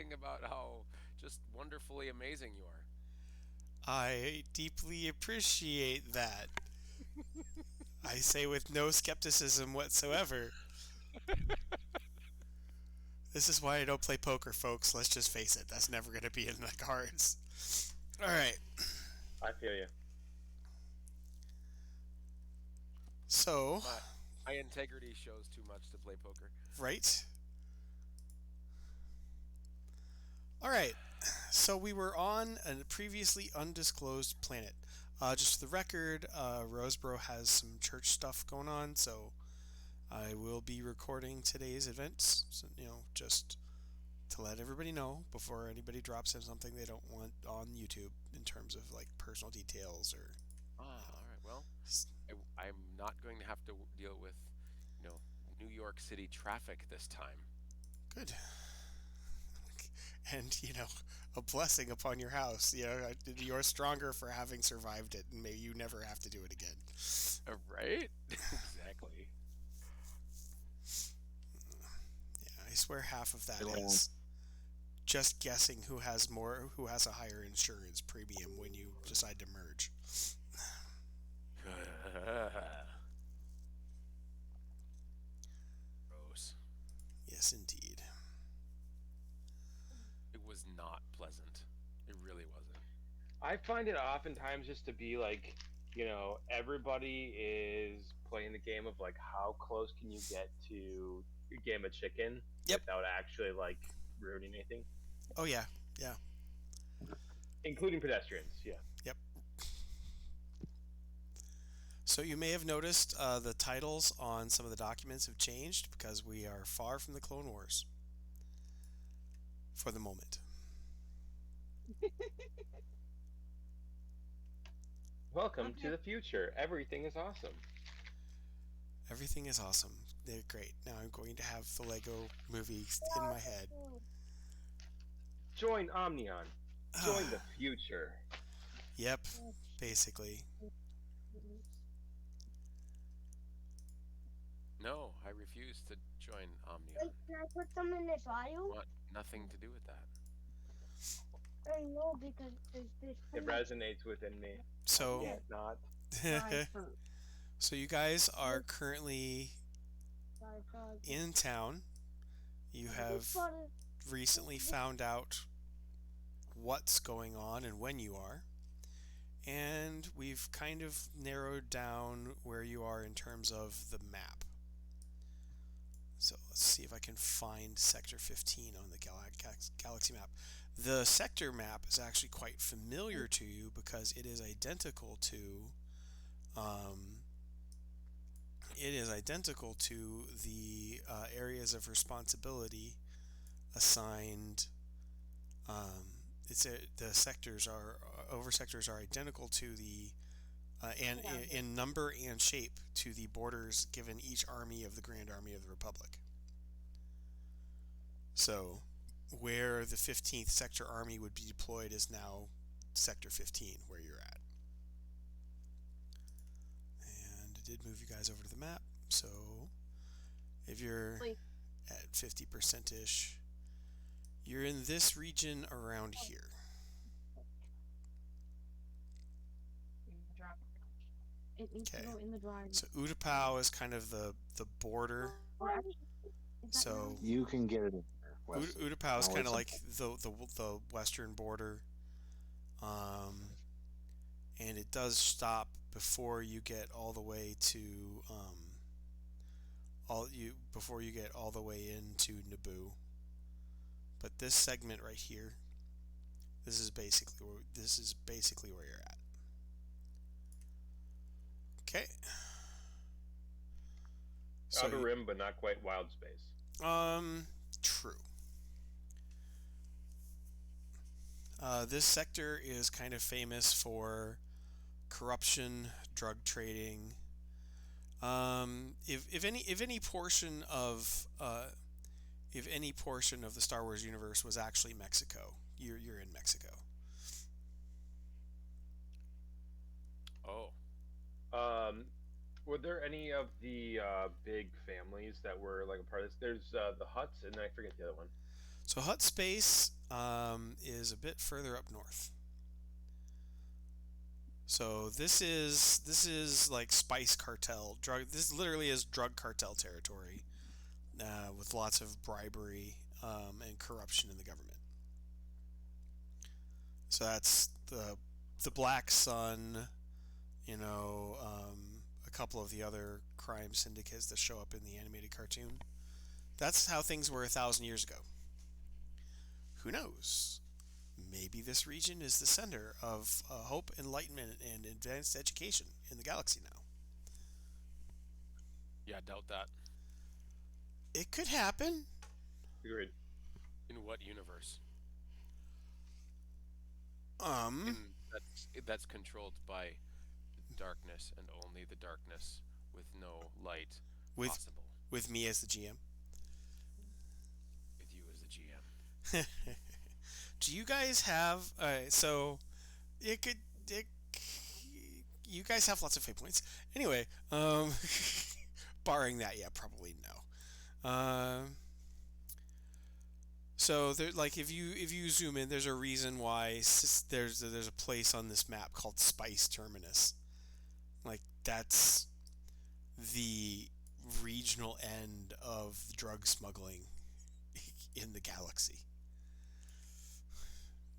saying about how just wonderfully amazing you are. I deeply appreciate that. I say with no skepticism whatsoever. This is why I don't play poker, folks. Let's just face it. That's never going to be in the cards. All right. I feel you. So, My integrity shows too much to play poker. right. All right. So we were on a previously undisclosed planet. Just for the record, Roseboro has some church stuff going on, so I will be recording today's events. So, just to let everybody know before anybody drops in something they don't want on YouTube in terms of like personal details or. Ah, all right. Well, I'm not going to have to deal with, you know, New York City traffic this time. Good. And a blessing upon your house. You're stronger for having survived it, and may you never have to do it again. Right? Exactly. Yeah, I swear half of that Yeah. is just guessing who has a higher insurance premium when you decide to merge. Gross. Yes, indeed. It was not pleasant. It really wasn't. I find it oftentimes just to be like, everybody is playing the game of like, how close can you get to a game of chicken Yep. without actually like ruining anything, Oh yeah. Yeah. including pedestrians. Yeah. Yep. So you may have noticed the titles on some of the documents have changed because we are far from the Clone Wars for the moment. Welcome to the future. Everything is awesome. Everything is awesome. They're great. Now I'm going to have the Lego movie in my head. Join Omnion. Join the future. Yep, basically. No, I refuse to join Omnion. Wait, can I put them in this I aisle? want nothing to do with that. I know because there's It resonates within me. So, Yeah, not. so you guys are currently in town. You have recently found out what's going on and when you are. And we've kind of narrowed down where you are in terms of the map. So let's see if I can find Sector 15 on the galaxy map. The sector map is actually quite familiar to you because it is identical to the areas of responsibility assigned. The sectors are over sectors are identical to the and in number and shape to the borders given each army of the Grand Army of the Republic. So, where the 15th Sector Army would be deployed is now Sector 15, where you're at. And it did move you guys over to the map. So, if you're at 50%ish, you're in this region around here. It needs to go in the drive. So Utapau is kind of the border. So you can get it in there. Utapau is kind of like the western border, and it does stop before you get all the way to before you get all the way into Naboo. But this segment right here, this is basically where you're at. Okay. So Outer Rim, but not quite wild space. True. This sector is kind of famous for corruption, drug trading. If any portion of the Star Wars universe was actually Mexico, you're in Mexico. Oh. Were there any of the big families that were like a part of this? There's the Hutts, and I forget the other one. So Hut Space is a bit further up north. So this is like spice cartel drug. This literally is drug cartel territory with lots of bribery and corruption in the government. So that's the Black Sun, a couple of the other crime syndicates that show up in the animated cartoon. That's how things were 1,000 years ago. Who knows? Maybe this region is the center of hope, enlightenment, and advanced education in the galaxy now. Yeah, doubt that. It could happen. Agreed. In what universe? Um, That's controlled by darkness and only the darkness with no light with possible with me as the GM. with you as the GM. Do you guys have? So it could. It, you guys have lots of fate points. Anyway, barring that, yeah, probably no. So there, like, if you zoom in, there's a reason why there's a place on this map called Spice Terminus. Like that's the regional end of drug smuggling in the galaxy.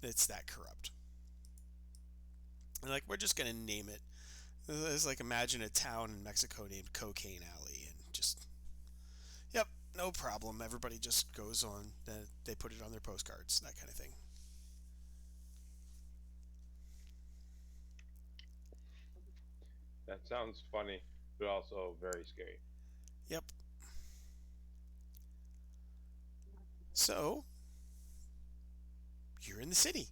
It's that corrupt. And like we're just gonna name it. It's like imagine a town in Mexico named Cocaine Alley, and just yep, no problem. Everybody just goes on. They put it on their postcards, that kind of thing. That sounds funny, but also very scary. Yep. So you're in the city.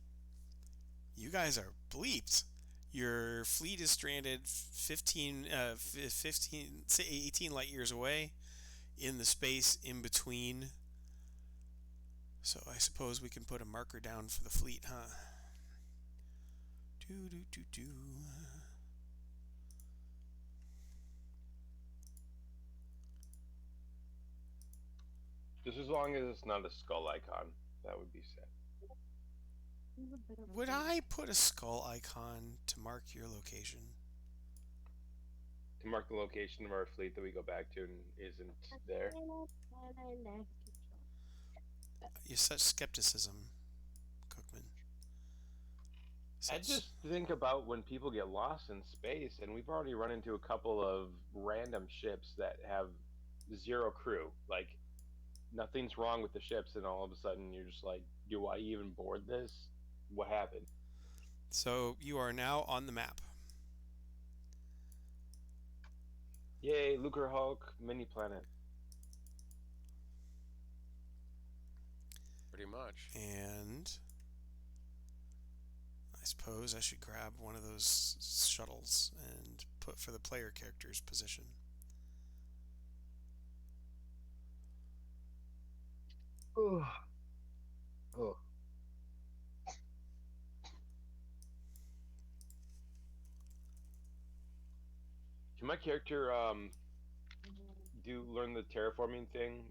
You guys are bleeped. Your fleet is stranded 15, say 18 light years away in the space in between. So I suppose we can put a marker down for the fleet, huh? Do do do do. Just as long as it's not a skull icon, that would be sad. Would I put a skull icon to mark your location? To mark the location of our fleet that we go back to and isn't there. You're such skepticism, Cookman. I just think about when people get lost in space, and we've already run into a couple of random ships that have zero crew. Like, nothing's wrong with the ships, and all of a sudden you're just like, do I even board this? What happened? So you are now on the map. Yay, Lucre Hulk, mini planet. Pretty much. And I suppose I should grab one of those shuttles and put for the player character's position. Oh. Oh. Can my character learn the terraforming thing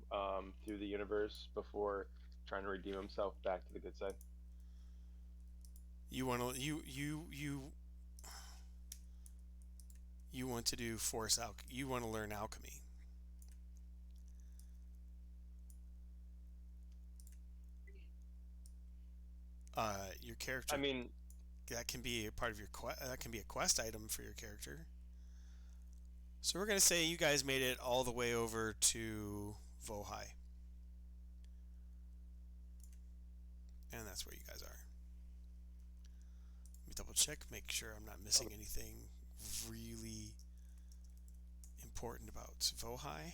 through the universe before trying to redeem himself back to the good side? You want to you want to do you want to learn alchemy. Your character. I mean, that can be a part of your that can be a quest item for your character. So we're gonna say you guys made it all the way over to Vohai, and that's where you guys are. Let me double check, make sure I'm not missing anything really important about Vohai.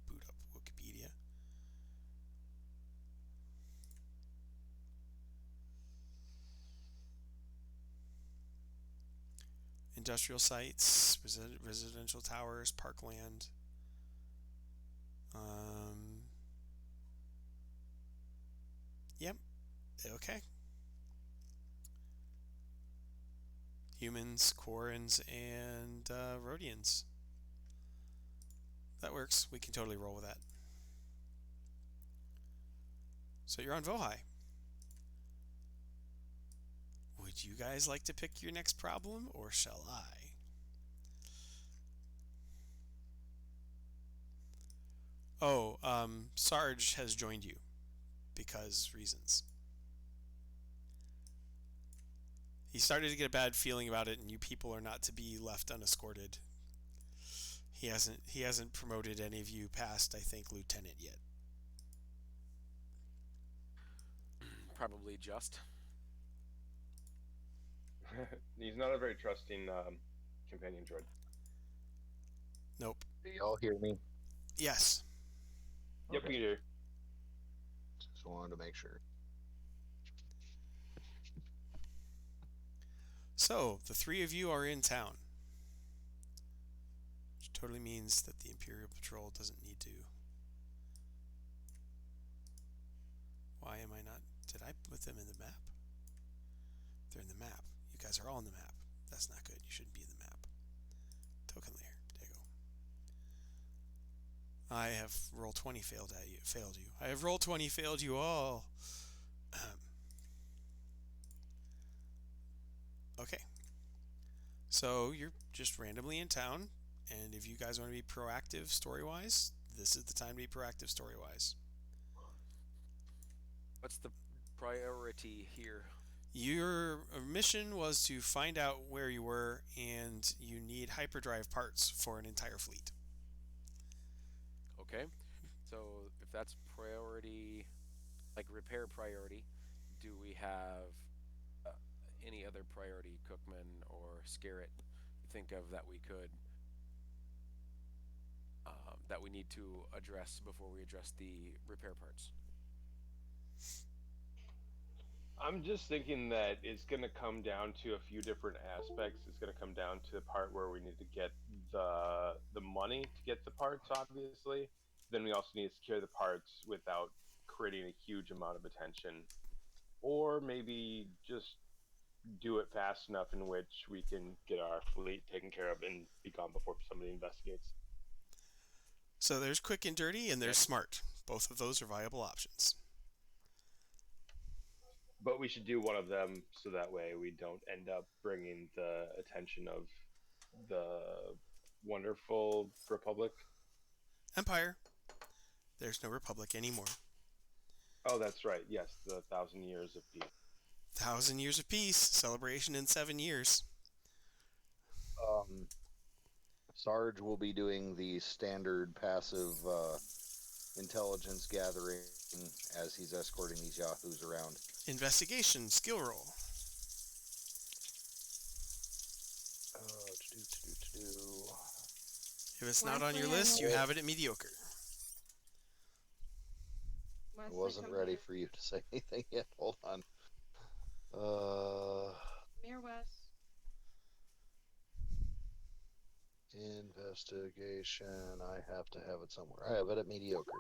Boot up Wikipedia. Industrial sites, residential towers, parkland. Yep. Okay. Humans, Quarrens, and Rhodians. That works. We can totally roll with that. So you're on Vohai. Would you guys like to pick your next problem, or shall I? Oh, Sarge has joined you because reasons. He started to get a bad feeling about it, and you people are not to be left unescorted. He hasn't promoted any of you past, I think, lieutenant yet. Probably just. He's not a very trusting companion droid. Nope. Do y'all hear me? Yes. Yep, Okay. we do. Just wanted to make sure. So the three of you are in town, which totally means that the Imperial Patrol doesn't need to. Why am I not? Did I put them in the map? They're in the map. You guys are all in the map. That's not good. You shouldn't be in the map. Token layer. There you go. I have roll 20 failed at you. Failed you. I have roll 20 failed you all. Okay. So you're just randomly in town, and if you guys want to be proactive story-wise, this is the time to be proactive story-wise. What's the priority here? Your mission was to find out where you were, and you need hyperdrive parts for an entire fleet. Okay. So if that's priority, like repair priority, do we have any other priority, Cookman or Scarrett, you think of that we could that we need to address before we address the repair parts? I'm just thinking that it's going to come down to a few different aspects. It's going to come down to the part where we need to get the money to get the parts, obviously. Then we also need to secure the parts without creating a huge amount of attention. Or maybe just do it fast enough in which we can get our fleet taken care of and be gone before somebody investigates. So there's quick and dirty, and there's smart. Both of those are viable options. But we should do one of them so that way we don't end up bringing the attention of the wonderful Republic. Empire. There's no Republic anymore. Oh, that's right. Yes, the 1,000 years of peace. 1,000 years of peace. Celebration in 7 years. Sarge will be doing the standard passive intelligence gathering as he's escorting these yahoos around. Investigation. Skill roll. If it's not on your list, you have it at mediocre. I wasn't ready for you to say anything yet. Hold on. Mayor West. Investigation. I have to have it somewhere. I have it at mediocre.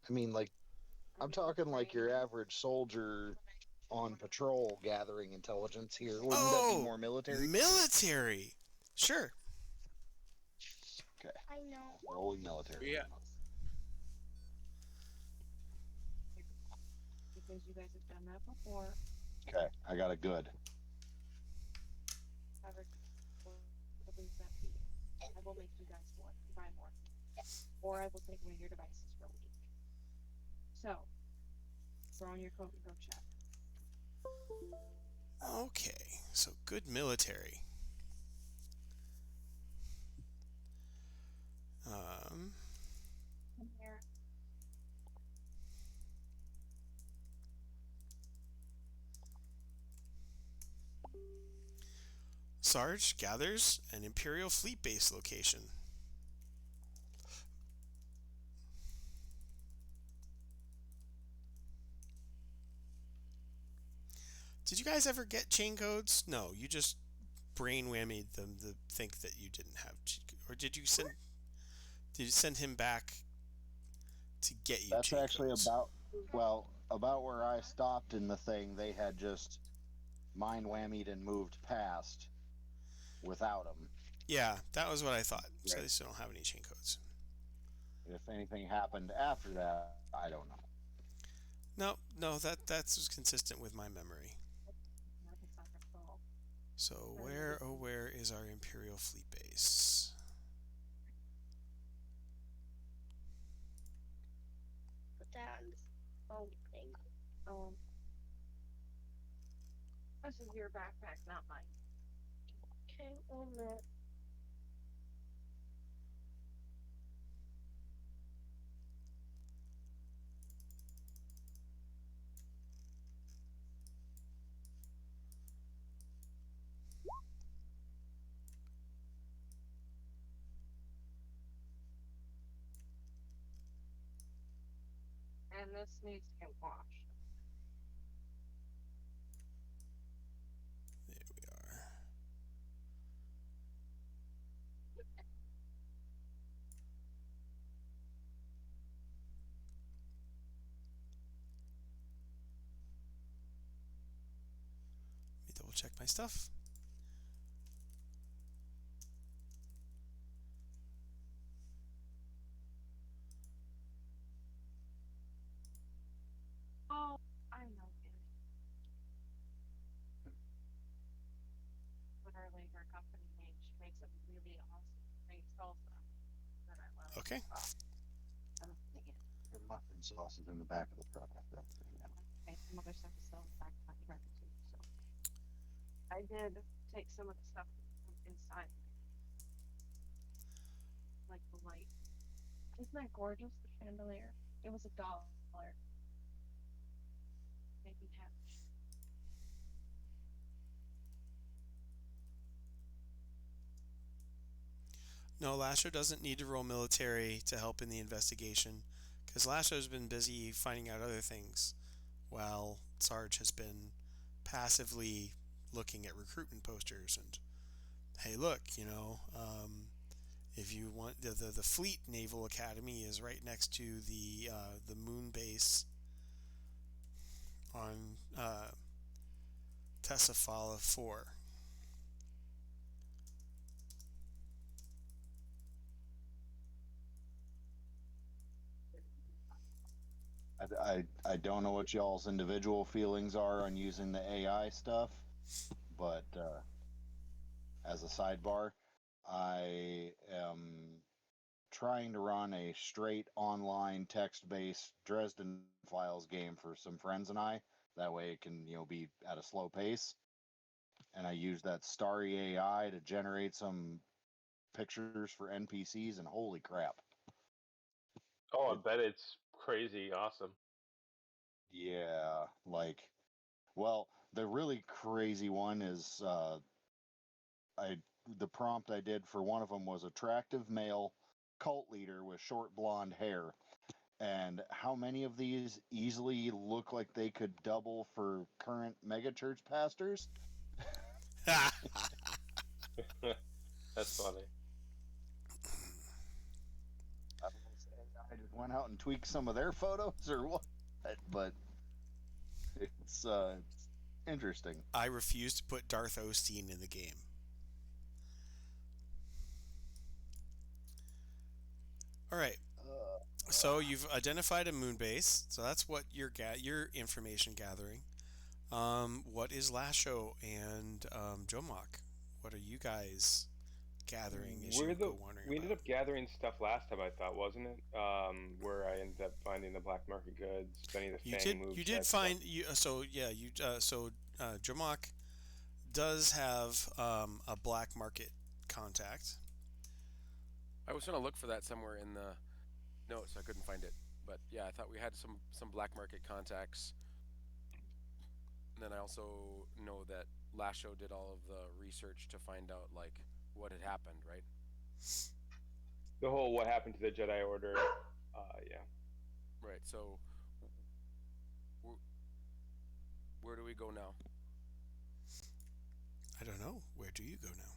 I mean, like, I'm talking like your average soldier on patrol gathering intelligence here. Wouldn't that be more military? Military. Sure. Okay. I know. Rolling military. Yeah. Because you guys have done that before. Okay, I got a good. However, what does that be? I will make you guys buy more. Or I will take one of your devices for a week. So, throw on your coat and go check. Okay, so good military. Come here. Sarge gathers an Imperial fleet base location. Did you guys ever get chain codes? No, you just brain whammied them to think that you didn't have cheat codes. Or did you send him back to get you That's chain actually codes? about where I stopped in the thing. They had just mind whammied and moved past without them. Yeah, that was what I thought. So Right. they still don't have any chain codes. If anything happened after that, I don't know. No, no, that's consistent with my memory. Market's not control. So where, oh where is our Imperial fleet base? Put that on this phone thing. Um, this is your backpack, not mine. Okay, 1 minute. And this needs to get washed. There we are. Let me double check my stuff. Oh, I know it. Literally, her company name. She makes a really awesome green salsa that I love. Okay. I'm eating it. Your muffin sauce is in the back of the truck. I've got it now. Okay, some other stuff is still in the back of my truck too. So I did take some of the stuff from inside, like the light. Isn't that gorgeous? The chandelier. It was $1. Made me happy. No, Lasho doesn't need to roll military to help in the investigation, because Lasho's been busy finding out other things, while Sarge has been passively looking at recruitment posters and, hey, look, if you want the Fleet Naval Academy is right next to the moon base on Tessafala 4. I don't know what y'all's individual feelings are on using the AI stuff, but as a sidebar, I am trying to run a straight online text-based Dresden Files game for some friends and I. That way it can, be at a slow pace. And I use that Starry AI to generate some pictures for NPCs, and holy crap. Oh, I It, bet it's crazy awesome. yeah, well, the really crazy one is I the prompt I did for one of them was attractive male cult leader with short blonde hair. And how many of these easily look like they could double for current megachurch pastors? That's funny. I don't know if I just went out and tweaked some of their photos or what, but it's interesting. I refuse to put Darth Osteen in the game. All right. So you've identified a moon base. So that's what your information gathering. What is Lasho and Jomok? What are you guys gathering as you go wandering We ended about? up gathering stuff last time. I thought, wasn't it? Where I ended up finding the black market goods, any of the Fang move You did type stuff. find you. So yeah, Jomok does have a black market contact. I was trying to look for that somewhere in the notes. I couldn't find it. But yeah, I thought we had some black market contacts. And then I also know that Lasho did all of the research to find out like what had happened, right? The whole what happened to the Jedi Order. Yeah. Right. So where do we go now? I don't know. Where do you go now?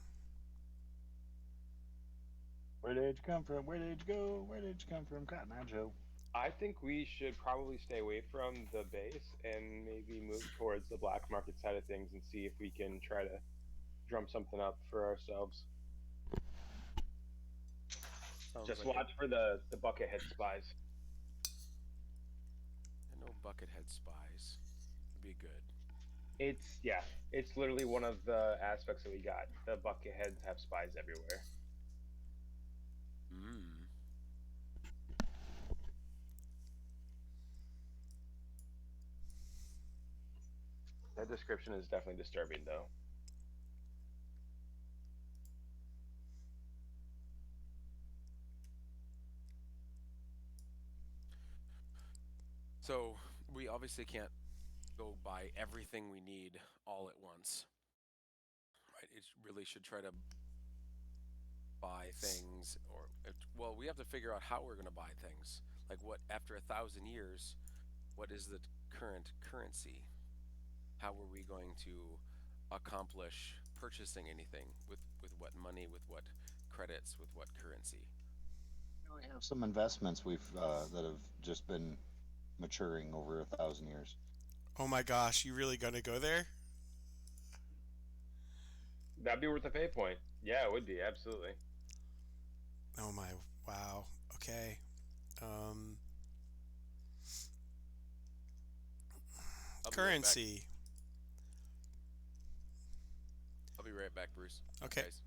Where did you come from? Where did you go? Where did you come from, Cotton Eye Joe? I think we should probably stay away from the base and maybe move towards the black market side of things and see if we can try to drum something up for ourselves. Sounds Just like watch for the buckethead spies. I No buckethead spies. Would be good. It's literally one of the aspects that we got. The bucketheads have spies everywhere. Hmm. That description is definitely disturbing, though. So we obviously can't go buy everything we need all at once, right? It really should try to buy things, or well, we have to figure out how we're going to buy things. Like what after 1,000 years, what is the current currency? How are we going to accomplish purchasing anything with what money, with what credits, with what currency? We have some investments we've that have just been maturing over 1,000 years. Oh my gosh, you really gonna go there? That'd be worth a pay point. Yeah, it would be absolutely. Oh my, wow. Okay. Um, I'll be right back. currency. I'll be right back, Bruce. Okay. Guys.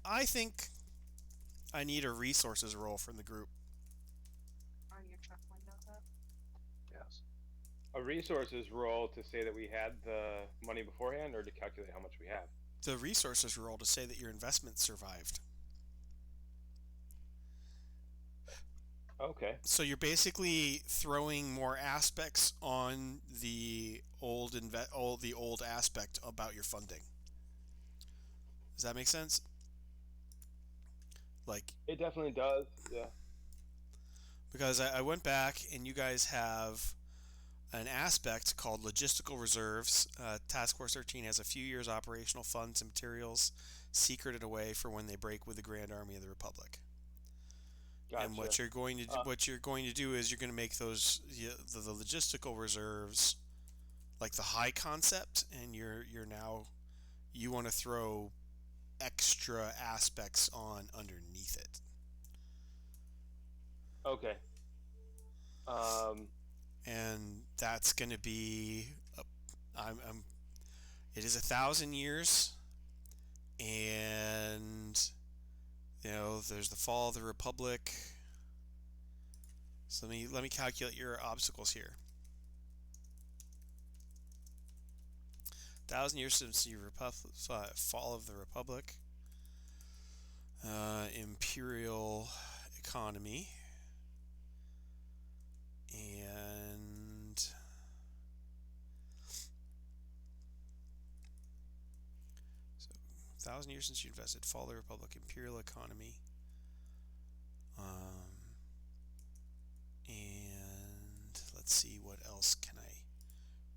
I think I need a resources roll from the group. Are your truck windows up? Yes. A resources roll to say that we had the money beforehand, or to calculate how much we have. The resources roll to say that your investment survived. Okay. So you're basically throwing more aspects on the the old aspect about your funding. Does that make sense? Like, It definitely does. Yeah. because I went back and you guys have an aspect called logistical reserves. Task Force 13 has a few years operational funds and materials secreted away for when they break with the Grand Army of the Republic. And Gotcha. what you're going to do is you're going to make those the logistical reserves like the high concept, and you're now you want to throw extra aspects on underneath it. Okay. Um. And that's going to be I'm it is 1,000 years, and there's the fall of the Republic. So let me calculate your obstacles here. 1,000 years since the fall of the Republic. Imperial economy, and so 1,000 years since you invested. Fall of the Republic, imperial economy, and let's see what else can I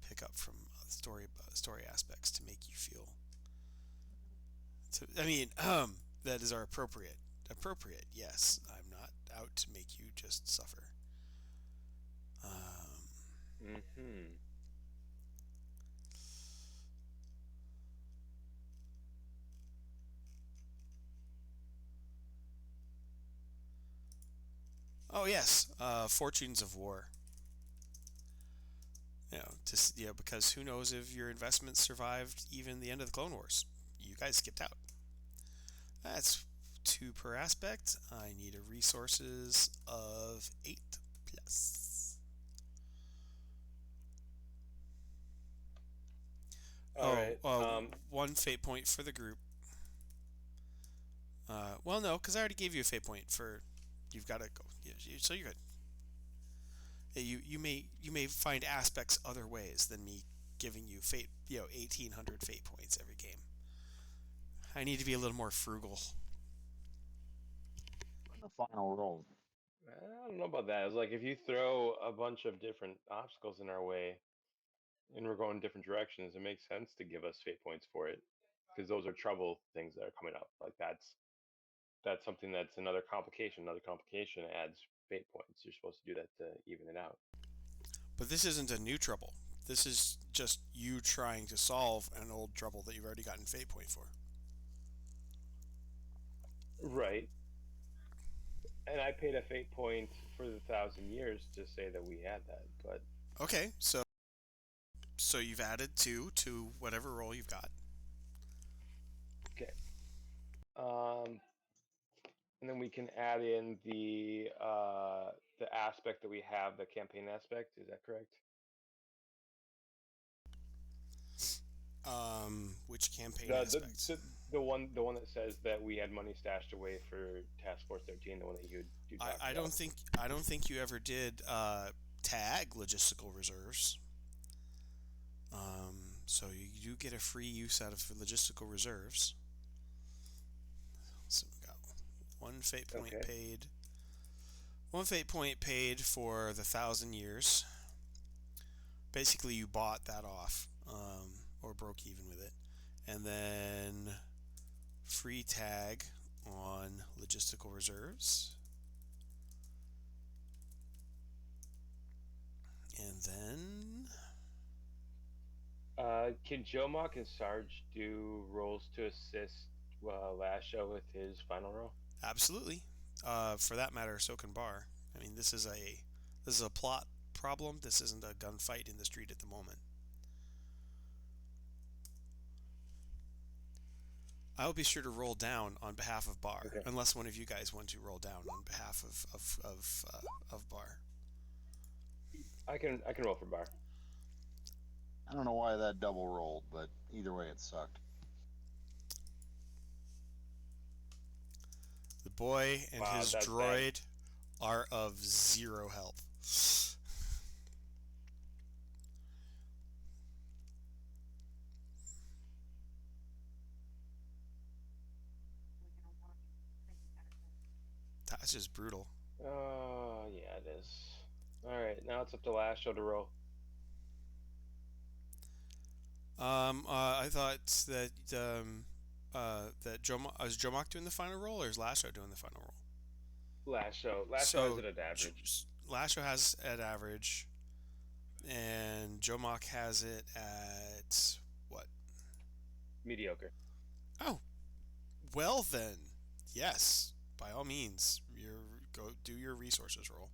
pick up from story aspects to make you feel. I mean, that is our appropriate. Appropriate, yes. I'm not out to make you just suffer. Hmm. Oh yes, fortunes of war. Because who knows if your investments survived even the end of the Clone Wars? You guys skipped out. That's 2 per aspect. I need a resources of 8+. All right. 1 fate point for the group. Well, no, because I already gave you a fate point for. You've got to go. So you're good. You may find aspects other ways than me giving you 1,800 fate points every game. I need to be a little more frugal. The final roll. I don't know about that. It's like if you throw a bunch of different obstacles in our way and we're going different directions, it makes sense to give us fate points for it because those are trouble things that are coming up. Like that's something that's another complication. Another complication adds fate points. You're supposed to do that to even it out. But this isn't a new trouble. This is just you trying to solve an old trouble that you've already gotten fate point for. Right. And I paid a fate point for the 1,000 years to say that we had that, but Okay, so you've added 2 to whatever roll you've got. okay. And then we can add in the aspect that we have, the campaign aspect. Is that correct? Which campaign The the, aspect? the the one that says that we had money stashed away for Task Force 13, the one that you talked I about. don't think you ever did tag logistical reserves. So you do get a free use out of logistical reserves. So we got one fate point Okay. paid. One fate point paid for the 1,000 years. Basically, you bought that off, or broke even with it, and then free tag on logistical reserves, and then Can Joe Mock and Sarge do rolls to assist Lasho with his final roll? absolutely, for that matter, so can Bar. I mean, this is a plot problem. This isn't a gunfight in the street at the moment. I will be sure to roll down on behalf of Bar, Okay. unless one of you guys want to roll down on behalf of Bar. I can roll for Bar. I don't know why that double rolled, but either way, it sucked. The boy and Wow, his that's bad. droid are of zero help. That's just brutal. Oh yeah, it is. All right, now it's up to Lasho to roll. I thought that is Joe Mock doing the final roll, or is Lasho doing the final roll? Lasho has So it at average. Lasho has at average, and Joe Mock has it at what? Mediocre. Oh, well then, yes, by all means, go do your resources roll.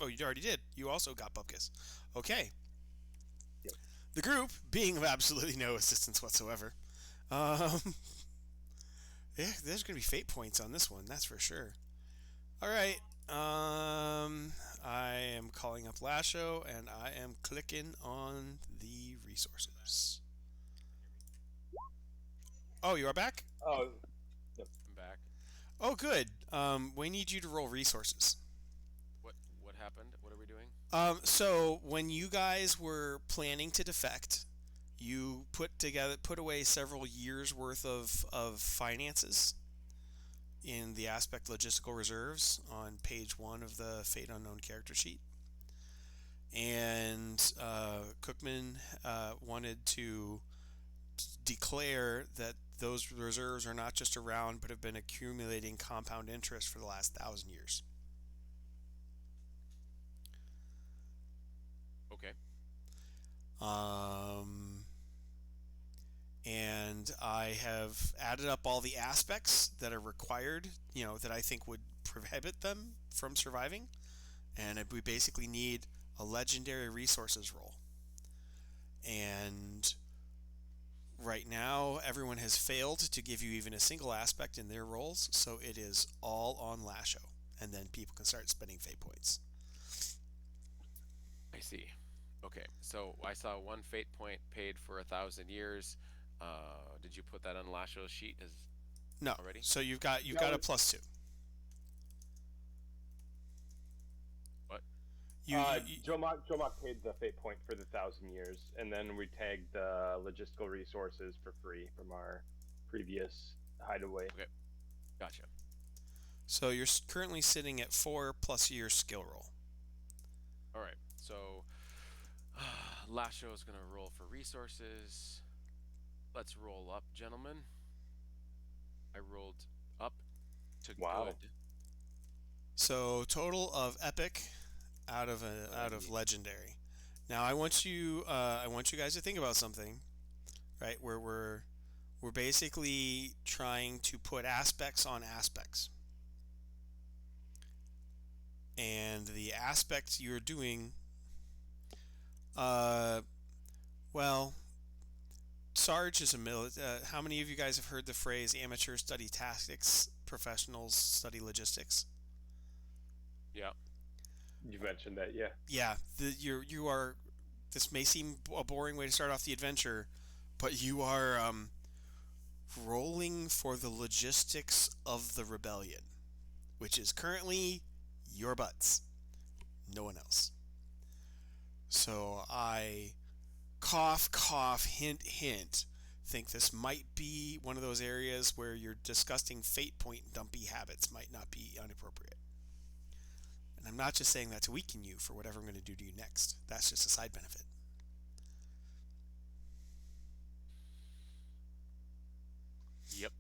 Oh, you already did. You also got Bupkis. Okay. Yep. The group, being of absolutely no assistance whatsoever, um, yeah, there's gonna be fate points on this one. That's for sure. All right. I am calling up Lasho, and I am clicking on the resources. Oh, you are back. Oh, yep. I'm back. Oh, good. We need you to roll resources. What happened? What are we doing? So when you guys were planning to defect, you put away several years worth of finances in the aspect logistical reserves on page 1 of the Fate Unknown character sheet. And Cookman wanted to declare that those reserves are not just around but have been accumulating compound interest for the last 1,000 years. Okay. Um, and I have added up all the aspects that are required, that I think would prohibit them from surviving. And we basically need a legendary resources roll. And right now, everyone has failed to give you even a single aspect in their rolls, so it is all on Lasho. And then people can start spending fate points. I see. Okay, so I saw one fate point paid for 1,000 years. Did you put that on Lasho's sheet as No, already? so you've That got a was +2. What? Joe Mock paid the fate point for the 1,000 years, and then we tagged the logistical resources for free from our previous hideaway. Okay, gotcha. So you're currently sitting at 4 plus your skill roll. All right. So Lasho is going to roll for resources. Let's roll up, gentlemen. I rolled up to Wow. good. So total of epic Oh, out of neat. legendary. Now I want you guys to think about something, right? Where we're basically trying to put aspects on aspects. And the aspects you're doing, uh, well, Sarge is a how many of you guys have heard the phrase amateurs study tactics, professionals study logistics? Yeah. You mentioned that, yeah. Yeah, you are. This may seem a boring way to start off the adventure, but you are rolling for the logistics of the rebellion, which is currently your butts, no one else. So I cough, cough, hint, hint. Think this might be one of those areas where your disgusting fate point dumpy habits might not be inappropriate. And I'm not just saying that to weaken you for whatever I'm going to do to you next. That's just a side benefit. Yep.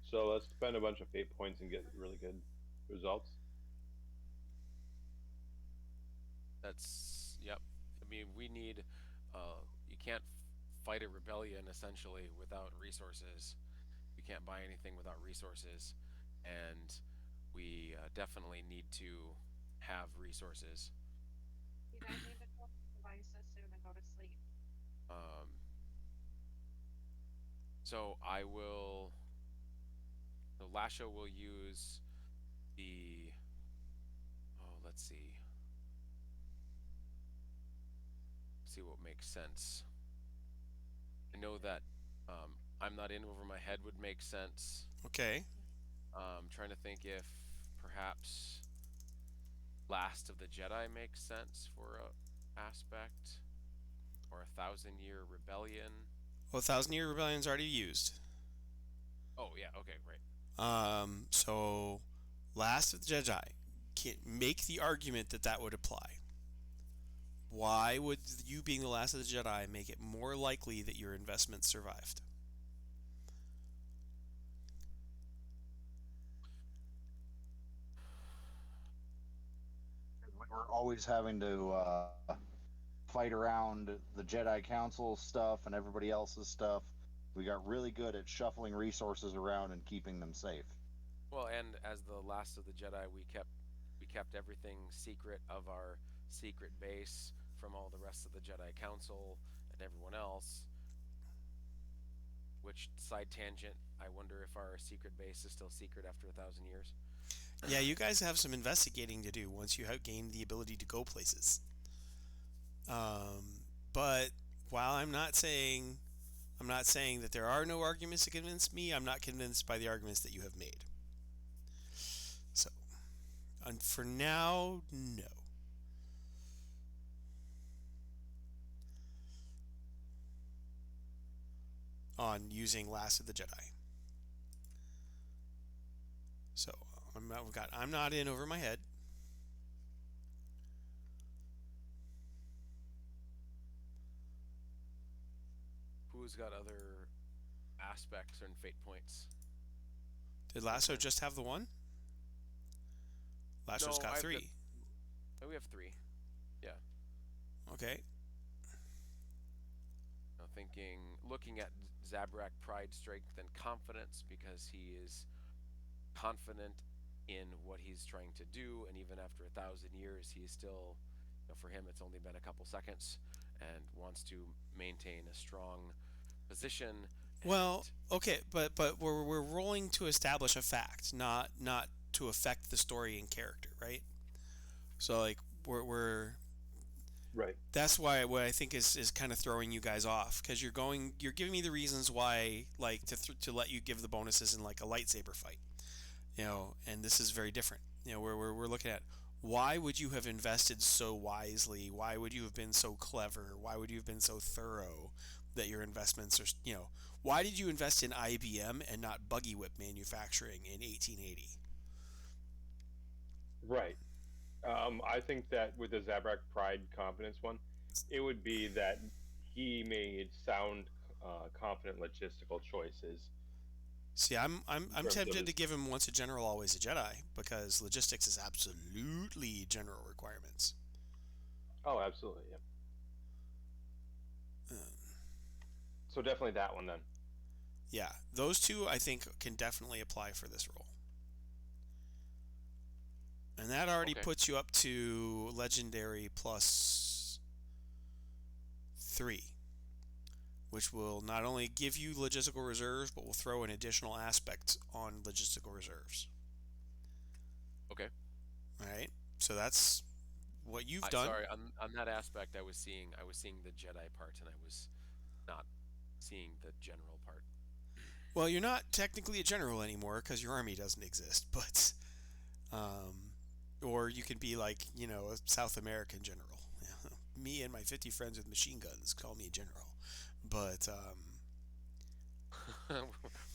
So let's spend a bunch of fate points and get really good results. That's yep. I mean, we need. You can't fight a rebellion essentially without resources. You can't buy anything without resources, and we definitely need to have resources. You guys need to close your devices soon and go to sleep. Um, so I will. So Lasho will use the. Oh, let's see. See what makes sense. I know that I'm not in over my head would make sense. Okay. Trying to think if perhaps Last of the Jedi makes sense for a aspect, or a Thousand Year Rebellion. Well, Thousand Year Rebellion's already used. Oh yeah, okay, great. So Last of the Jedi, can make the argument that that would apply. Why would you being the last of the Jedi make it more likely that your investment survived? We're always having to fight around the Jedi Council stuff and everybody else's stuff. We got really good at shuffling resources around and keeping them safe. Well, and as the Last of the Jedi, we kept everything secret of our secret base from all the rest of the Jedi Council and everyone else. Which side tangent? I wonder if our secret base is still secret after 1,000 years. Yeah, you guys have some investigating to do once you have gained the ability to go places. But while I'm not saying that there are no arguments to convince me. I'm not convinced by the arguments that you have made. So, and for now, no. On using Last of the Jedi. So I'm not in over my head. Who's got other aspects and fate points? Did Lasso just have the one? Lasso's No, got I've got. three. Oh, we have three. Yeah. Okay. Now looking at Zabrak, pride, strength, and confidence, because he is confident in what he's trying to do, and even after 1,000 years, he's still, for him, it's only been a couple seconds, and wants to maintain a strong position. Well, And okay, but we're rolling to establish a fact, not to affect the story and character, right? So like we're Right. that's why what I think is kind of throwing you guys off because you're giving me the reasons why like to let you give the bonuses in like a lightsaber fight, and this is very different. We're looking at why would you have invested so wisely? Why would you have been so clever? Why would you have been so thorough that your investments are Why did you invest in IBM and not buggy whip manufacturing in 1880? Right. I think that with the Zabrak Pride Confidence one, it would be that he made sound, confident logistical choices See, in I'm terms of tempted his. to give him once a general, always a Jedi because logistics is absolutely general requirements. Oh, absolutely. Yeah. Uh, So definitely that one then. yeah, those two I think can definitely apply for this role. And that already Okay. puts you up to legendary plus 3, which will not only give you logistical reserves, but will throw an additional aspect on logistical reserves. Okay. All right. So that's what you've I done. sorry, on that aspect I was seeing the Jedi part and I was not seeing the general part. Well, you're not technically a general anymore because your army doesn't exist, but or you could be like a South American general. Me and my 50 friends with machine guns call me a general, but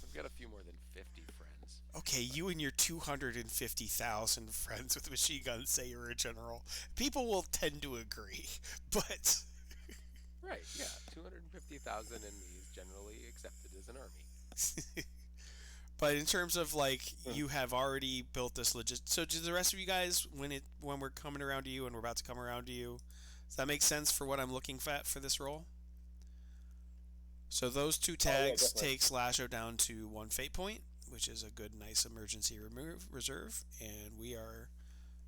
We've got a few more than 50 friends. okay, you and your 250,000 friends with machine guns say you're a general. People will tend to agree, but Right, yeah. 250,000 and me is generally accepted as an army. but in terms of like you have already built this legit. So do the rest of you guys when we're coming around to you and we're about to come around to you, does that make sense for what I'm looking at for this role? So those two Oh yeah, tags definitely. take Slasho down to 1 fate point, which is a good, nice emergency remove reserve, and we are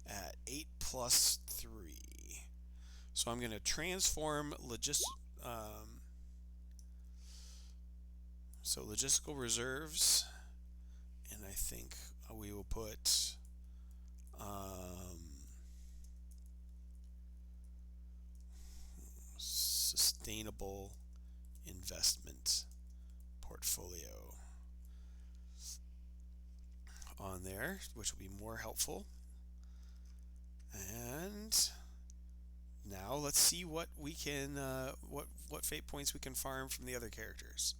at 8 plus 3. So I'm going to transform um, logistical reserves, and I think we will put sustainable investment portfolio on there, which will be more helpful. And now let's see what we can what fate points we can farm from the other characters.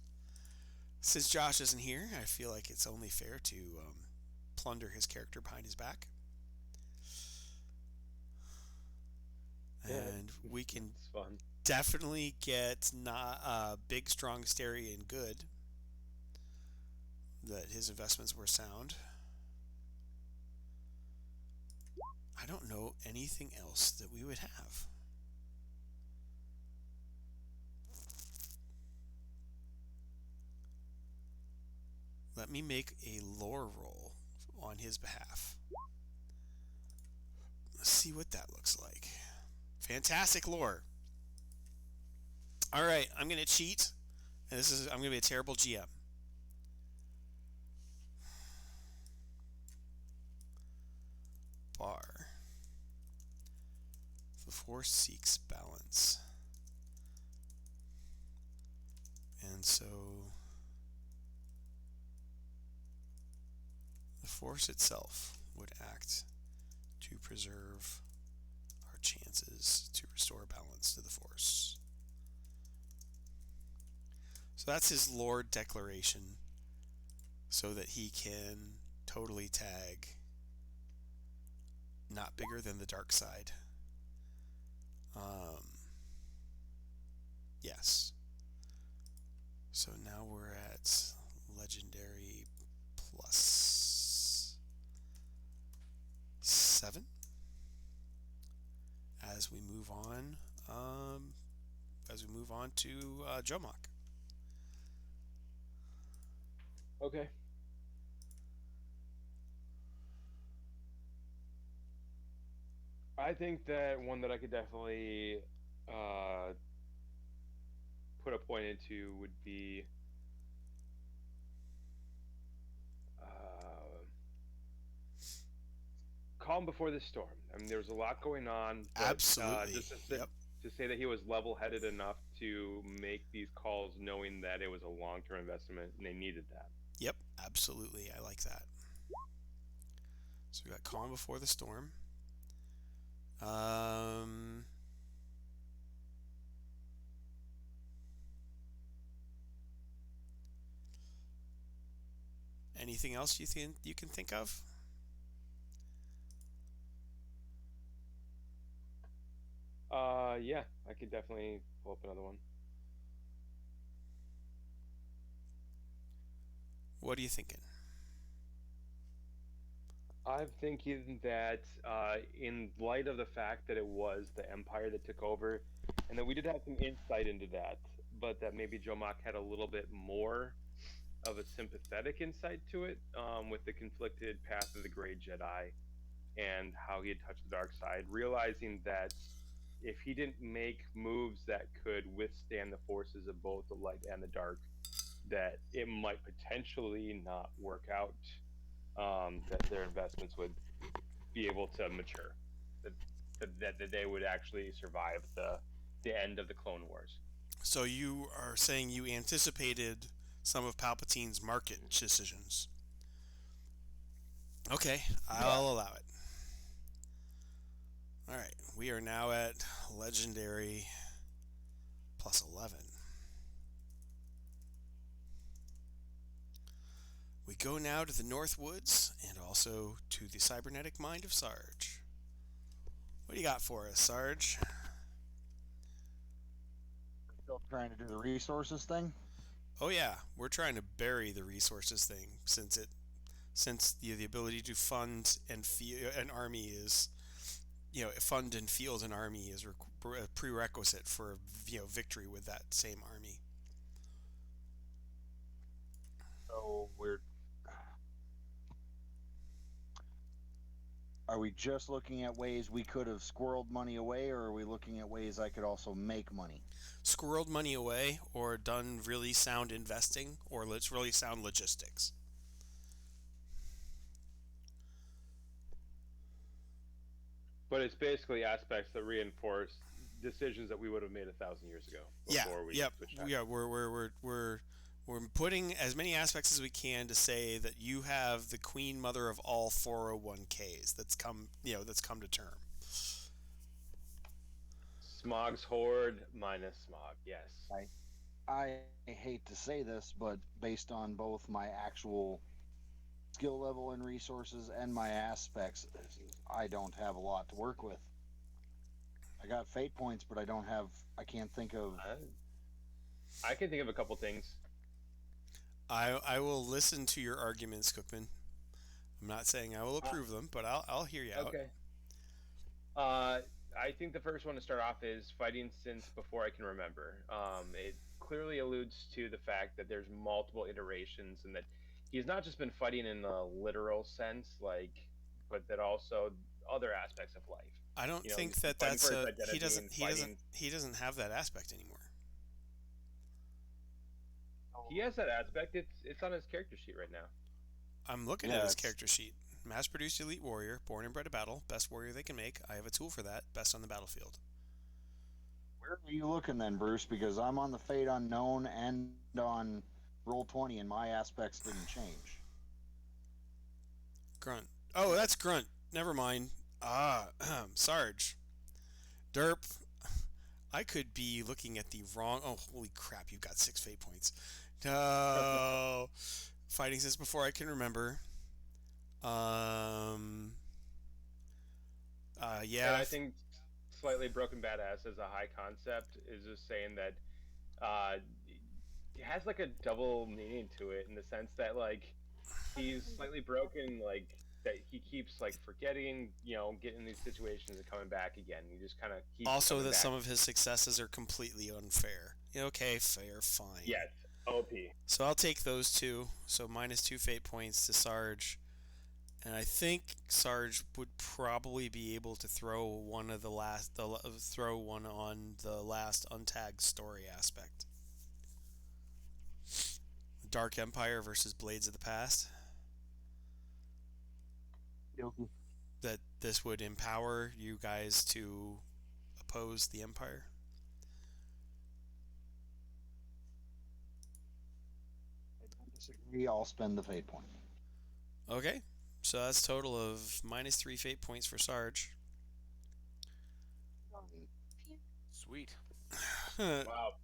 Since Josh isn't here, I feel like it's only fair to plunder his character behind his back, Yeah, and we can it's fun. definitely get not big, strong, Starian good. That his investments were sound. I don't know anything else that we would have. Let me make a lore roll on his behalf. Let's see what that looks like. Fantastic lore. All right, I'm gonna cheat, and I'm gonna be a terrible GM. Bar. The force seeks balance, and so the force itself would act to preserve our chances to restore balance to the force. So that's his lord declaration, so that he can totally tag not bigger than the dark side. Um, yes. So now we're at legendary plus 7 as we move on. As we move on to Jomok. Okay. I think that one that I could definitely uh, put a point into would be uh, calm before the storm. I mean, there was a lot going on, but Absolutely. Yep. to say that he was level-headed enough to make these calls, knowing that it was a long-term investment and they needed that. Yep. Absolutely. I like that. So we got calm before the storm. Um, Anything else you can think of? Yeah, I could definitely pull up another one. What are you thinking? I'm thinking that in light of the fact that it was the Empire that took over, and that we did have some insight into that, but that maybe Joe Mock had a little bit more of a sympathetic insight to it, with the conflicted path of the Grey Jedi and how he had touched the dark side, realizing that if he didn't make moves that could withstand the forces of both the light and the dark, that it might potentially not work out. That their investments would be able to mature, that, that they would actually survive the end of the Clone Wars. So you are saying you anticipated some of Palpatine's market decisions. Okay, Yeah. I'll allow it. All right, we are now at legendary plus 11. We go now to the North Woods and also to the cybernetic mind of Sarge. What do you got for us, Sarge? Still trying to do the resources thing. Oh yeah, we're trying to bury the resources thing since the ability to fund and an army is fund and field an army is a prerequisite for victory with that same army. So are we just looking at ways we could have squirreled money away, or are we looking at ways I could also make money? Squirreled money away, or done really sound investing, or let's really sound logistics. But it's basically aspects that reinforce decisions that we would have made 1,000 years ago Yeah, before we yep, switched yeah. tactics. We're putting as many aspects as we can to say that you have the queen mother of all 401ks that's come to term. Smog's Horde minus Smog, yes. I hate to say this, but based on both my actual skill level and resources and my aspects, I don't have a lot to work with. I got fate points, but I can't think of. I can think of a couple things. I will listen to your arguments, Cookman. I'm not saying I will approve them, but I'll hear you out. Okay. I think the first one to start off is fighting since before I can remember. It clearly alludes to the fact that there's multiple iterations and that he's not just been fighting in a literal sense, but that also other aspects of life. I don't think he's been that fighting that's for his a identity and fighting. he doesn't have that aspect anymore. He has that aspect. It's on his character sheet right now. I'm looking at his character sheet. Mass-produced elite warrior, born and bred to battle, best warrior they can make. I have a tool for that, best on the battlefield. Where are you looking then, Bruce? Because I'm on the Fate Unknown and on Roll20, and my aspects didn't change. Grunt. Oh, that's Grunt. Never mind. Sarge. Derp. I could be looking at the wrong. Oh, holy crap! You've got 6 fate points. No. Fighting since before I can remember. Yeah. And I think slightly broken badass as a high concept is just saying that it has like a double meaning to it in the sense that he's slightly broken, that he keeps forgetting, getting in these situations and coming back again. He just kind of keeps also coming that back. some of his successes are completely unfair. Okay, fair, fine. Yes, OP. So I'll take those two. So -2 fate points to Sarge. And I think Sarge would probably be able to throw one on the last untagged story aspect. Dark Empire versus Blades of the Past. That this would empower you guys to oppose the Empire. I don't disagree. I'll spend the fate point. Okay, so that's a total of -3 fate points for Sarge. Sweet. Wow.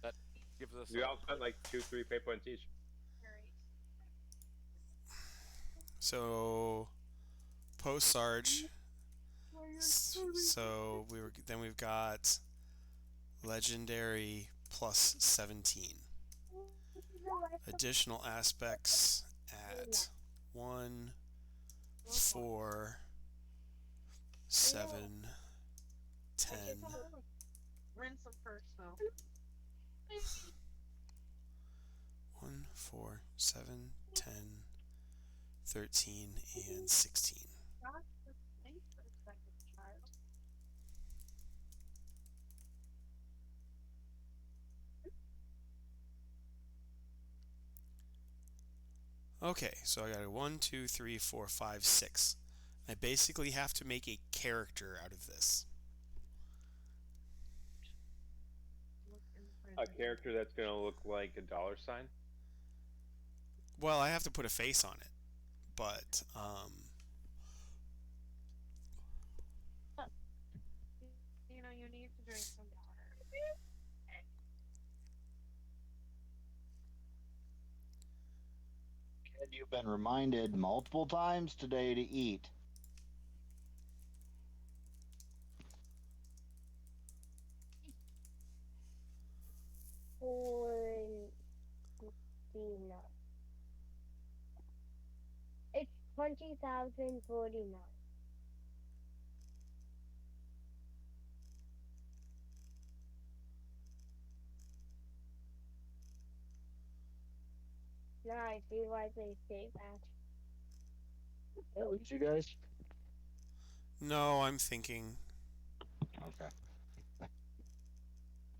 That gives us We all spent 2-3 fate points each. So post Sarge. So we've got legendary plus 17. Additional aspects at 1, 4, 7, 10. Rinse them first, though. 1, 4, 7, 10, 13, and 16. Okay, so I got a 1, 2, 3, 4, 5, 6. I basically have to make a character out of this. A character that's going to look like a dollar sign. Well, I have to put a face on it, but You need to drink some water. And you've been reminded multiple times today to eat. It's 20,049. Now I see why they say that. That was you guys? no, I'm thinking. Okay.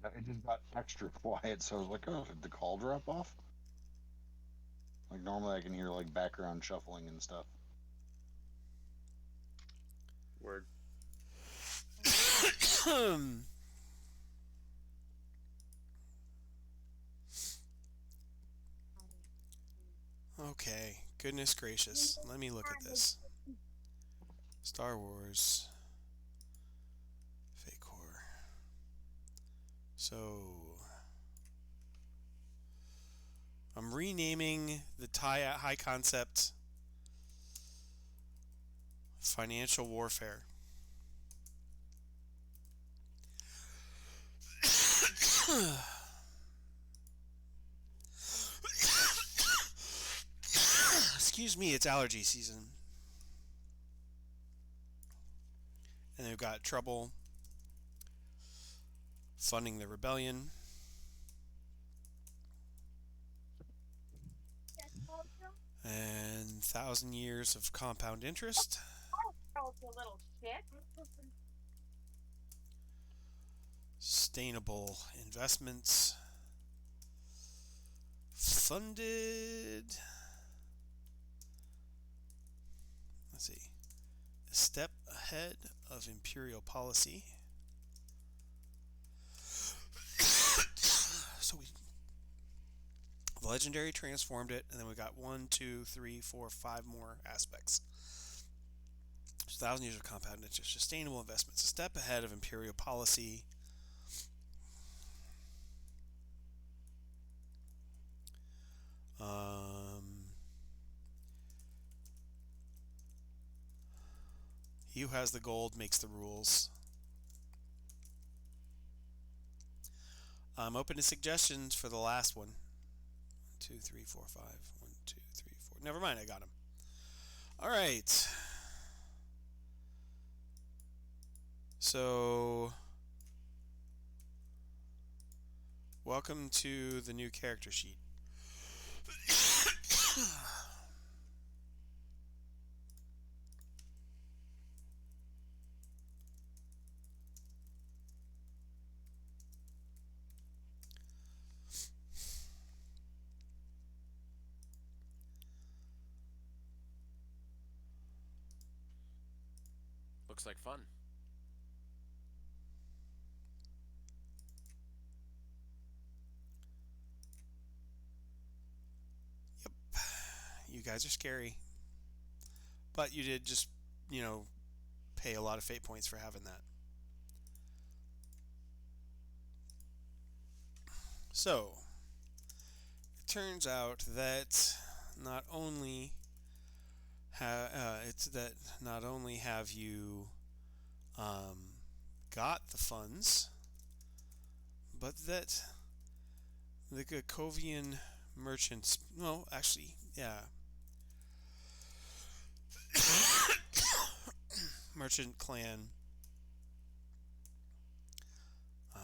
It just got extra quiet, so I was like, oh, did the call drop off? Like, normally I can hear, like, background shuffling and stuff. Word. Okay, goodness gracious. Let me look at this. Star Wars. Fake horror. So I'm renaming the high concept financial warfare. Excuse me, it's allergy season. And they've got trouble funding the rebellion. And 1,000 years of compound interest. Oh, you little shit. Sustainable investments. Funded. Let's see. A step ahead of imperial policy. So the legendary transformed it, and then we got 1, 2, 3, 4, 5 more aspects. So 1,000 years of compound interest, sustainable investments, a step ahead of imperial policy. He who has the gold makes the rules. I'm open to suggestions for the last one. 1, 2, 3, 4, 5. 1, 2, 3, 4. Never mind, I got him. All right. So, welcome to the new character sheet. Looks like fun. Yep. You guys are scary. But you did just, pay a lot of fate points for having that. So, it turns out that not only It's that not only have you um, got the funds, but that the Gakovian merchants, no, actually, yeah, merchant clan. Uh,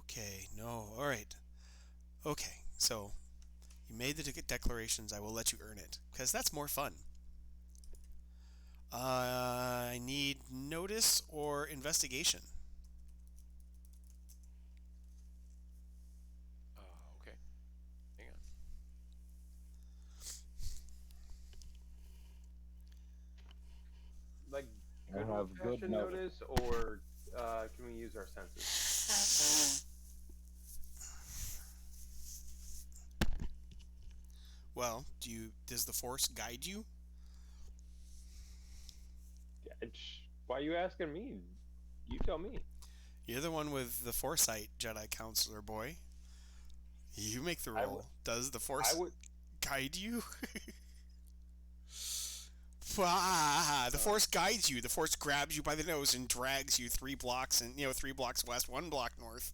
okay, no, all right, okay. So you made the declarations. I will let you earn it because that's more fun. I need notice or investigation. Okay. Hang on. Like I good old have good fashioned notice. notice, or can we use our senses? Well, does the force guide you? Yeah, why are you asking me? You tell me. You're the one with the foresight, Jedi counselor boy. You make the I would. roll. Does the I force would. guide you? The Uh, force guides you. The force grabs you by the nose and drags you 3 blocks and 3 blocks west, 1 block north.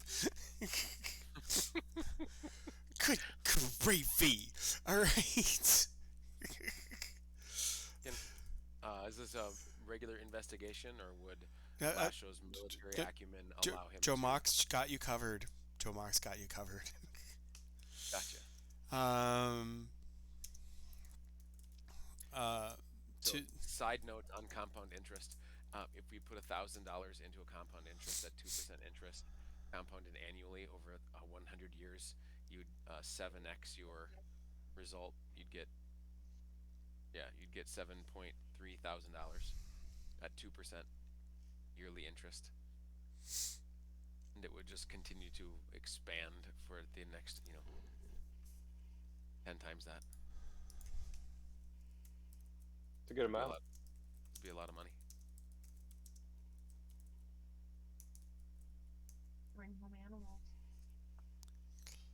Good gravy. All right. Can, is this a regular investigation, or would Uh, uh, Lasho's military acumen allow him Joe to? Mox got you covered. Joe Mox got you covered. Gotcha. um. So, To side note on compound interest, if we put $1,000 into a compound interest at 2% interest, compounded annually over 100 years, you'd 7x your result. You'd get $7.3 thousand at 2% yearly interest, and it would just continue to expand for the next 10 times that. it's a good Be a amount. lot. It'd be a lot of money. Bring home animals.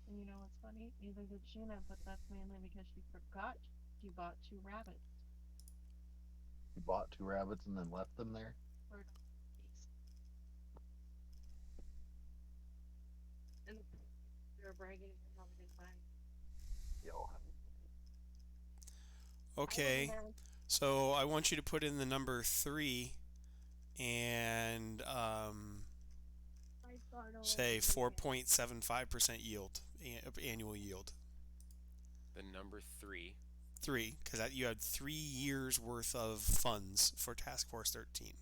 And you know what's funny? Neither did Sheena, but that's mainly because she forgot she bought 2 rabbits You bought 2 rabbits and then left them there. for donkeys. And they were bragging about how they didn't buy. Yo, I wasn't okay. there. So I want you to put in the number 3 and I thought say already. 4.75% yield, annual yield. The number 3. 3, because you had 3 years worth of funds for Task Force 13.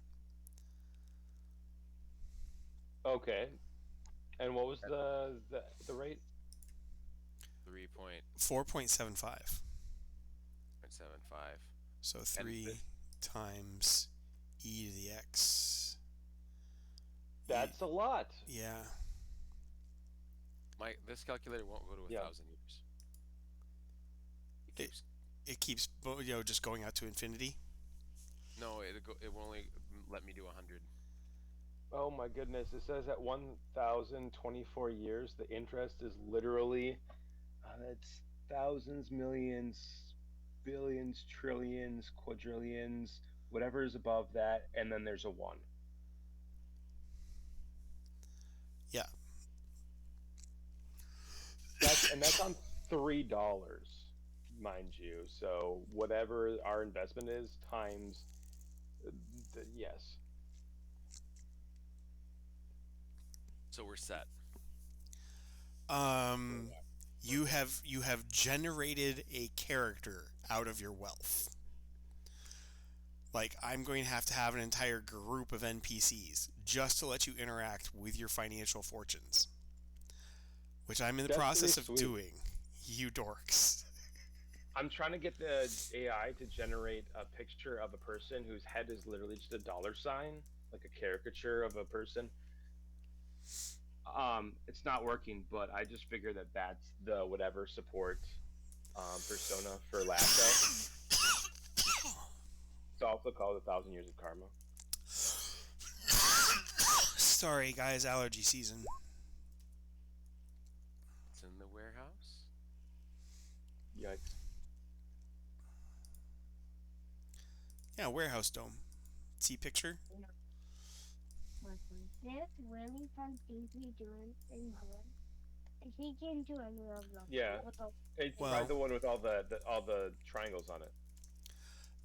Okay. And what was the rate? 3.75. 4.75. So And 3 times e to the x. That's a lot. Yeah. this calculator won't go to a Yeah. 1,000 years. It It, keeps it keeps just going out to infinity. No, it will only let me do 100. Oh my goodness! It says at 1,024 years, the interest is literally it's thousands, millions, billions, trillions, quadrillions, whatever is above that, and then there's a one. Yeah. That's on $3, mind you. So whatever our investment is times, yes. So we're set. Um, you have generated a character out of your wealth. Like I'm going to have an entire group of NPCs just to let you interact with your financial fortunes, which I'm in the That's pretty process of sweet. doing. You dorks. I'm trying to get the AI to generate a picture of a person whose head is literally just a dollar sign, like a caricature of a person. It's not working, but I just figured that that's the whatever support persona for Lasso. It's also called 1,000 Years of Karma. Sorry, guys, allergy season. It's in the warehouse. Yikes. Yeah, warehouse dome. See picture? There's really fun things we do in here. He can do any of them. Yeah. It's Well- probably the one with all the triangles on it.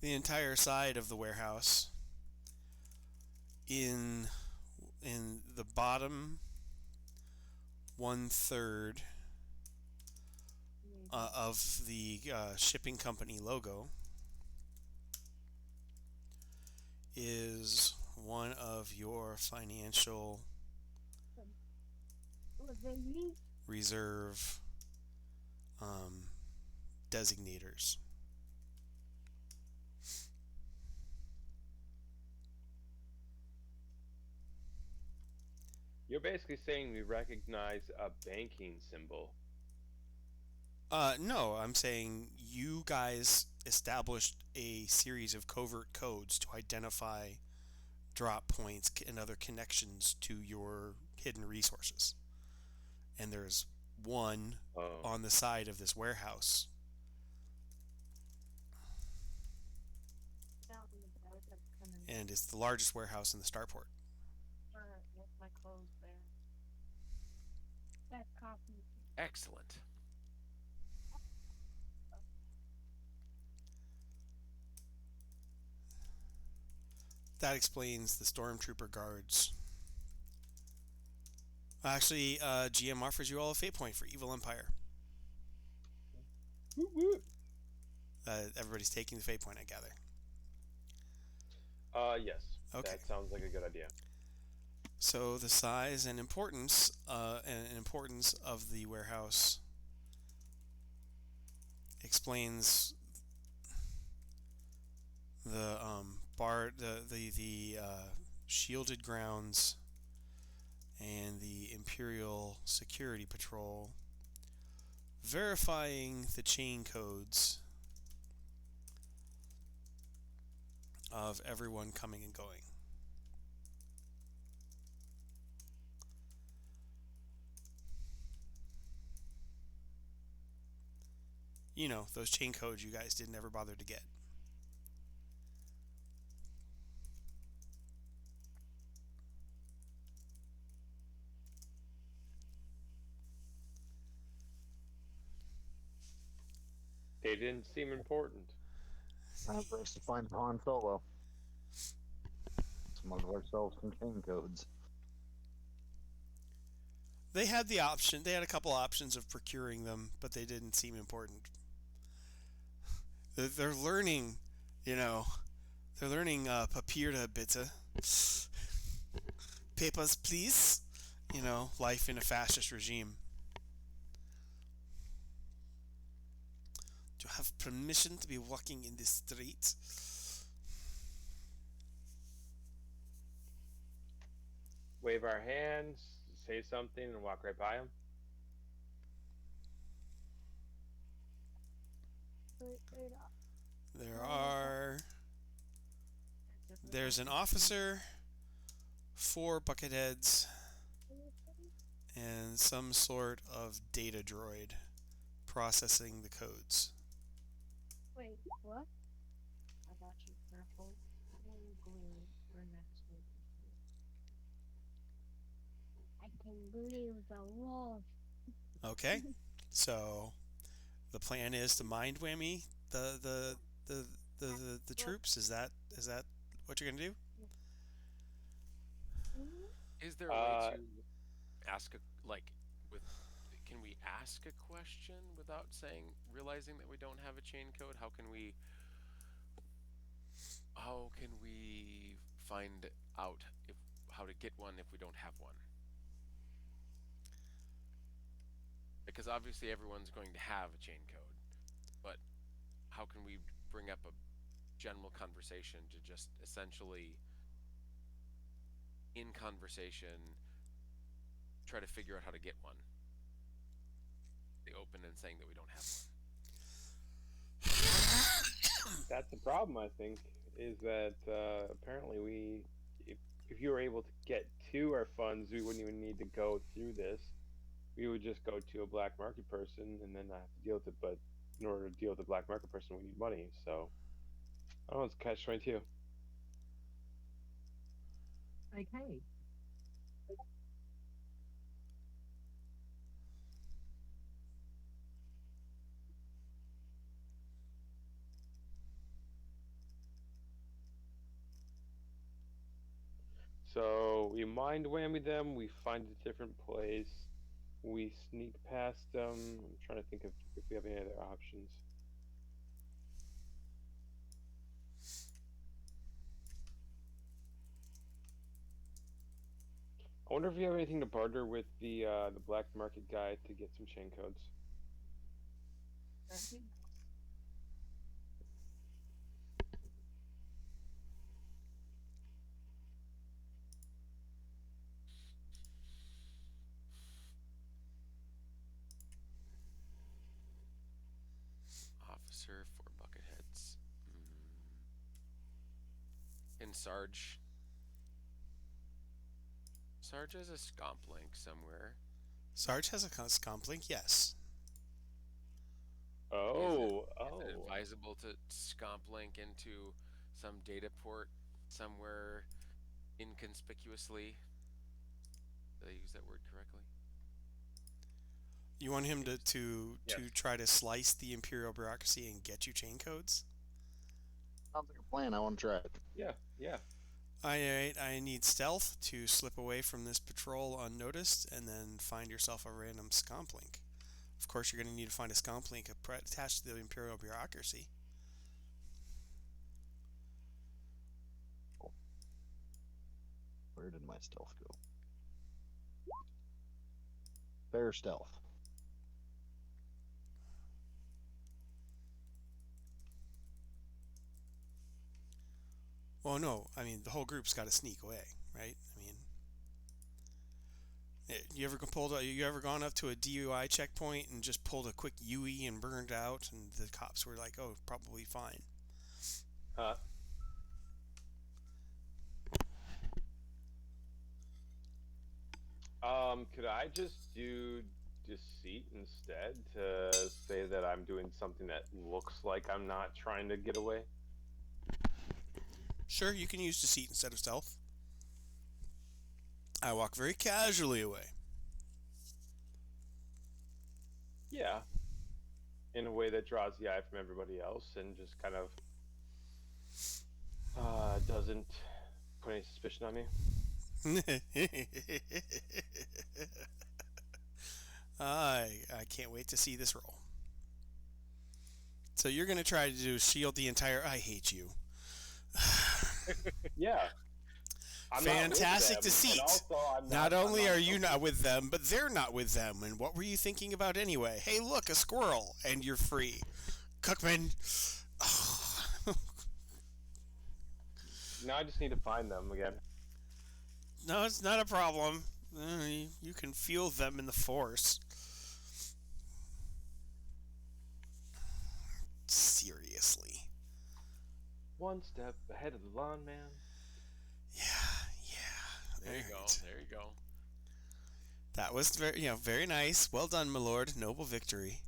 The entire side of the warehouse. In the bottom 1/3 of the shipping company logo is one of your financial reserve designators. You're basically saying we recognize a banking symbol. No, I'm saying you guys established a series of covert codes to identify drop points and other connections to your hidden resources. And there's one on the side of this warehouse. And it's the largest warehouse in the starport. My clothes there. That's coffee. Excellent. That explains the stormtrooper guards. Actually, GM offers you all a fate point for Evil Empire. Woo woo. Everybody's taking the fate point, I gather. Yes. Okay. That sounds like a good idea. So the size and importance of the warehouse explains the shielded grounds and the Imperial Security Patrol verifying the chain codes of everyone coming and going. You know, those chain codes you guys didn't ever bother to get. They didn't seem important. Nice to find Han Solo. Smuggle ourselves some chain codes. They had the option. They had a couple options of procuring them, but they didn't seem important. They're learning, you know. They're learning Papyrus bitte. Papers, please. You know, life in a fascist regime. Do you have permission to be walking in the street? Wave our hands, say something, and walk right by them. There's an officer, 4 bucketheads, and some sort of data droid processing the codes. Wait, what? I got you. Purple, green, for next week. I can believe the wolf. Okay, so the plan is to mind whammy the troops. Is that what you're gonna do? Is there a way to ask can we ask a question without realizing that we don't have a chain code? How can we find out how to get one if we don't have one? Because obviously everyone's going to have a chain code, but how can we bring up a general conversation to just essentially in conversation try to figure out how to get one? The open and saying that we don't have one. That's the problem, I think. is that apparently if you were able to get to our funds, we wouldn't even need to go through this. We would just go to a black market person and then not have to deal with it. But in order to deal with a black market person, we need money. So I don't know. It's catch 22. Like, hey, So we mind whammy them. We find a different place. We sneak past them. I'm trying to think of if we have any other options. I wonder if you have anything to barter with the black market guy to get some chain codes. Officer for bucketheads. And Sarge. Sarge has a scomp link somewhere. Sarge has a comp link, yes. Is it Oh. advisable to scomp link into some data port somewhere inconspicuously? Did I use that word correctly? You want him to Yes. try to slice the Imperial bureaucracy and get you chain codes? Sounds like a plan. I want to try it. Yeah. Yeah. I need stealth to slip away from this patrol unnoticed and then find yourself a random scomp link. Of course, you're going to need to find a scomp link attached to the Imperial bureaucracy. Where did my stealth go? Fair stealth. Well, no, I mean the whole group's got to sneak away, right? I mean, you ever gone up to a DUI checkpoint and just pulled a quick UE and burned out, and the cops were like, "Oh, probably fine." Huh? Could I just do deceit instead to say that I'm doing something that looks like I'm not trying to get away? Sure, you can use deceit instead of stealth. I walk very casually away. Yeah. In a way that draws the eye from everybody else and just kind of doesn't put any suspicion on me. I can't wait to see this roll. So you're going to try to shield the entire. I hate you. Yeah. I'm Fantastic not with them, deceit. and also I'm Not I'm only not are you guilty. not with them, but they're not with them. And what were you thinking about anyway? Hey, look, a squirrel, and you're free. Cookman. Now I just need to find them again. No, it's not a problem. You can feel them in the force. Seriously. One step ahead of the lawn man. Yeah. There you go. Alright. There you go. That was very nice. Well done, my lord. Noble victory.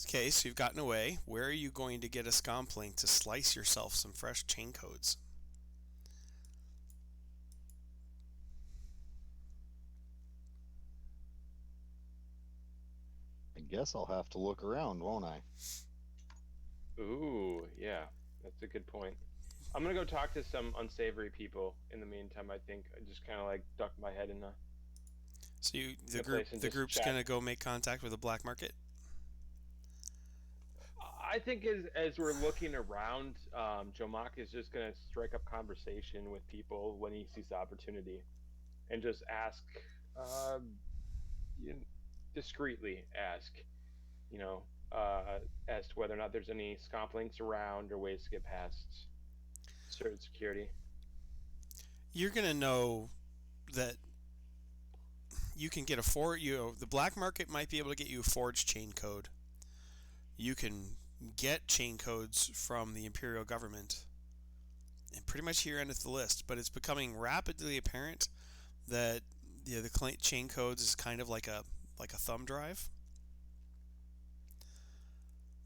Okay, so you've gotten away. Where are you going to get a scomp link to slice yourself some fresh chain codes? I guess I'll have to look around, won't I? Ooh, yeah, that's a good point. I'm gonna go talk to some unsavory people in the meantime. I think I just kind of like duck my head in the. So The place and the just group's chat. gonna go make contact with the black market. I think as we're looking around, Jomak is just gonna strike up conversation with people when he sees the opportunity, and just ask, you discreetly ask, you know, as to whether or not there's any scomp links around or ways to get past. certain security. You're gonna know that you can get a the black market might be able to get you a forged chain code. You can get chain codes from the imperial government, and pretty much here endeth the list. But it's becoming rapidly apparent that the chain codes is kind of like a thumb drive.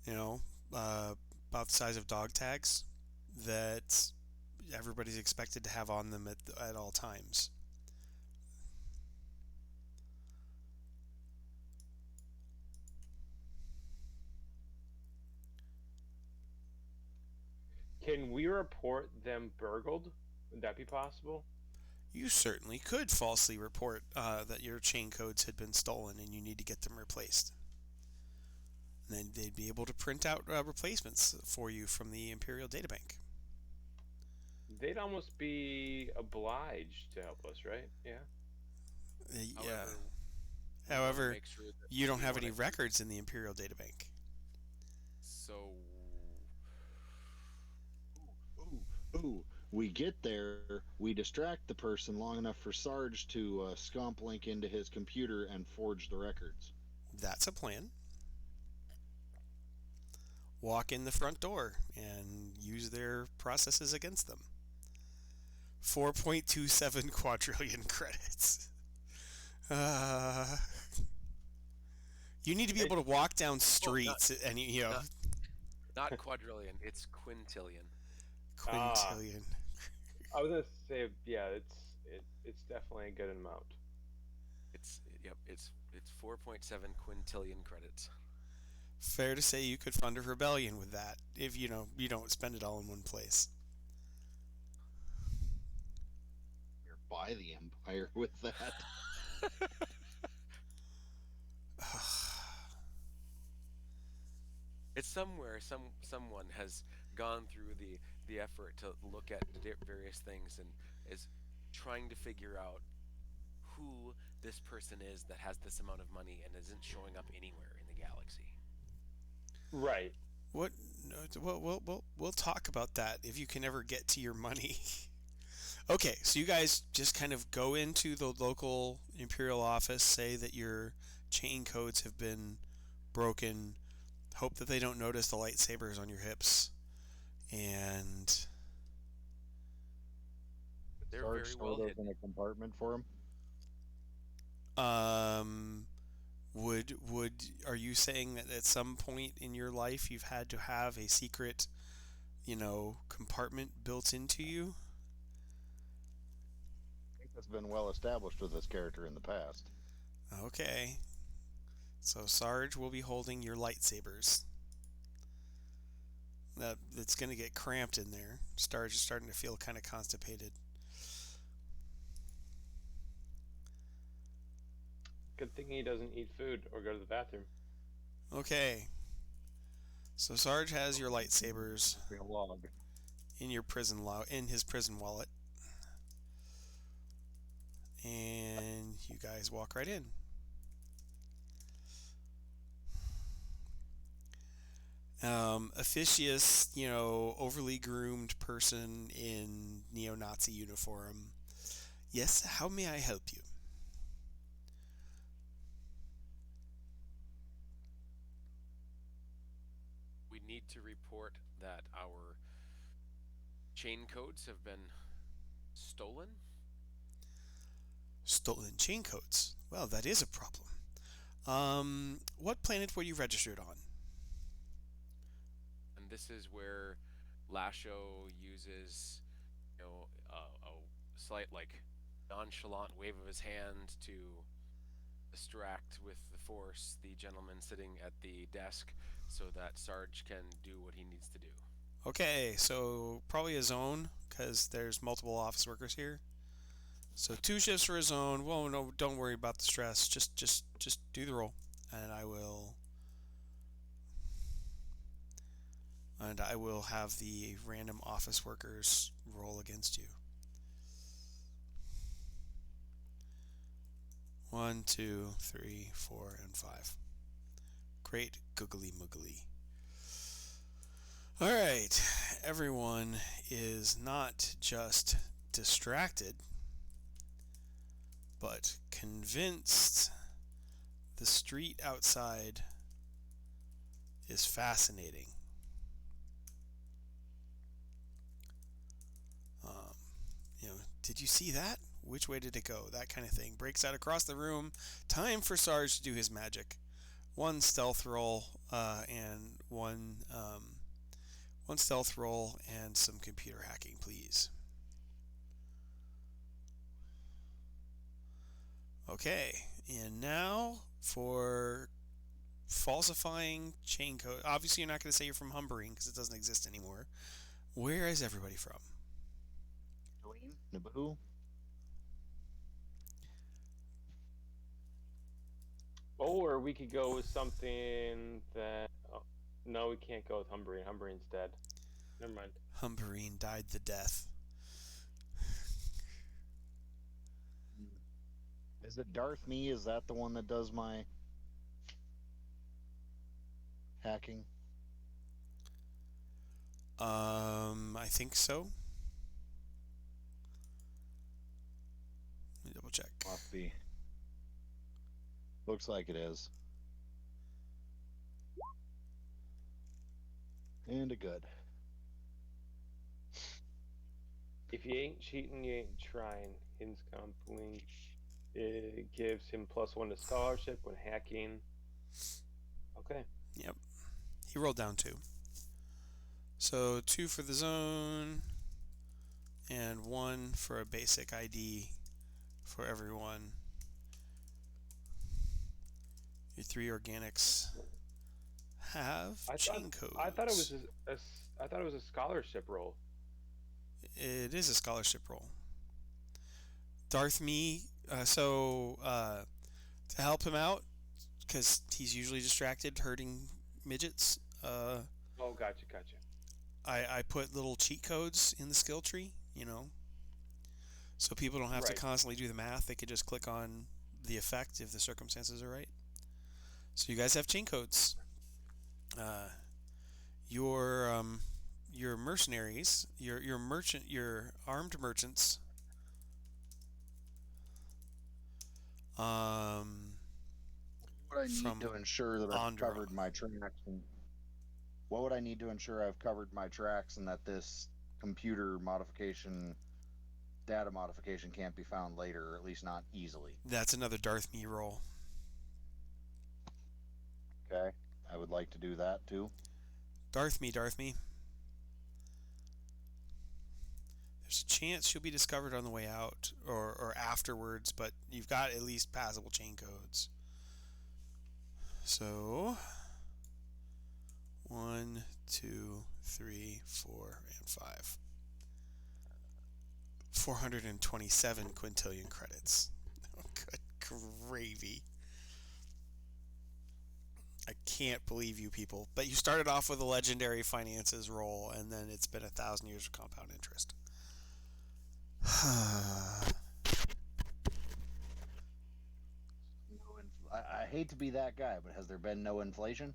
You know, about the size of dog tags that everybody's expected to have on them at all times. Can we report them burgled? Would that be possible? You certainly could falsely report that your chain codes had been stolen and you need to get them replaced. And then they'd be able to print out replacements for you from the Imperial Databank. They'd almost be obliged to help us, right? Yeah. Yeah. However, we want to However, make sure that you don't we have want any to. records in the Imperial Databank. So Ooh, we get there, we distract the person long enough for Sarge to scomp link into his computer and forge the records. That's a plan. Walk in the front door and use their processes against them. 4.27 quadrillion credits. Uh, you need to be able to walk down streets and not not quadrillion, it's quintillion. Ah, quintillion. I was gonna say, yeah, it's definitely a good amount. It's yep, it's 4.7 quintillion credits. Fair to say you could fund a rebellion with that if you don't spend it all in one place. You're by the Empire with that. It's somewhere someone has gone through the effort to look at various things and is trying to figure out who this person is that has this amount of money and isn't showing up anywhere in the galaxy. Right. What? No, we'll talk about that if you can ever get to your money. Okay, so you guys just kind of go into the local Imperial office, say that your chain codes have been broken, hope that they don't notice the lightsabers on your hips, and They're Sarge very store well those hidden. in a compartment for him. um, would are you saying that at some point in your life you've had to have a secret, compartment built into you? I think that's been well established with this character in the past. Okay, so Sarge will be holding your lightsabers. It's going to get cramped in there. Sarge is starting to feel kind of constipated. Good thing he doesn't eat food or go to the bathroom. Okay, so Sarge has your lightsabers Be a log. in in his prison wallet, and you guys walk right in. Officious, overly groomed person in neo-Nazi uniform. Yes, how may I help you? We need to report that our chain codes have been stolen. Stolen chain codes. Well, that is a problem. What planet were you registered on? And this is where Lasho uses, a slight like nonchalant wave of his hand to distract with the force the gentleman sitting at the desk so that Sarge can do what he needs to do. Okay, so probably a zone because there's multiple office workers here. So two shifts for a zone. Well, no, don't worry about the stress. Just do the roll, and I will have the random office workers roll against you. 1, 2, 3, 4, and 5. Great googly muggly. All right, everyone is not just distracted, but convinced the street outside is fascinating. Um, did you see that? Which way did it go? That kind of thing. Breaks out across the room. Time for Sarge to do his magic. One stealth roll and one stealth roll and some computer hacking, please. Okay, and now for falsifying chain code. Obviously, you're not going to say you're from Humbering because it doesn't exist anymore. Where is everybody from? Naboo? Or we could go with something that. Oh, no, we can't go with Humberine. Humberine's dead. Never mind. Humberine died the death. Is it Darth Me? Is that the one that does my hacking? I think so. Let me double check. Must be. Looks like it is. And a good. If you ain't cheating, you ain't trying. Hin's compliment. It gives him +1 to scholarship when hacking. Okay. Yep. He rolled down 2. So 2 for the zone and 1 for a basic ID for everyone. Your 3 organics have chain codes. I thought it was I thought it was a scholarship roll. It is a scholarship roll. Darth Me, to help him out, because he's usually distracted hurting midgets, Oh, gotcha. I put little cheat codes in the skill tree, so people don't have to Right. constantly do the math. They could just click on the effect if the circumstances are right. So you guys have chain codes. Your mercenaries, your armed merchants. What I need From to ensure that I've Andro. covered my tracks, and what would I need to ensure I've covered my tracks and that this computer modification, data modification can't be found later, or at least not easily? That's another Darth Me roll. Okay, I would like to do that too. Darth Me. There's a chance she'll be discovered on the way out or afterwards, but you've got at least passable chain codes. So 1, 2, 3, 4, and 5. 427 quintillion credits. Oh, good gravy. I can't believe you people. But you started off with a legendary finances roll, and then it's been 1,000 years of compound interest. I hate to be that guy, but has there been no inflation?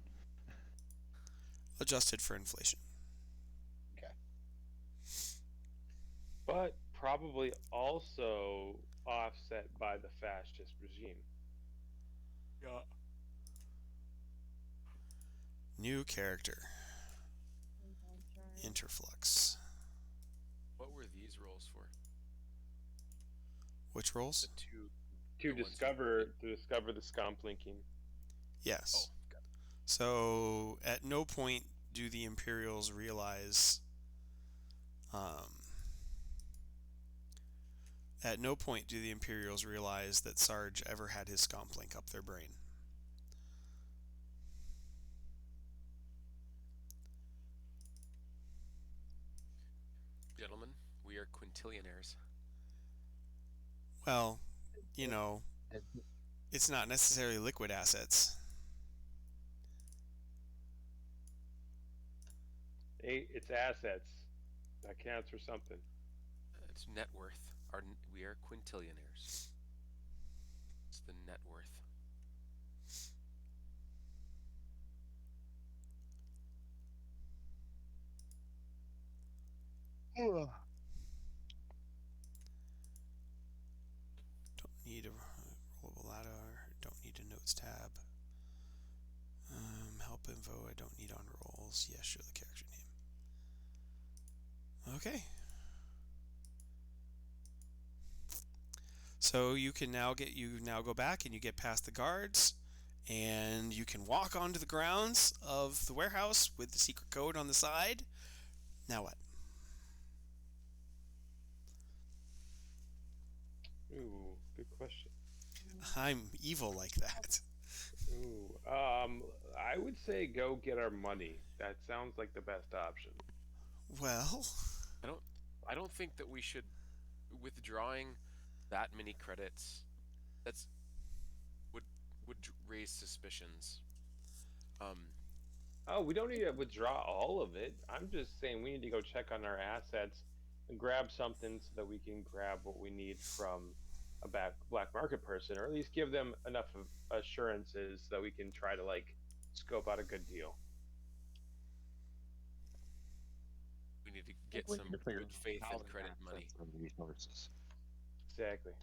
Adjusted for inflation. Okay. But probably also offset by the fascist regime. Yeah. New character. Interflux. What were these rolls for? Which rolls? The two. To The ones discover the scomp linking. Yes. Oh, got it. So at no point do the Imperials realize. At no point do the Imperials realize that Sarge ever had his scomp link up their brain. Gentlemen, we are quintillionaires. Well, it's not necessarily liquid assets. Hey, it's assets. That counts for something. It's net worth. We are quintillionaires. It's the net worth. Don't need a rollable ladder. Don't need a notes tab. Help info. I don't need on rolls. Yes, show the character name. Okay. So you now go back and you get past the guards, and you can walk onto the grounds of the warehouse with the secret code on the side. Now what? Ooh, good question. I'm evil like that. Ooh, I would say go get our money. That sounds like the best option. Well, I don't I don't think that we should withdrawing that many credits. That's would raise suspicions. Um, Oh, we don't need to withdraw all of it. I'm just saying we need to go check on our assets and grab something so that we can grab what we need from a black market person, or at least give them enough of assurances that we can try to like scope out a good deal. we need to I think get we need some to figure good faith out how and to credit money. access the resources. Exactly.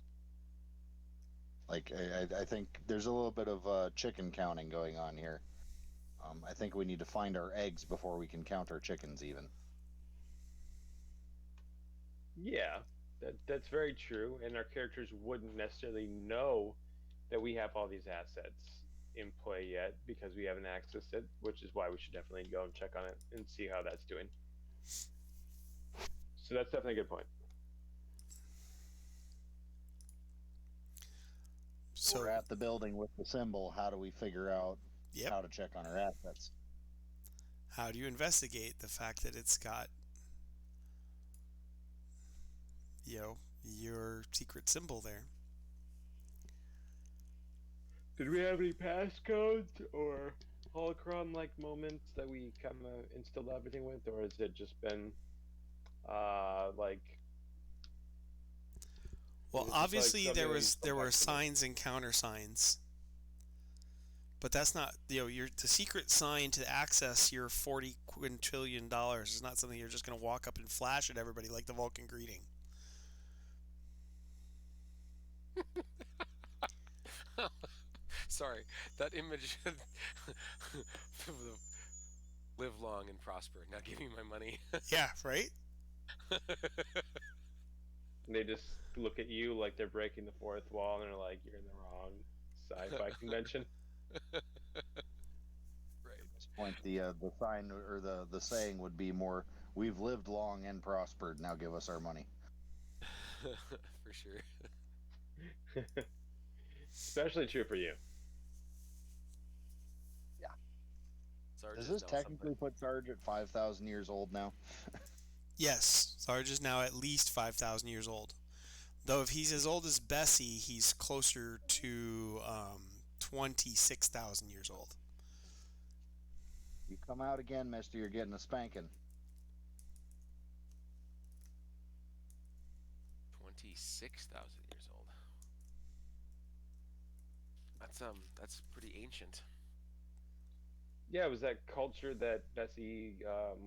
Like I think there's a little bit of chicken counting going on here. I think we need to find our eggs before we can count our chickens. Even Yeah, that's very true, and our characters wouldn't necessarily know that we have all these assets in play yet because we haven't accessed it, which is why we should definitely go and check on it and see how that's doing. So that's definitely a good point. so we're at the building with the symbol. How do we figure out yep. how to check on our assets? How do you investigate the fact that it's got, your secret symbol there? Did we have any passcodes or holocron like moments that we kind of instilled everything with, or has it just been like Well, is it just like obviously something that you still there were back to me? signs and countersigns, but that's not your the secret sign to access your $40 quintillion is not something you're just going to walk up and flash at everybody like the Vulcan greeting. Sorry, that image of the live long and prosper. Now give me my money. Yeah, right. They just look at you like they're breaking the fourth wall, and they're like, "You're in the wrong sci-fi convention." Right. At this point, the sign or the saying would be more: "We've lived long and prospered. Now give us our money." For sure. Especially true for you. Sarge Does is this now technically something. put Sarge at 5,000 years old now? Yes, Sarge is now at least 5,000 years old. Though if he's as old as Bessie, he's closer to 26,000 years old. You come out again, mister, you're getting a spanking. 26,000 years old. That's pretty ancient. Yeah, it was that culture that Bessie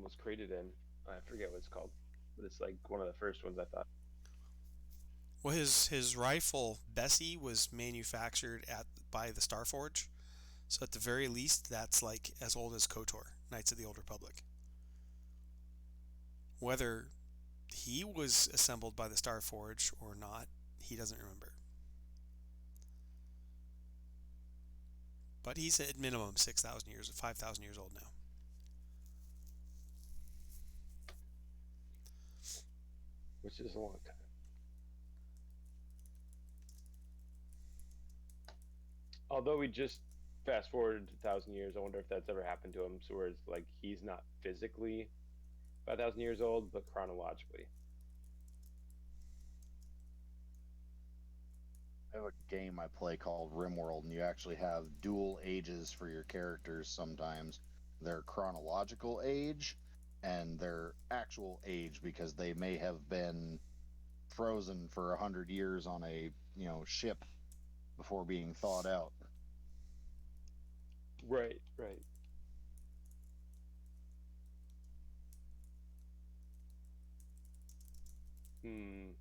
was created in. I forget what it's called, but it's like one of the first ones I thought. Well, his rifle Bessie was manufactured at by the Starforge, so at the very least, that's like as old as KOTOR, Knights of the Old Republic. Whether he was assembled by the Starforge or not, he doesn't remember. But he's at minimum 6,000 years, 5,000 years old now. Which is a long time. Although we just fast forwarded 1,000 years, I wonder if that's ever happened to him. So where it's like he's not physically 5,000 years old, but chronologically. I have a game I play called RimWorld, and you actually have dual ages for your characters sometimes. Their chronological age and their actual age, because they may have been frozen for 100 years on a ship before being thawed out. Right, right. Hmm.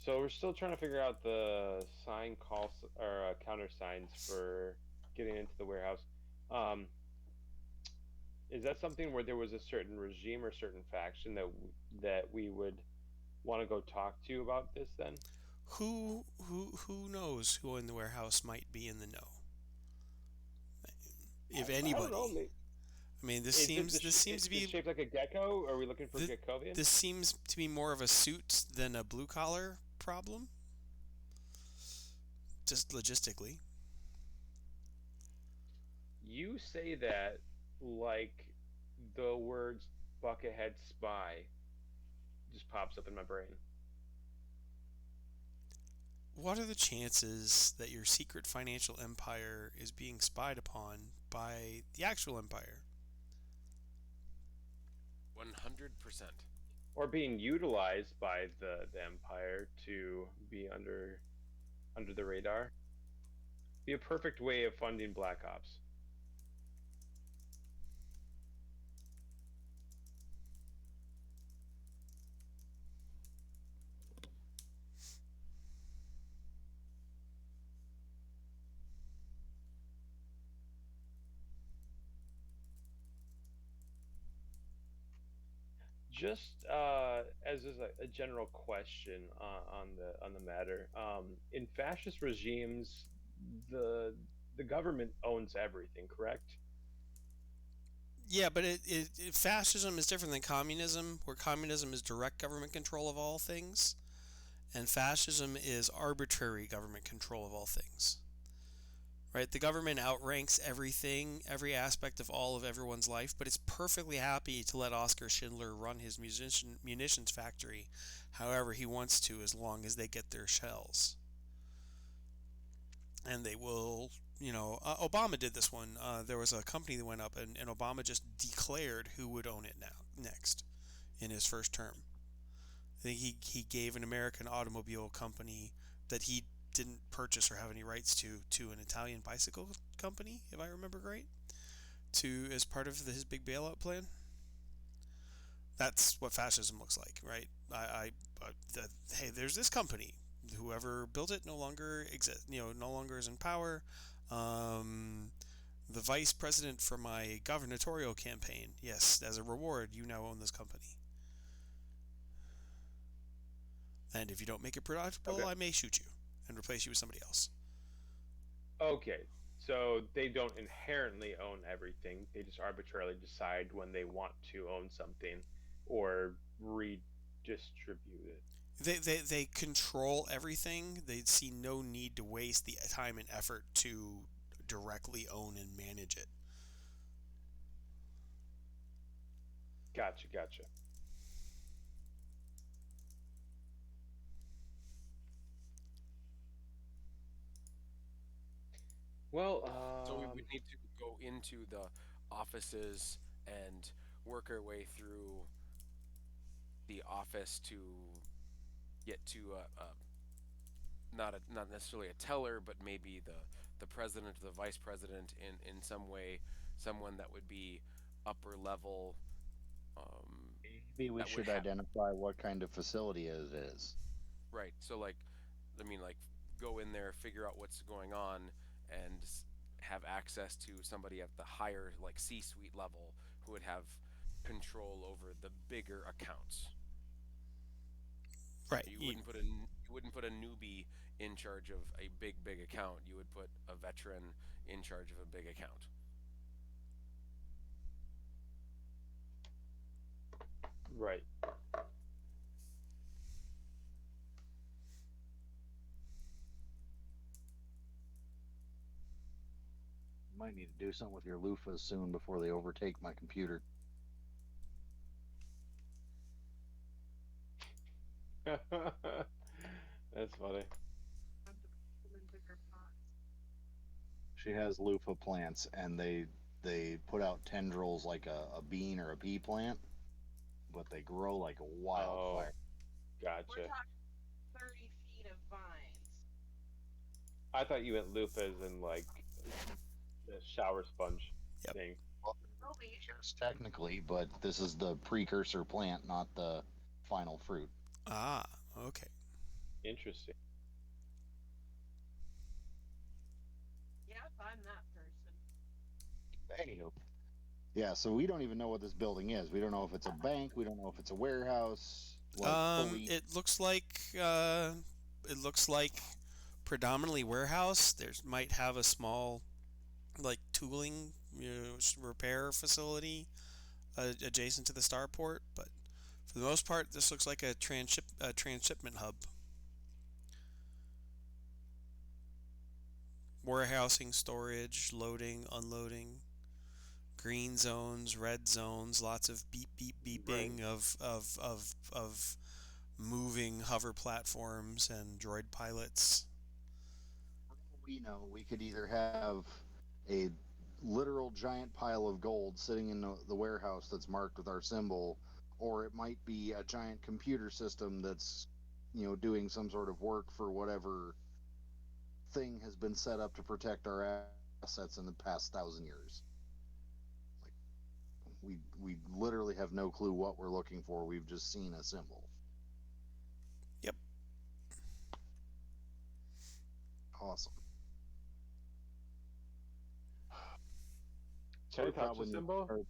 So we're still trying to figure out the or countersigns for getting into the warehouse. Um, is that something where there was a certain regime or certain faction that we would want to go talk to about this then? Who knows who in the warehouse might be in the know? If I don't know. anybody. I mean, this Is seems to it be shaped like a gecko? Are we looking for this, Geckovian? this seems to be more of a suit than a blue collar problem, just logistically. You say that like the words buckethead spy just pops up in my brain. What are the chances that your secret financial empire is being spied upon by the actual empire? 100%. Or being utilized by the Empire to be under the radar. Be a perfect way of funding Black Ops. Just as a general question on the matter, in fascist regimes, the the government owns everything, correct? Yeah, but fascism is different than communism, where communism is direct government control of all things, and fascism is arbitrary government control of all things. Right? The government outranks everything, every aspect of all of everyone's life, but it's perfectly happy to let Oscar Schindler run his munitions factory however he wants to, as long as they get their shells. And they will, Obama did this one. There was a company that went up, and Obama just declared who would own it next in his first term. I think he gave an American automobile company that he didn't purchase or have any rights to an Italian bicycle company, if I remember right, to as part of his big bailout plan. That's what fascism looks like, right? Hey, there's this company. Whoever built it no longer exists. No longer is in power. Um, the vice president for my gubernatorial campaign. Yes, as a reward, you now own this company. And if you don't make it Okay. predictable, I may shoot you and replace you with somebody else. Okay. So they don't inherently own everything. They just arbitrarily decide when they want to own something or redistribute it. They control everything. They see no need to waste the time and effort to directly own and manage it. Gotcha, gotcha. Well, So we would need to go into the offices and work our way through the office to get to not necessarily a teller, but maybe the president or the vice president in some way, someone that would be upper level, Maybe we that would should have identify what kind of facility it is. right. So like, I mean, like go in there, figure out what's going on, and have access to somebody at the higher like C-suite level who would have control over the bigger accounts. Right. You wouldn't put a newbie in charge of a big account. You would put a veteran in charge of a big account. right. Might need to do something with your loofahs soon before they overtake my computer. That's funny. She has loofah plants, and they put out tendrils like a bean or a pea plant, but they grow like a Oh, wildfire. gotcha. We're talking 30 feet of vines. I thought you meant loofahs and like the shower sponge Yep. thing. Well, Toby, yes, technically, but this is the precursor plant, not the final fruit. Ah, okay. Interesting. Yep, I'm that person. Anywho, yeah, so we don't even know what this building is. We don't know if it's a bank. We don't know if it's a warehouse, like fully. It looks like it looks like predominantly warehouse. There's might have a small like tooling, repair facility adjacent to the starport, but for the most part, this looks like a transshipment hub, warehousing, storage, loading, unloading, green zones, red zones, lots of beep beep Right. beeping of moving hover platforms and droid pilots. We know we could either have a literal giant pile of gold sitting in the warehouse that's marked with our symbol, or it might be a giant computer system that's, doing some sort of work for whatever thing has been set up to protect our assets in the past 1,000 years. Like we literally have no clue what we're looking for. We've just seen a symbol. Yep. Awesome. Can I we touch the probably need to symbol? start.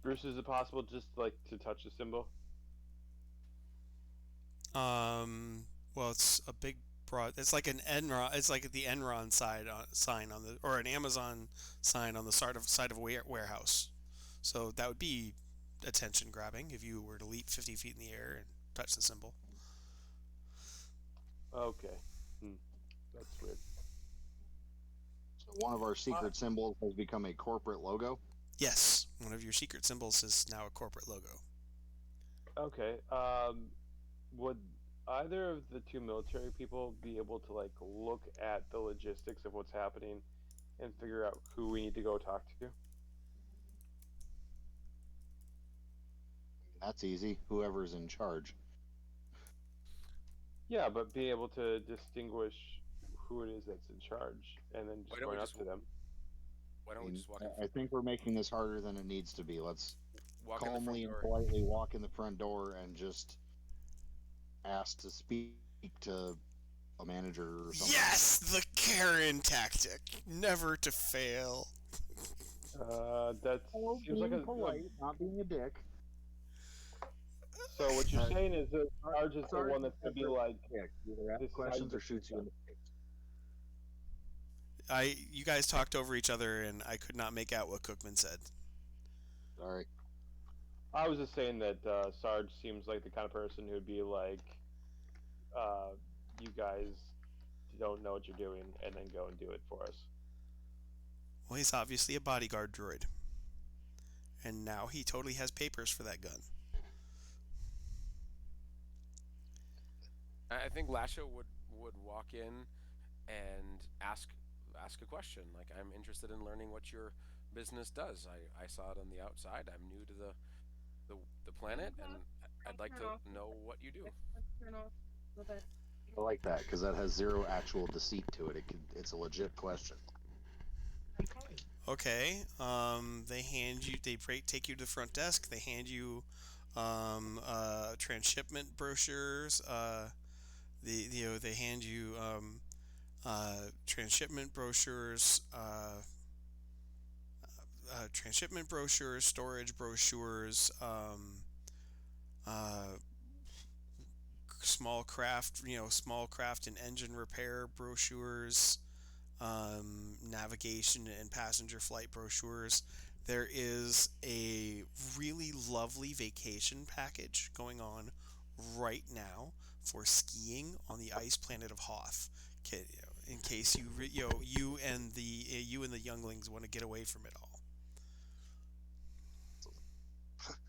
Bruce, is it possible just like to touch the symbol? Well, it's a big broad. It's like an Enron. It's like the Enron sign on the, or an Amazon sign on the side of a warehouse. So that would be attention grabbing if you were to leap 50 feet in the air and touch the symbol. Okay. Hmm. That's weird. So one of our secret symbols has become a corporate logo. Yes, one of your secret symbols is now a corporate logo. Okay. Would either of the two military people be able to like look at the logistics of what's happening and figure out who we need to go talk to? That's easy. Whoever's in charge. Yeah, but be able to distinguish who it is that's in charge, and then Why just don't we going up just to them. why don't we just walk I think we're making this harder than it needs to be. Let's in the front calmly and door? politely walk in the front door and just ask to speak to a manager or something. Yes, the Karen tactic, never to fail. That Oh, seems like being a. polite, not being a dick. So what you're saying is that Sarge is the Sarge one that's gonna be like dick. Either asks questions or shoots you in the face. You guys talked over each other, and I could not make out what Cookman said. Sorry. I was just saying that Sarge seems like the kind of person who'd be like, you guys don't know what you're doing, and then go and do it for us. Well, he's obviously a bodyguard droid, and now he totally has papers for that gun. I think Lasha would walk in and ask a question. Like, I'm interested in learning what your business does. I saw it on the outside. I'm new to the, the planet, and I'd like to know what you do. Turn off a little bit. I like that because that has zero actual deceit to it. It's a legit question. Okay. Take you to the front desk. They hand you transshipment brochures. They hand you transshipment brochures. Transshipment brochures, storage brochures, uh, small craft and engine repair brochures, navigation and passenger flight brochures. There is a really lovely vacation package going on right now for skiing on the ice planet of Hoth. In case you and the younglings want to get away from it all.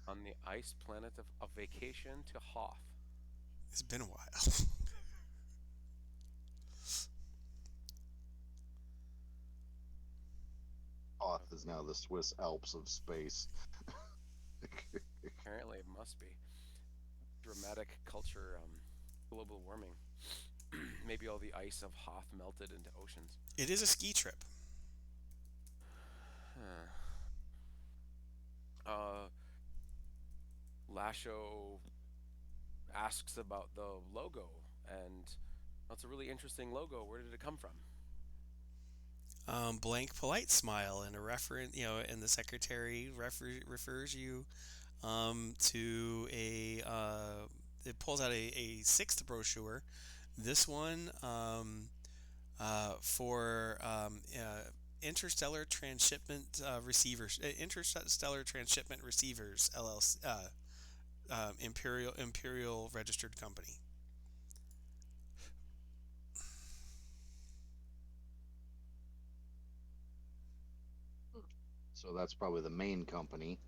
On the ice planet of a vacation to Hoth. It's been a while. Hoth is now the Swiss Alps of space. Apparently, it must be dramatic culture, global warming. Maybe all the ice of Hoth melted into oceans. It is a ski trip. Huh. uh, Lasho asks about the logo, and that's a really interesting logo. Where did it come from? Blank polite smile and a reference, and the secretary refers you to it pulls out a sixth brochure. This one for interstellar transshipment receivers, interstellar transshipment receivers LLC, Imperial registered company. So that's probably the main company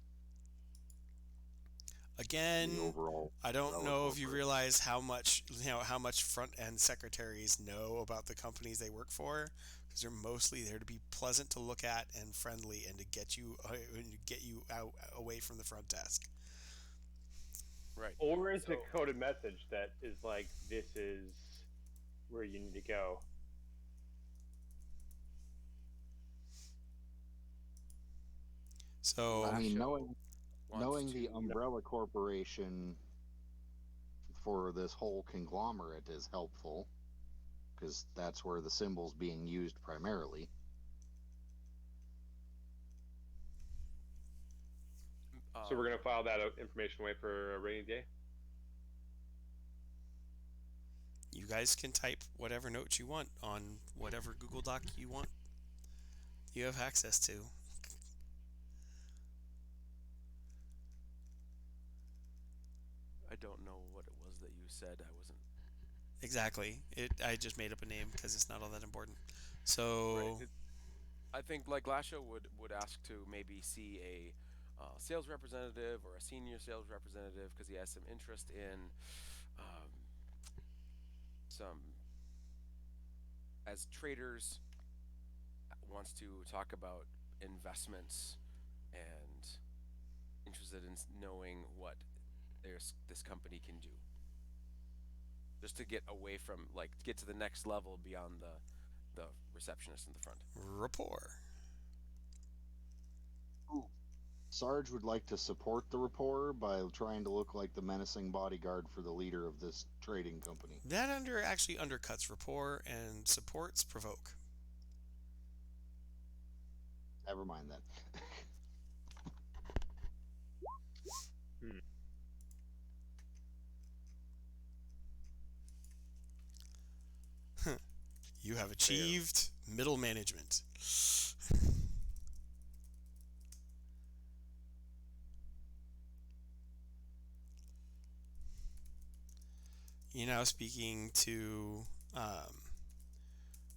in the Again, overall I don't umbrella know if you corporate. realize how much front end secretaries know about the companies they work for, because they're mostly there to be pleasant to look at and friendly, and to get you out away from the front desk. Right. Or is it So, coded message that is like, this is where you need to go? So I mean, Lasho wants knowing the to. umbrella corporation for this whole conglomerate is helpful because that's where the symbol's being used primarily. So we're Um, gonna file that information away for a rainy day. you guys can type whatever notes you want on whatever Google Doc you want. You have access to. I don't know what it was that you said. I wasn't Exactly. I just made up a name because it's not all that important. right. So I think like Lasho would ask to maybe see a sales representative or a senior sales representative because he has some interest in um, some as traders wants to talk about investments and interested in knowing what this company can do just to get away from like get to the next level beyond the receptionist in the front. rapport. Ooh. Sarge would like to support the rapport by trying to look like the menacing bodyguard for the leader of this trading company. That actually undercuts rapport and supports provoke. Never mind that. Hmm. You have Fair. achieved middle management. You're now speaking um,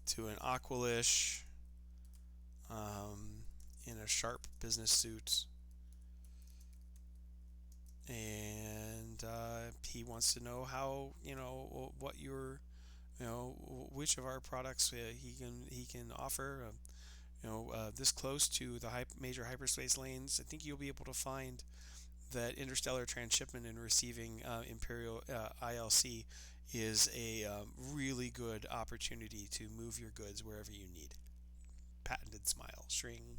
to an Aqualish in a sharp business suit, and he wants to know how what your which of our products he can offer. This close to the major hyperspace lanes, I think you'll be able to find that interstellar transshipment and receiving Imperial ILC is a really good opportunity to move your goods wherever you need. Patented smile, string.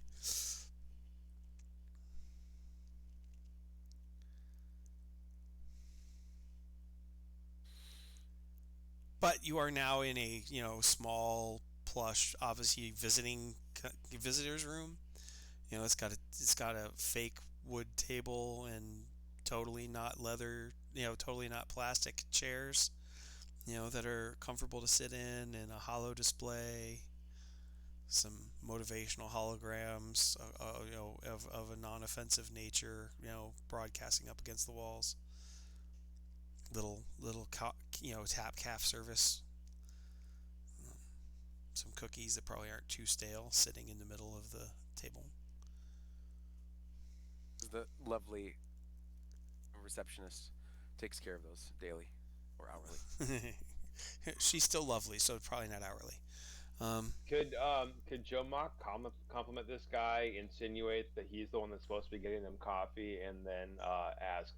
But you are now in a small plush, obviously visitors room. It's got a fake wood table and totally not leather, totally not plastic chairs, that are comfortable to sit in, and a hollow display, some motivational holograms, of a non-offensive nature, broadcasting up against the walls. Tap calf service, some cookies that probably aren't too stale, sitting in the middle of the table. The lovely receptionist takes care of those daily or hourly. She's still lovely, so probably not hourly. Um, Could Joe Mock compliment this guy, insinuate that he's the one that's supposed to be getting them coffee, and then ask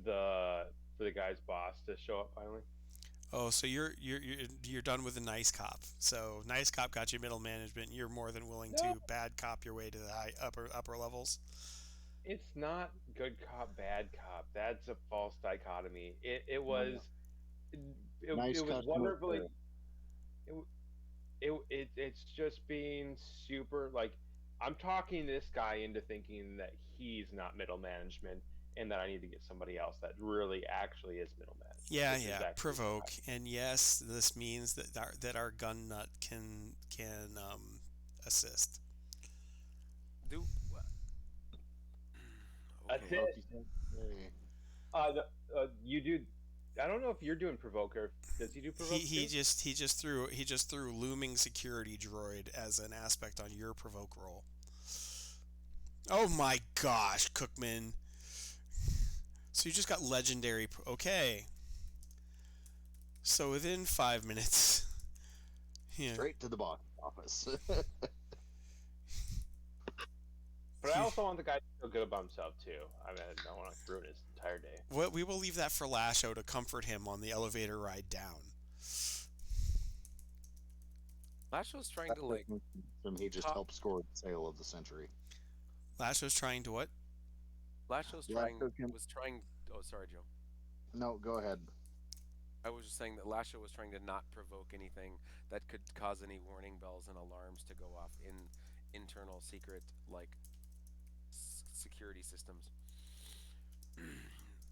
the for the guy's boss to show up finally? oh, so you're done with the nice cop. So nice cop got you middle management. You're more than willing No. to bad cop your way to the high upper levels. it's not good cop, bad cop. That's a false dichotomy. It No, was no. it Nice was customer wonderfully. service. It, it's just being super like I'm talking this guy into thinking that he's not middle management and that I need to get somebody else that really actually is middle management, Yeah, which is yeah, actually provoke, and yes, this means that our gun nut can assist. Do that's okay. it. Provoke, you said? Hey. You do. I don't know if you're doing provoke or does he do He provoke he too? just he just threw he just threw looming security droid as an aspect on your provoke roll. Oh my gosh, Cookman. So you just got legendary. Okay. So within 5 minutes, yeah, Straight to the box office. But I you, also want the guy to feel good about himself too. I mean, I don't want to ruin his entire day. we will leave that for Lasho to comfort him on the elevator ride down. Lash was trying That to like doesn't seem he just talk. helped score the sale of the century. Lasho's trying to what? Lash was Last trying token. was trying. Oh, sorry, Joe. No, go ahead. I was just saying that Lasha was trying to not provoke anything that could cause any warning bells and alarms to go off in internal secret like security systems.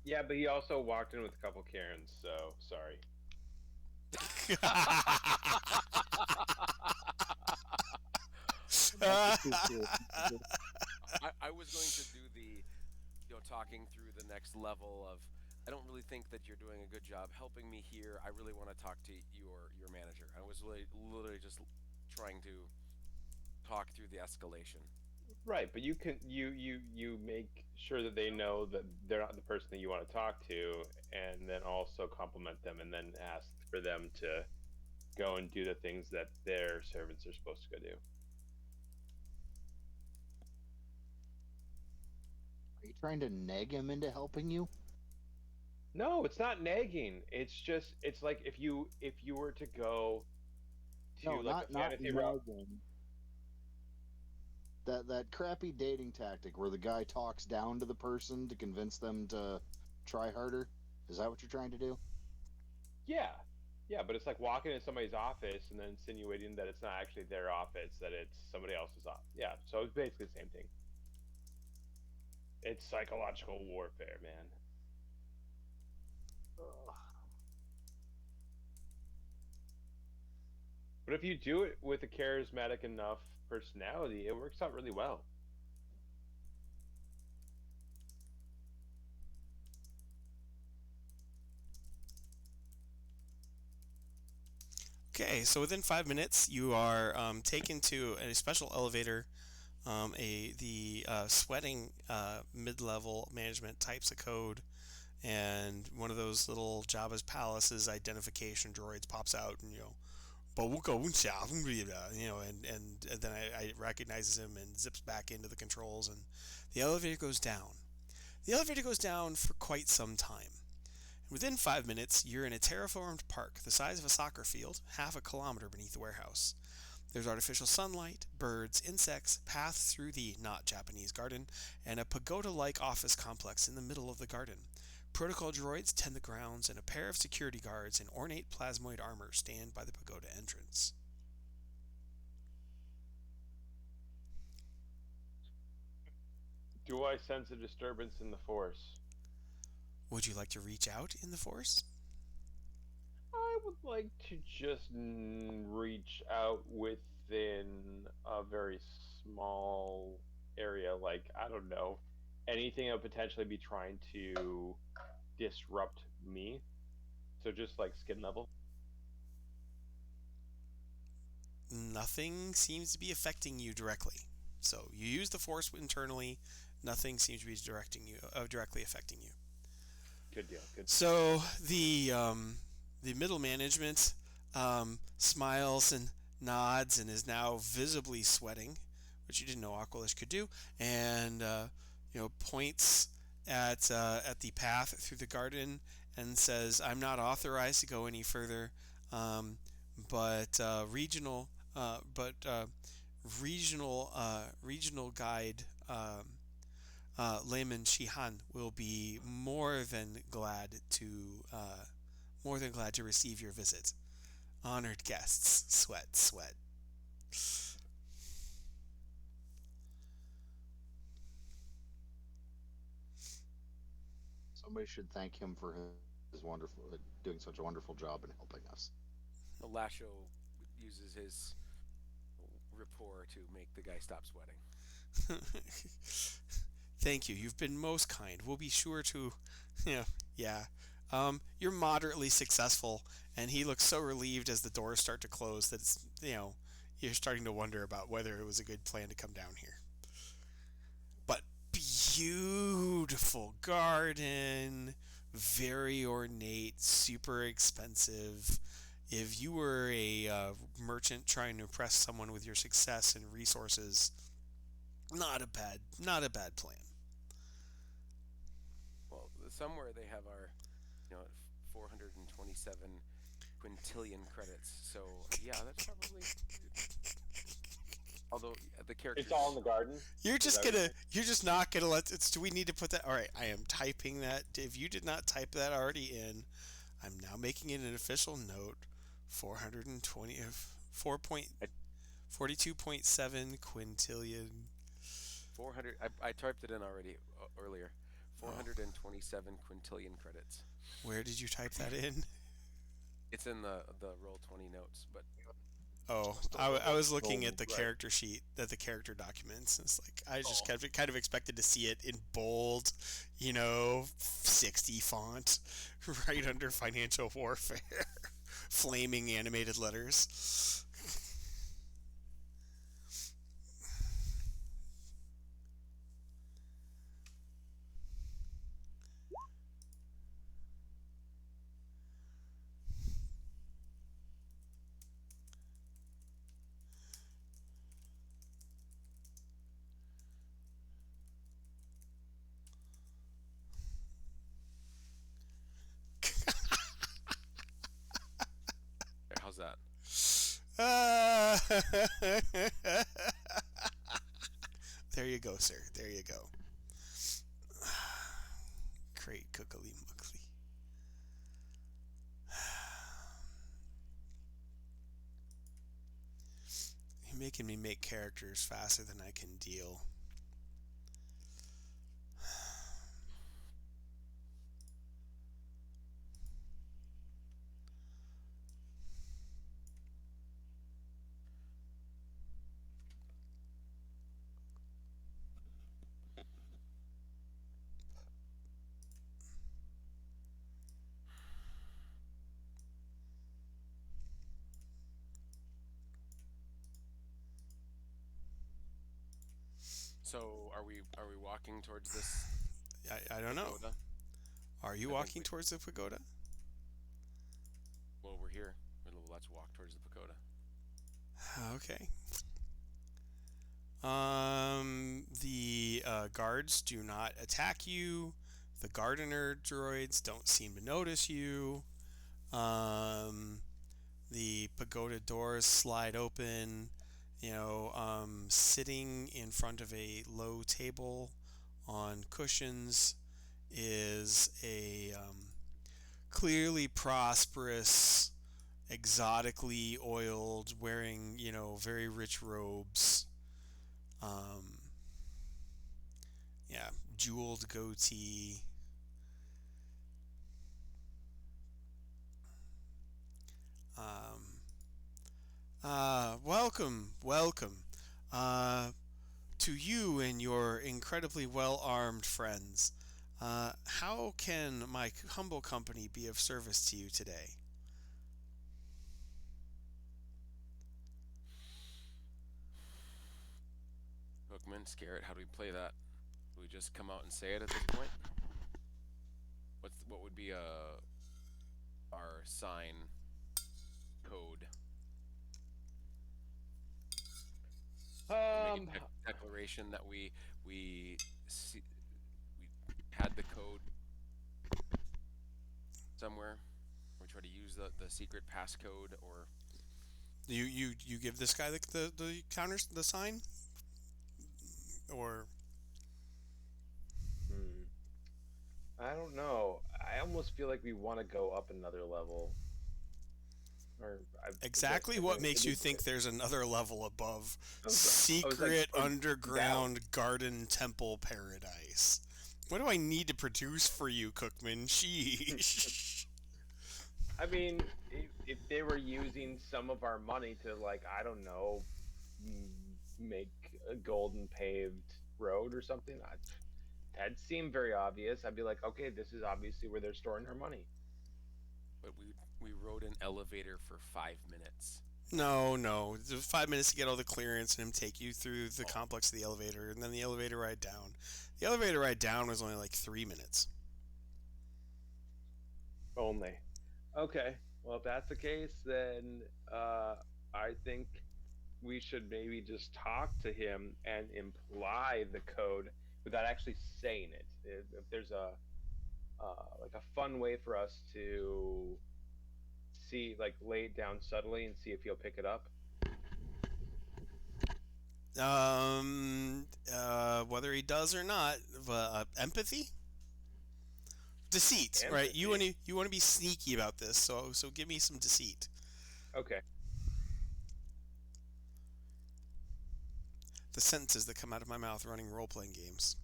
Yeah, but he also walked in with a couple Karens, so sorry. Not the secret. I was going to do the talking through the next level of I don't really think that you're doing a good job helping me here. I really want to talk to your manager. I was really literally just trying to talk through the escalation. Right, but you make sure that they know that they're not the person that you want to talk to, and then also compliment them, and then ask for them to go and do the things that their servants are supposed to go do. Are you trying to nag him into helping you? No, it's not nagging. It's like if you were to go No, to like a not fantasy realm. nagging. That crappy dating tactic where the guy talks down to the person to convince them to try harder. Is that what you're trying to do? Yeah, yeah, but it's like walking in somebody's office and then insinuating that it's not actually their office, that it's somebody else's office. Yeah, so it's basically the same thing. It's psychological warfare, man. Ugh. But if you do it with a charismatic enough personality, it works out really well. Okay, so within 5 minutes, you are taken to a special elevator. A the sweating mid-level management types a code, and one of those little Jabba's palaces identification droids pops out, and and then I recognizes him and zips back into the controls, and the elevator goes down. The elevator goes down for quite some time. Within 5 minutes, you're in a terraformed park the size of a soccer field, half a kilometer beneath the warehouse. There's artificial sunlight, birds, insects, paths through the not Japanese garden, and a pagoda like office complex in the middle of the garden. Protocol droids tend the grounds, and a pair of security guards in ornate plasmoid armor stand by the pagoda entrance. Do I sense a disturbance in the force? Would you like to reach out in the force? I would like to just reach out within a very small area, like, I don't know, anything that would potentially be trying to disrupt me. So just like skin level. Nothing seems to be affecting you directly. So you use the force internally. Nothing seems to be directly affecting you. Good deal. Good. So the middle management smiles and nods and is now visibly sweating, which you didn't know Aqualish could do, and points at the path through the garden and says, "I'm not authorized to go any further, um, but regional guide." Layman Shihan will be more than glad to receive your visit. Honored guests, sweat, sweat. Somebody should thank him for his wonderful doing such a wonderful job in helping us. Lasho uses his rapport to make the guy stop sweating. Thank you. You've been most kind. We'll be sure to, yeah, yeah. You're moderately successful, and he looks so relieved as the doors start to close that you're starting to wonder about whether it was a good plan to come down here. But beautiful garden, very ornate, super expensive. If you were a merchant trying to impress someone with your success and resources, not a bad plan. Well, somewhere they have our, 427 quintillion credits. So yeah, that's probably. Although the characters. It's all in the garden. You're just not gonna let. Do we need to put that? All right, I am typing that. If you did not type that already in, I'm now making it an official note. 420 4.42.7 quintillion. 400. I typed it in already earlier. 427 quintillion credits. Where did you type that in? It's in the roll 20 notes, but Oh, I was looking at the character sheet, at the character documents. It's like I just kind of expected to see it in bold, 60 font, right under financial warfare, flaming animated letters. how's that? Uh, there you go, sir. There you go. Great cookily muckly. You're making me make characters faster than I can deal. So are we walking towards this I don't know. pagoda? Are you I think walking towards the pagoda? Well, we're here. Let's walk towards the pagoda. Okay. The guards do not attack you. The gardener droids don't seem to notice you. The pagoda doors slide open. Sitting in front of a low table on cushions is a clearly prosperous, exotically oiled, wearing, very rich robes. Um, yeah, jeweled goatee. Welcome, welcome. To you and your incredibly well armed friends. How can my humble company be of service to you today? Hookman, scare it. How do we play that? Do we just come out and say it at this point? What would be our sign code? Make a declaration that we see, we had the code somewhere. We try to use the secret passcode, or You give this guy the counters, the sign, or I don't know. I almost feel like we want to go up another level. Or is that Exactly what giving makes it? you think there's another level above I was like, secret or down. underground garden temple paradise? What do I need to produce for you, Cookman? Sheesh. I mean, if they were using some of our money to, like, I don't know, make a golden paved road or something, that'd seem very obvious. I'd be like, okay, this is obviously where they're storing our money. But we rode an elevator for 5 minutes. No, no. It's 5 minutes to get all the clearance and him take you through the Oh, complex of the elevator, and then the elevator ride down. The elevator ride down was only like 3 minutes. Only. Okay. Well, if that's the case, then I think we should maybe just talk to him and imply the code without actually saying it. If there's a like a fun way for us to see, like, lay it down subtly and see if he'll pick it up. Whether he does or not, empathy, deceit, right? You want Empathy. to be sneaky about this, so give me some deceit. Okay. The sentences that come out of my mouth running role playing games.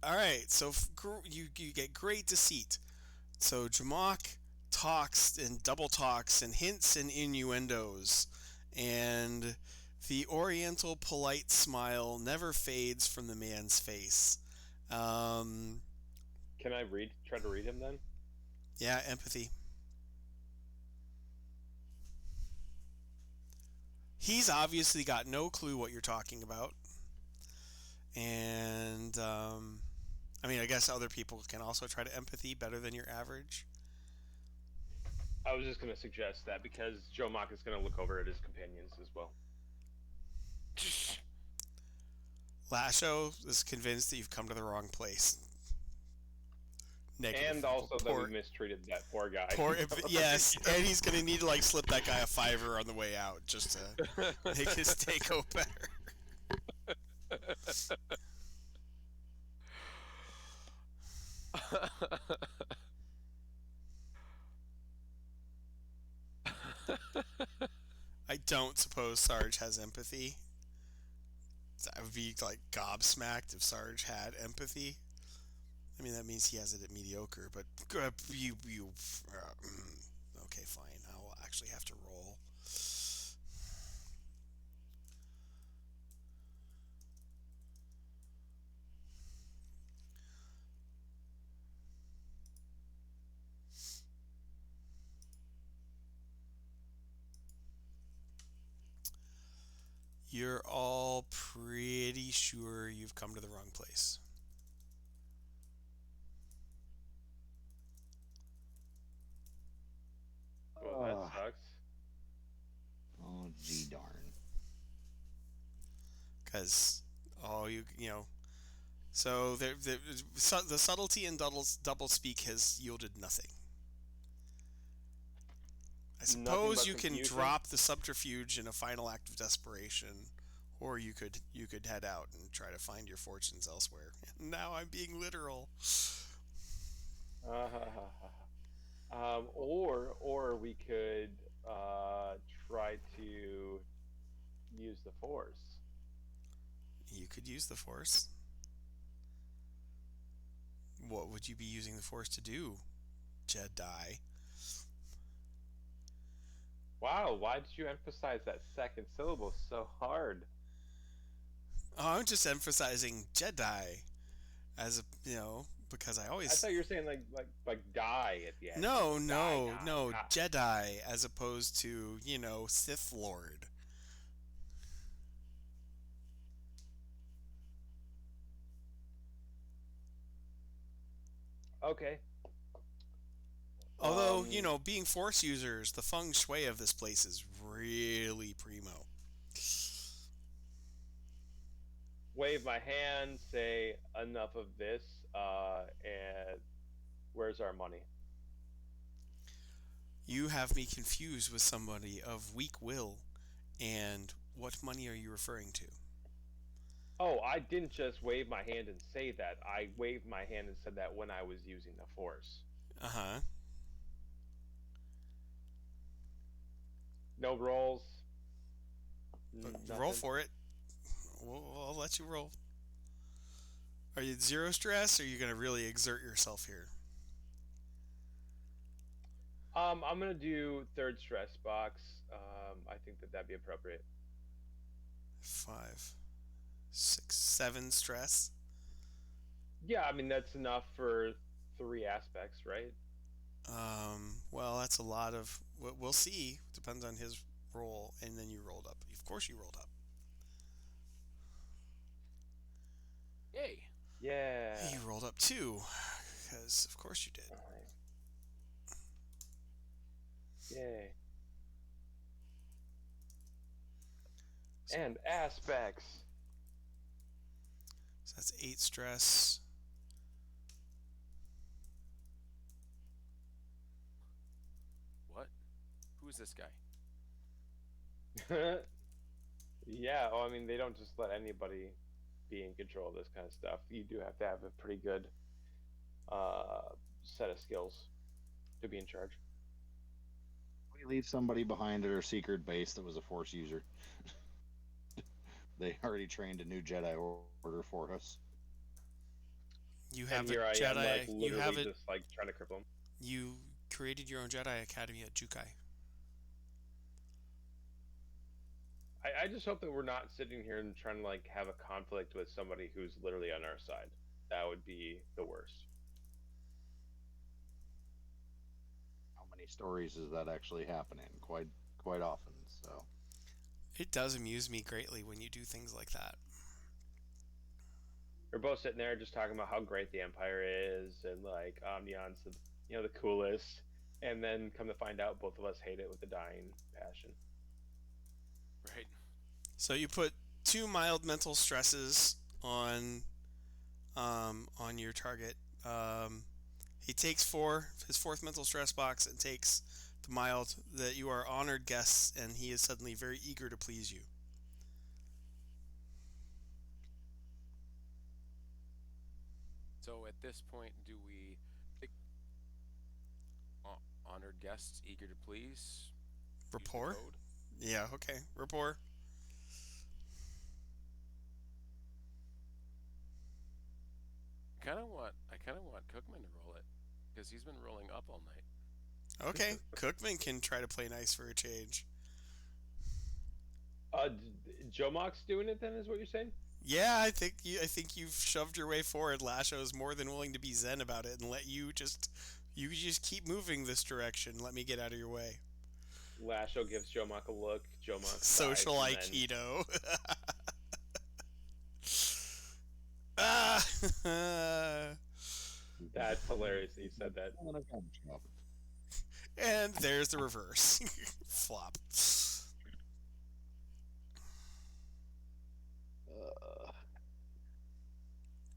All right, so you get great deceit. So Jamak talks and double talks and hints and innuendos, and the oriental polite smile never fades from the man's face. Um, Can I try to read him then? yeah, empathy. He's obviously got no clue what you're talking about, and I mean, I guess other people can also try to empathy better than your average. I was just going to suggest that because Joe Mock is going to look over at his companions as well. Lasho is convinced that you've come to the wrong place. Negative. And also that we mistreated that poor guy. Yes, and he's gonna need to like slip that guy a $5 on the way out just to make his day go better. I don't suppose Sarge has empathy. I would be like gobsmacked if Sarge had empathy. I mean, that means he has it at mediocre, but okay, fine. I'll actually have to roll. You're all pretty sure you've come to the wrong place. Well, that sucks. Oh, gee darn. Because all you know, so the subtlety in double speak has yielded nothing. I suppose you can drop the subterfuge in a final act of desperation, or you could head out and try to find your fortunes elsewhere. Now I'm being literal. Or we could try to use the Force. You could use the Force. What would you be using the Force to do, Jedi? Wow, why did you emphasize that second syllable so hard? Oh, I'm just emphasizing Jedi as because I I always thought you were saying like die at the end. no Like, no die, no die. Jedi as opposed to Sith Lord. Okay. Although being Force users, the feng shui of this place is really primo. Wave my hand, say enough of this, and where's our money? You have me confused with somebody of weak will, and what money are you referring to? Oh, I didn't just wave my hand and say that. I waved my hand and said that when I was using the force. Uh huh. No rolls, Roll nothing. for it. I'll let you roll. Are you zero stress, or are you going to really exert yourself here? I'm gonna do third stress box. I think that that'd be appropriate. 5, 6, 7 stress. Yeah, I mean that's enough for three aspects, right? Well, that's a lot of. We'll see. Depends on his roll, and then you rolled up. Of course, you rolled up. Yay! Yeah. You rolled up too, because of course you did. Alright. Yay. So, And aspects. so that's 8 stress. What? Who's this guy? Yeah. Oh, I mean they don't just let anybody be in control of this kind of stuff. You do have to have a pretty good set of skills to be in charge. We leave somebody behind at our secret base that was a Force user. They already trained a new Jedi order for us. You And have a here I am, like Jedi. You have literally it. just like trying to cripple him. You created your own Jedi Academy at Jukai. I just hope that we're not sitting here and trying to like have a conflict with somebody who's literally on our side. That would be the worst. How many stories is that actually happening? Quite often. So It does amuse me greatly when you do things like that. We're both sitting there just talking about how great the Empire is and like Omnion's the coolest, and then come to find out both of us hate it with a dying passion. Right. So you put 2 mild mental stresses on your target. He takes 4, his fourth mental stress box, and takes the mild that you are honored guests, and he is suddenly very eager to please you. So at this point, do we pick honored guests eager to please? Use the Rapport? code. Yeah, okay. Rapport. I kind of want Cookman to roll it because he's been rolling up all night. Okay. Cookman can try to play nice for a change. Joe Mock's doing it then, is what you're saying? Yeah, I think you've shoved your way forward. Lasho is more than willing to be zen about it and let you just keep moving this direction. Let me get out of your way. Lasho gives Joe Mock a look. Joe Mock sighs, Social and then Aikido. Ah, that's hilarious that you said that. and there's the reverse. Flop.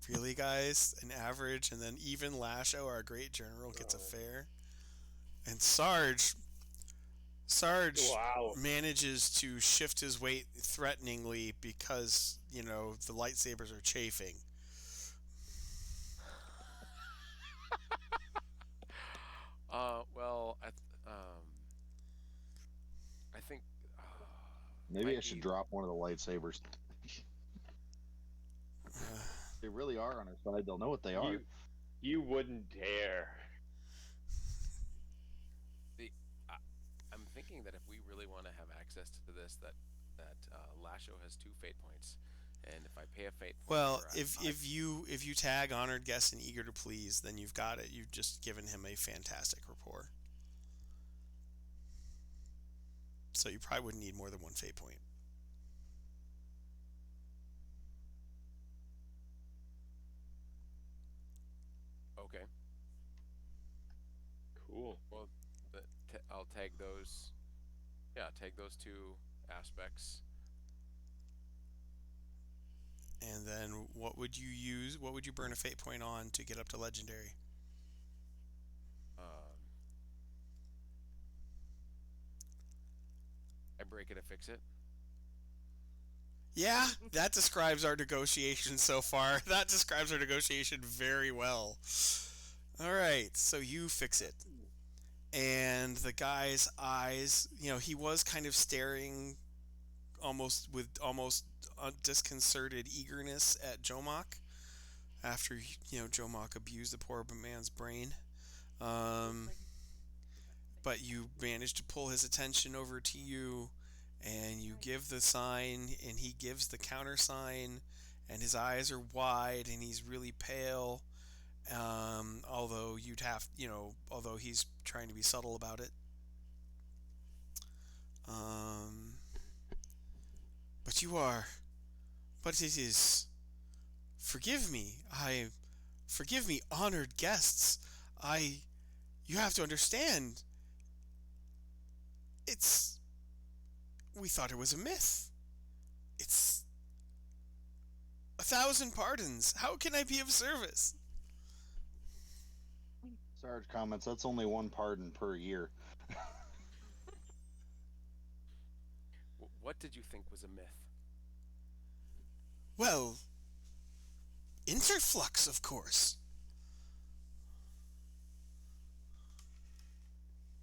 Really, guys? An average and then even Lasho, our great general, gets a fair. And Sarge Wow. manages to shift his weight threateningly because, the lightsabers are chafing. Well, I think maybe I might should be. drop one of the lightsabers. They really are on our side. They'll know what they are. You wouldn't dare. The I'm thinking that if we really want to have access to this, that Lasho has 2 fate points, and if I pay a fate point Well, for if you tag honored guest and eager to please, then you've got it. You've just given him a fantastic rapport. So you probably wouldn't need more than 1 fate point. okay, Cool. well, I'll tag those. Yeah, tag those 2 aspects. And then what would you use? What would you burn a fate point on to get up to legendary? Um, I break it to fix it. Yeah, that describes our negotiation so far. That describes our negotiation very well. All right, so you fix it. And the guy's eyes, he was kind of staring almost with almost disconcerted eagerness at Jomok after, Jomok abused the poor man's brain. Um, but you manage to pull his attention over to you, and you give the sign, and he gives the countersign, and his eyes are wide, and he's really pale. Although although he's trying to be subtle about it. Um, but you are, but it is. Forgive me. Forgive me, honored guests. I, you have to understand. It's, we thought it was a myth. It's 1,000 pardons. How can I be of service? Sarge comments, that's only one pardon per year. What did you think was a myth? Well, interflux, of course.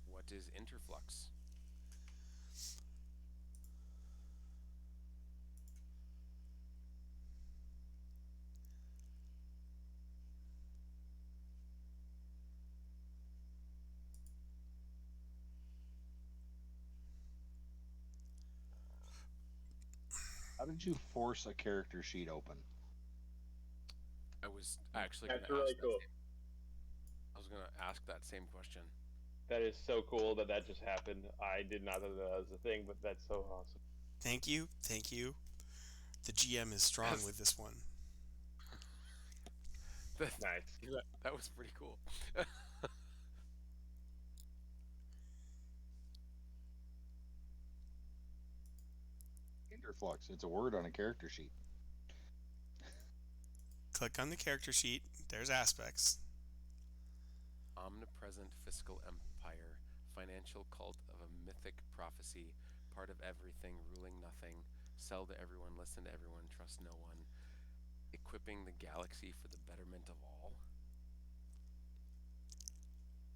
What is interflux? How did you force a character sheet open? I was actually going That's to really ask that. cool. I was going to ask that same question. That is so cool that that just happened. I did not know that was a thing, but that's so awesome. Thank you. Thank you. The GM is strong Yes. with this one. That, Nice. that was pretty cool. Interflux. It's a word on a character sheet. Click on the character sheet. There's aspects. Omnipresent fiscal empire, financial cult of a mythic prophecy, part of everything, ruling nothing, sell to everyone, listen to everyone, trust no one, equipping the galaxy for the betterment of all.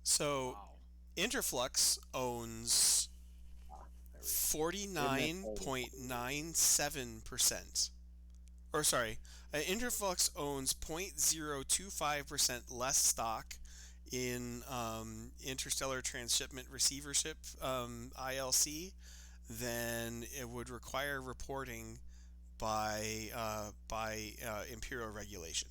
So, Wow. Interflux owns There we go. 49.97%. Or sorry, Interflux owns 0.025% less stock in Interstellar Transshipment Receivership ILC than it would require reporting by Imperial regulation.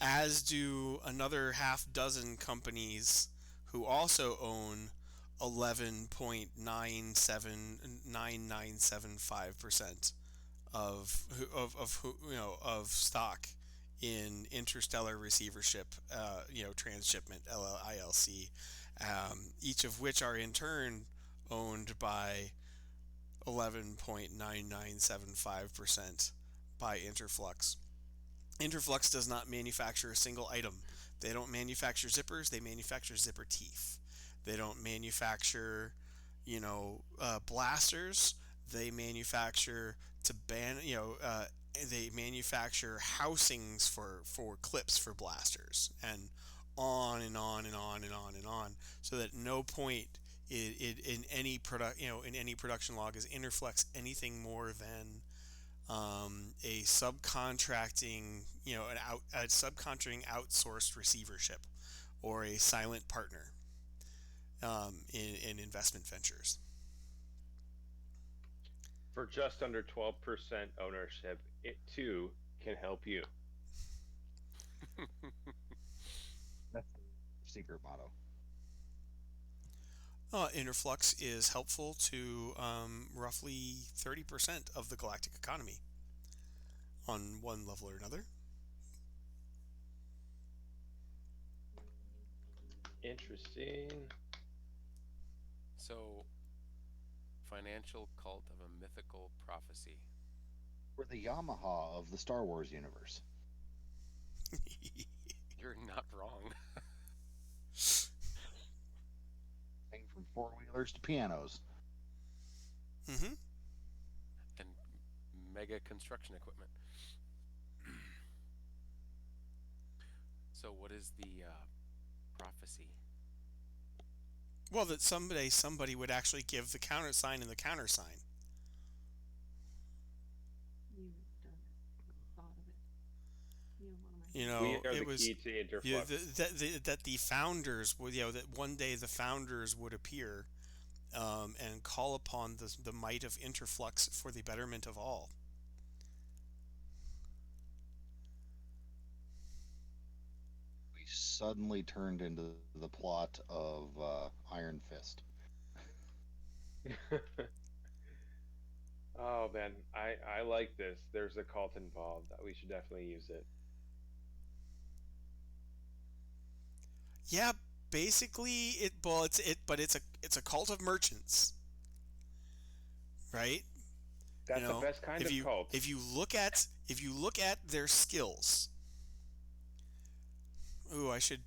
As do another half dozen companies who also own 11.99795% of stock in interstellar receivership, transshipment ILC, each of which are in turn owned by 11.9975% by Interflux. Interflux does not manufacture a single item. They don't manufacture zippers, they manufacture zipper teeth. They don't manufacture, blasters. They manufacture they manufacture housings for clips for blasters, and on and on and on and on and on, so that no point in any production log is Interflex anything more than a subcontracting, a subcontracting outsourced receivership or a silent partner in investment ventures. For just under 12% ownership, it too can help you. That's the secret motto. Interflux is helpful to roughly 30% of the galactic economy on one level or another. Interesting. So, financial cult of a mythical prophecy. We're the Yamaha of the Star Wars universe. You're not wrong. Thing from four wheelers to pianos. Mm-hmm. And mega construction equipment. So, what is the prophecy? Well, that someday somebody would actually give the countersign and the countersign. You done it. Thought of it. You know, one of my You We know, are it the was key to interflux. that the founders would, that one day the founders would appear, and call upon the might of interflux for the betterment of all. We suddenly turned into the plot of Iron Fist. Oh man, I like this. There's a cult involved. We should definitely use it. Yeah, basically but it's a cult of merchants, right? You That's the know, best kind of cult. if you look at their skills. Ooh, I should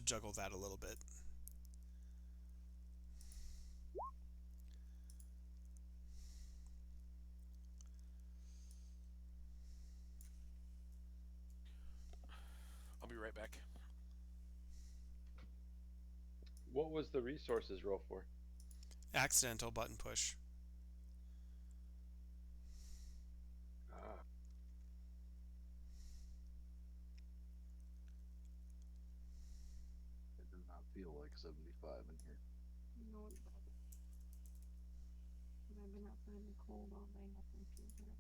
juggle that a little bit. I'll be right back. What was the resources roll for? Accidental button push. Ah, It does not feel like 75 in here. You know what? But I've been outside in the cold all day. Nothing feels right.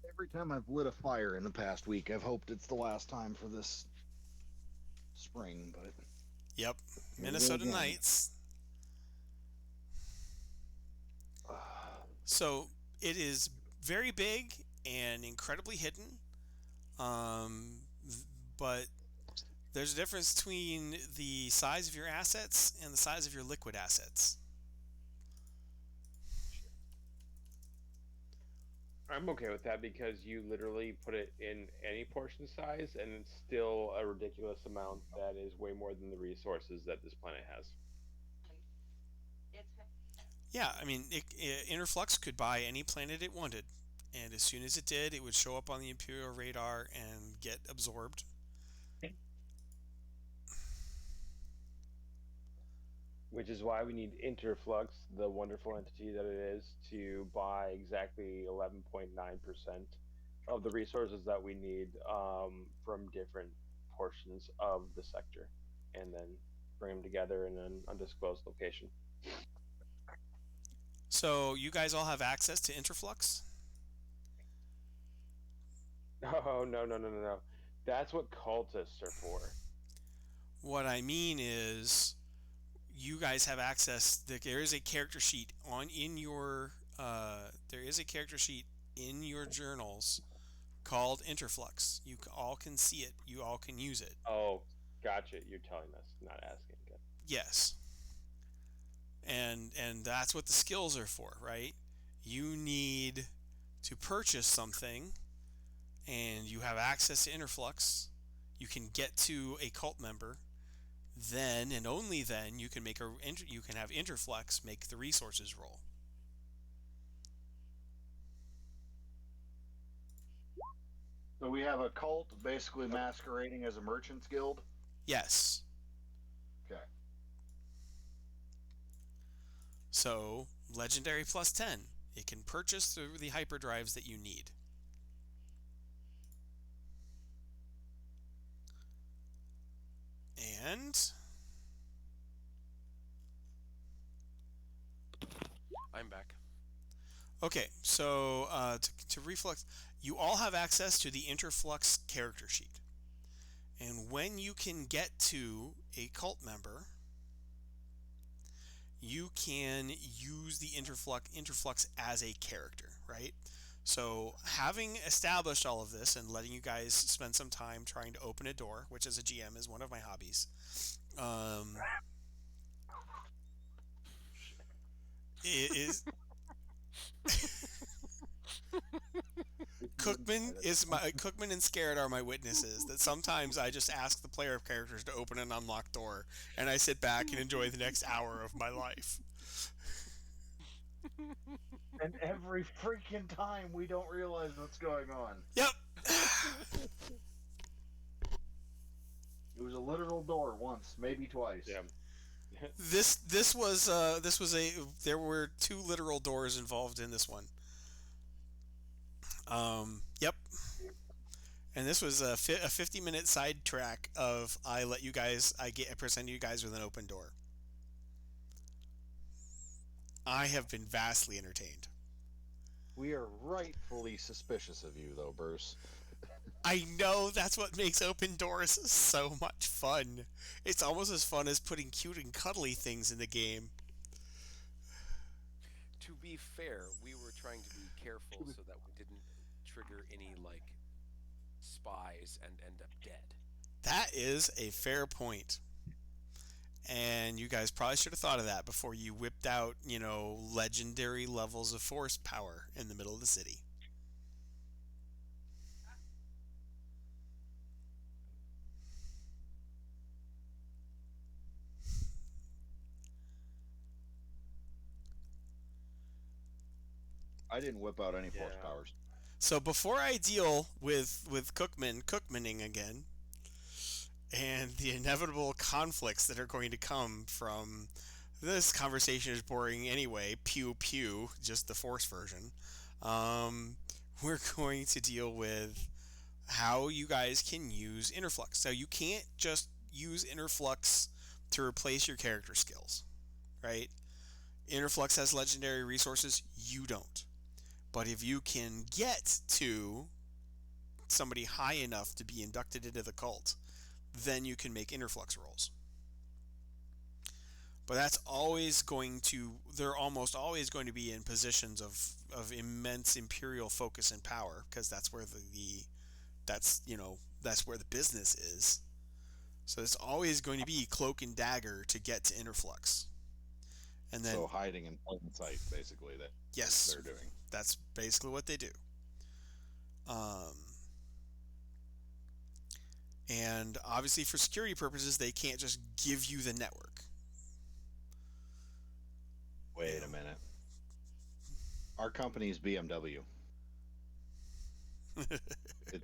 Every time I've lit a fire in the past week, I've hoped it's the last time for this spring, but Yep, here we go Minnesota again. Nights. So it is very big and incredibly hidden. Um, but there's a difference between the size of your assets and the size of your liquid assets. I'm okay with that because you literally put it in any portion size, and it's still a ridiculous amount that is way more than the resources that this planet has. Yeah, I mean, Interflux could buy any planet it wanted, and as soon as it did, it would show up on the Imperial radar and get absorbed. Which is why we need Interflux, the wonderful entity that it is, to buy exactly 11.9% of the resources that we need from different portions of the sector, and then bring them together in an undisclosed location. So you guys all have access to Interflux? Oh, no, no, no, no, no. That's what cultists are for. What I mean is, you guys have access. There is a character sheet on in your. There is a character sheet in your journals called Interflux. You all can see it. You all can use it. Oh, gotcha. You're telling us, not asking. Good. Yes, and that's what the skills are for, right? You need to purchase something, and you have access to Interflux. You can get to a cult member. Then and only then you can you can have Interflex make the resources roll. So we have a cult basically masquerading as a merchant's guild. Yes. Okay. So legendary plus 10. It can purchase the hyperdrives that you need. And I'm back. okay, so to reflux, you all have access to the Interflux character sheet. And when you can get to a cult member, you can use the Interflux as a character, right? So, having established all of this and letting you guys spend some time trying to open a door, which as a GM is one of my hobbies, um, is Cookman and Scared are my witnesses. That sometimes I just ask the player characters to open an unlocked door, and I sit back and enjoy the next hour of my life. And every freaking time we don't realize what's going on. Yep. It was a literal door once, maybe twice. Yeah. This was a there were two literal doors involved in this one. Yep. And this was a 50-minute sidetrack of I present you guys with an open door. I have been vastly entertained. We are rightfully suspicious of you, though, Bruce. I know that's what makes open doors so much fun. It's almost as fun as putting cute and cuddly things in the game. To be fair, we were trying to be careful so that we didn't trigger any like spies and end up dead. That is a fair point. And you guys probably should have thought of that before you whipped out, legendary levels of force power in the middle of the city. I didn't whip out any force Yeah. powers. So before I deal with Cookmaning again, and the inevitable conflicts that are going to come from this conversation is boring anyway. Pew pew, just the Force version. Um, we're going to deal with how you guys can use Interflux. So you can't just use Interflux to replace your character skills, right? Interflux has legendary resources, you don't. But if you can get to somebody high enough to be inducted into the cult, then you can make interflux rolls. But they're almost always going to be in positions of immense imperial focus and power, because that's where that's where the business is. So it's always going to be cloak and dagger to get to interflux. And then So hiding in plain sight, basically, that yes, they're doing. that's basically what they do. And obviously, for security purposes, they can't just give you the network. Wait a minute. Our company's BMW. It,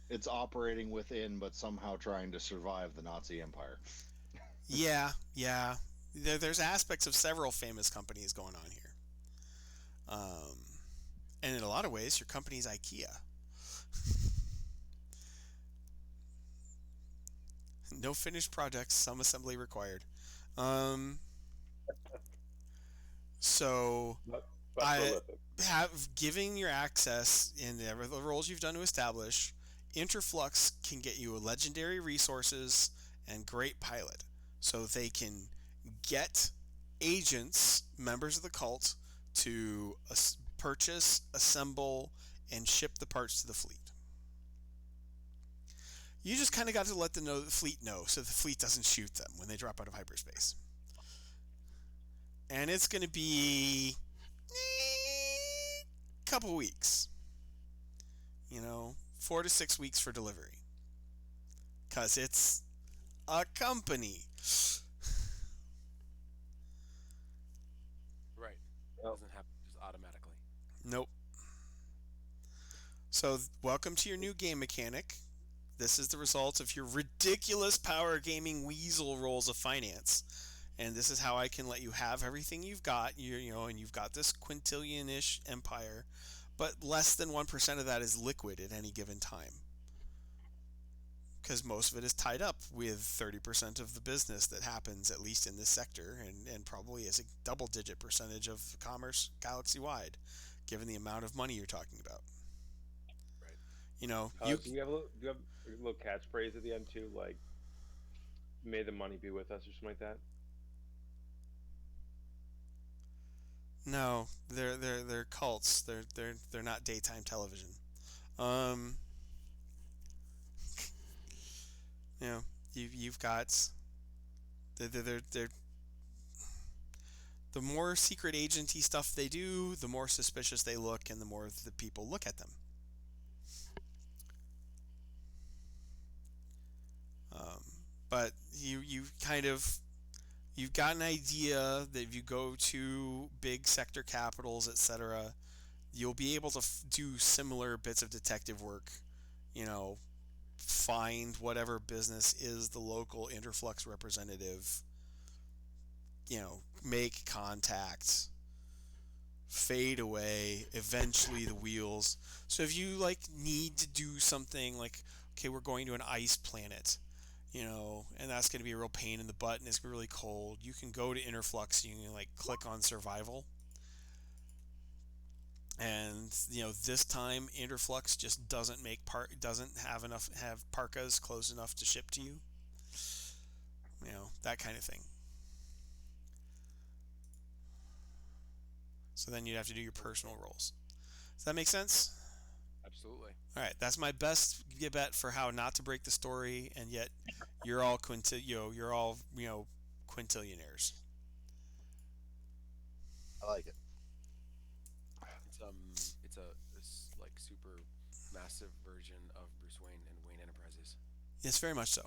it's operating within, but somehow trying to survive the Nazi Empire. Yeah, yeah. There's aspects of several famous companies going on here. And in a lot of ways, your company's IKEA. No finished projects, some assembly required. Um, so But I prolific. have giving your access in the roles you've done to establish. Interflux can get you legendary resources and great pilot, so they can get agents, members of the cult, to purchase, assemble, and ship the parts to the fleet. You just kind of got to let the fleet know, so the fleet doesn't shoot them when they drop out of hyperspace. And it's going to be a couple weeks. 4 to 6 weeks for delivery. Because it's a company. Right. It doesn't happen just automatically. Nope. So, welcome to your new game mechanic. This is the result of your ridiculous power gaming weasel rolls of finance. And this is how I can let you have everything you've got, and you've got this quintillion-ish empire, but less than 1% of that is liquid at any given time. Because most of it is tied up with 30% of the business that happens, at least in this sector, and probably is a double-digit percentage of commerce galaxy-wide, given the amount of money you're talking about. Right. Do you have a little catchphrase at the end too, like "May the money be with us" or something like that? No, they're cults. They're not daytime television. Um, you know, you've got they're the more secret agency stuff they do, the more suspicious they look, and the more the people look at them. Um, but you kind of you've got an idea that if you go to big sector capitals, etc., you'll be able to do similar bits of detective work. You know, find whatever business is the local Interflux representative. You know, make contacts, fade away, eventually the wheels. So if you like need to do something like, okay, we're going to an ice planet, and that's going to be a real pain in the butt and it's really cold, you can go to Interflux, you can like click on survival, and this time Interflux just doesn't have parkas close enough to ship to you, that kind of thing. So then you'd have to do your personal roles. Does that make sense? Absolutely. All right, that's my best bet for how not to break the story, and yet you're all quintillionaires. I like it. It's like super massive version of Bruce Wayne and Wayne Enterprises, Yes, very much so.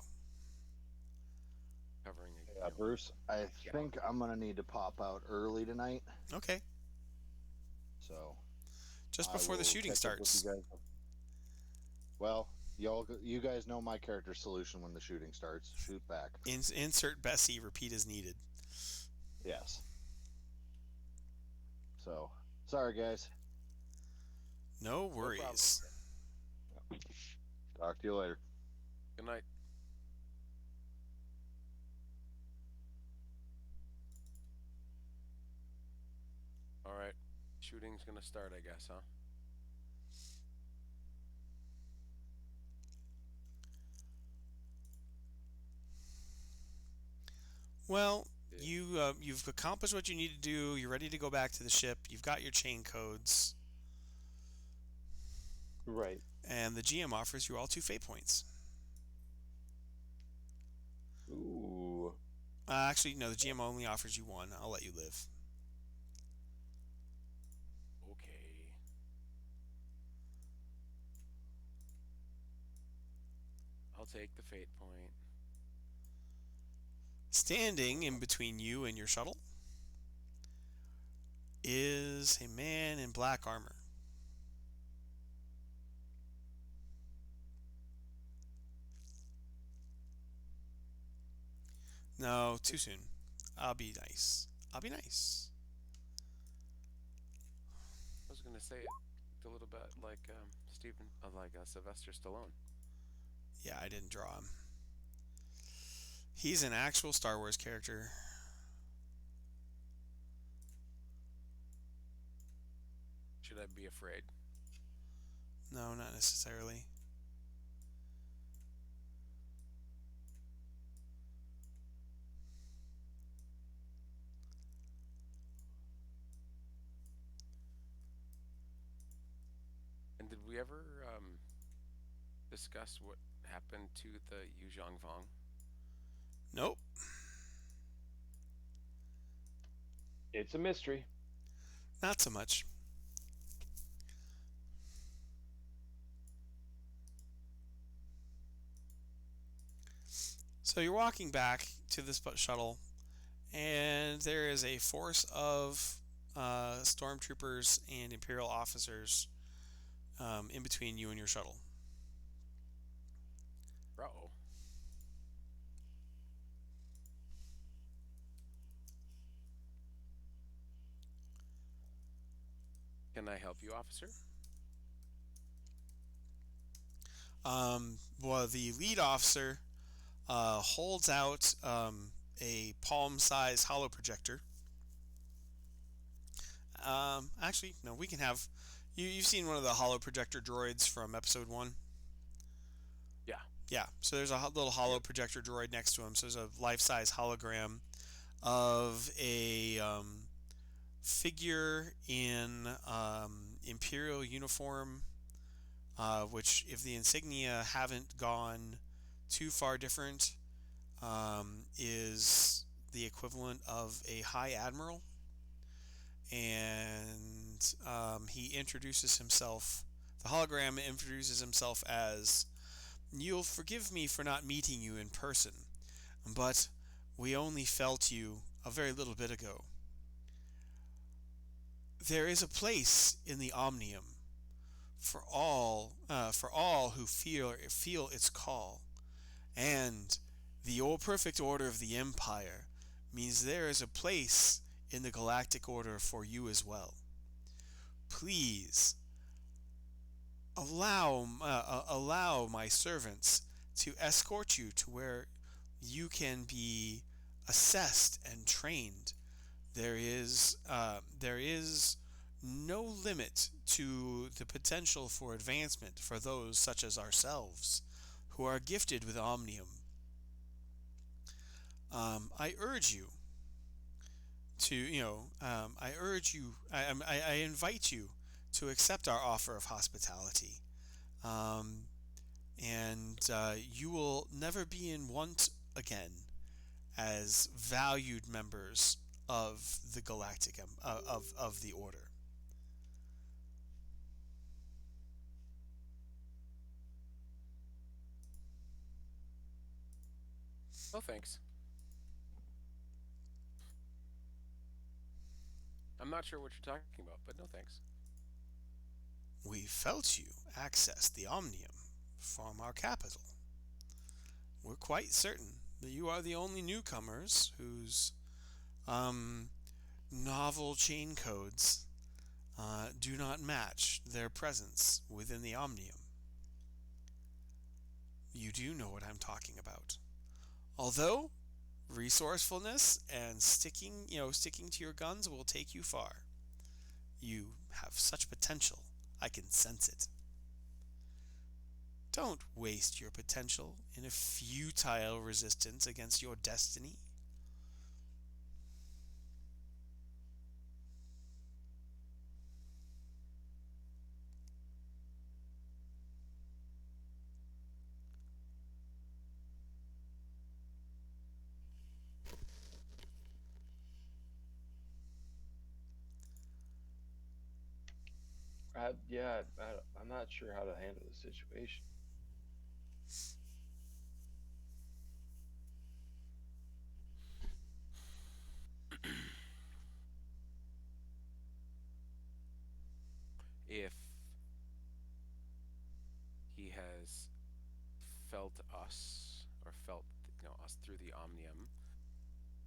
covering Yeah, Bruce, I think I'm gonna need to pop out early tonight, Okay, so just I before the will shooting catch up with starts. you guys. Well, you guys know my character solution when the shooting starts. Shoot back. Insert Bessie. Repeat as needed. Yes. So, sorry guys. No no problem. worries. Talk to you later. Good night. All right, shooting's gonna start, I guess, huh? Well, Yeah. you've accomplished what you need to do. You're ready to go back to the ship. You've got your chain codes, Right. and the GM offers you all 2 fate points. Ooh. Actually, no, the GM only offers you one. I'll let you live. Okay. I'll take the fate point. Standing in between you and your shuttle is a man in black armor. No, too soon. I'll be nice. I'll be nice. I was gonna say it a little bit like Sylvester Stallone. Yeah, I didn't draw him. He's an actual Star Wars character. Should I be afraid? No, not necessarily. And did we ever discuss what happened to the Yu Zhangfang? Nope. It's a mystery. Not so much. So you're walking back to this shuttle, and there is a force of stormtroopers and Imperial officers in between you and your shuttle. Uh-oh. Can I help you, officer? Well, the lead officer holds out a palm-sized hollow projector. Actually, no, we can have. You've seen one of the hollow projector droids from episode 1? Yeah. Yeah, so there's a little hollow projector droid next to him. So there's a life-size hologram of a figure in Imperial uniform, which, if the insignia haven't gone too far different, is the equivalent of a high admiral. And he introduces himself, the hologram introduces himself as, "You'll forgive me for not meeting you in person, but we only felt you a very little bit ago. There is a place in the Omnium for all who feel its call, and the all perfect order of the Empire means there is a place in the galactic order for you as well. Please allow my servants to escort you to where you can be assessed and trained. There is no limit to the potential for advancement for those such as ourselves who are gifted with Omnium. I urge you to, I urge you, I invite you to accept our offer of hospitality. Um, and you will never be in want again as valued members of the galactic of the order." No thanks. I'm not sure what you're talking about, but no thanks. We felt you access the Omnium from our capital. We're quite certain that you are the only newcomers whose um, novel chain codes do not match their presence within the Omnium. You do know what I'm talking about. Although resourcefulness and sticking to your guns will take you far. You have such potential. I can sense it. Don't waste your potential in a futile resistance against your destiny. Yeah, I'm not sure how to handle the situation. If he has felt us, or felt us through the Omnium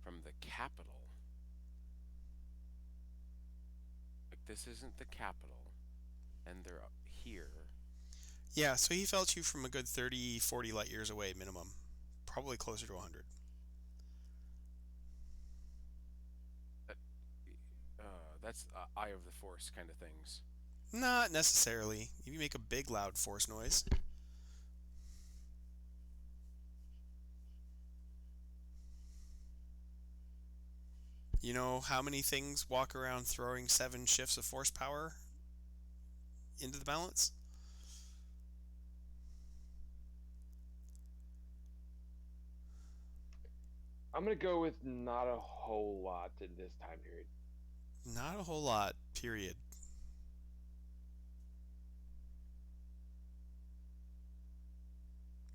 from the capital, like this isn't the capital, and they're up here. Yeah, so he felt you from a good 30, 40 light years away minimum. Probably closer to 100. That, that's eye of the force kind of things. Not necessarily. If you make a big loud force noise. You know how many things walk around throwing 7 shifts of force power into the balance? I'm gonna go with not a whole lot in this time period. Not a whole lot, period.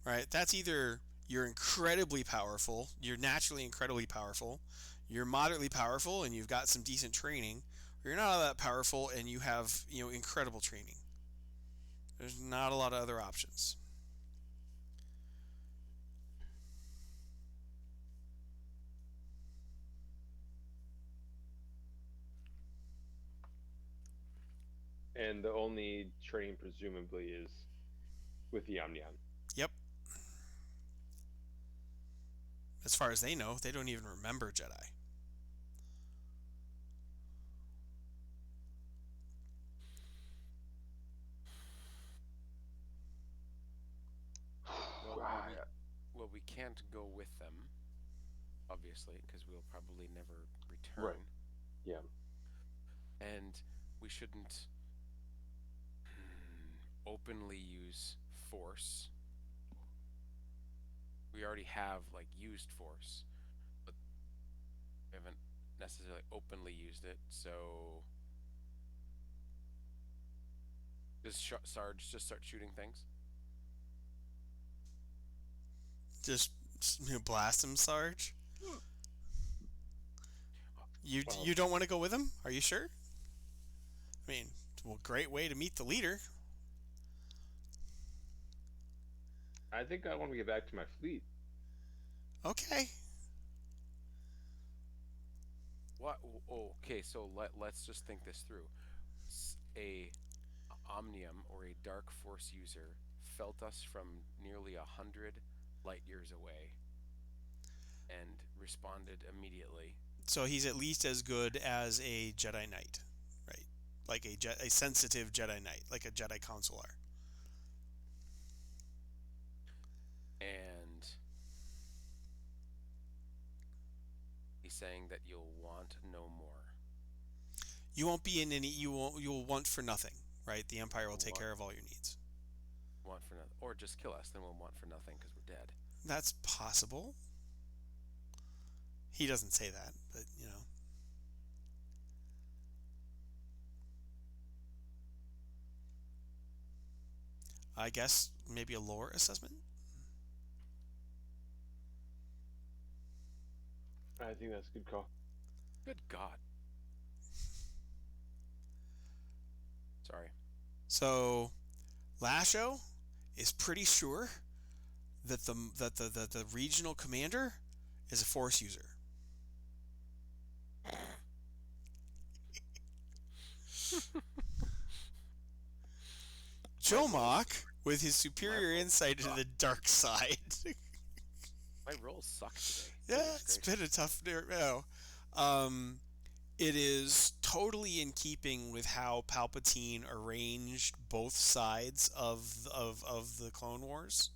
Right? That's either you're incredibly powerful, you're naturally incredibly powerful, you're moderately powerful and you've got some decent training, or you're not all that powerful and you have, incredible training. There's not a lot of other options. And the only training presumably is with the Omnion. Yep. As far as they know, they don't even remember Jedi. Well, we can't go with them, obviously, because we'll probably never Right. return. Yeah. we shouldn't openly use force. We already have like used force, but we haven't necessarily openly used it. So does Sarge just start shooting things? Just blast him, Sarge. You Well, don't want to go with him? Are you sure? I mean, well, great way to meet the leader. I think I want to get back to my fleet. Okay. What? Oh, okay, so let's just think this through. A omnium or a dark force user felt us from nearly 100 light years away and responded immediately. So he's at least as good as a Jedi Knight, right? Like a sensitive Jedi Knight, like a Jedi Consular. And he's saying that you'll want no more. You won't be in any. You will want for nothing, right? The Empire will take Want care of all your needs. want for nothing, or just kill us. Then we'll want for nothing because we're dead. That's possible. He doesn't say that, but I guess maybe a lore assessment. I think that's a good call. Good God. Sorry. So, Lasho is pretty sure that the regional commander is a Force user. Jomok, with his superior insight into the dark side. My rolls suck today. Yeah, Goodness it's gracious. been a tough no. It is totally in keeping with how Palpatine arranged both sides of the Clone Wars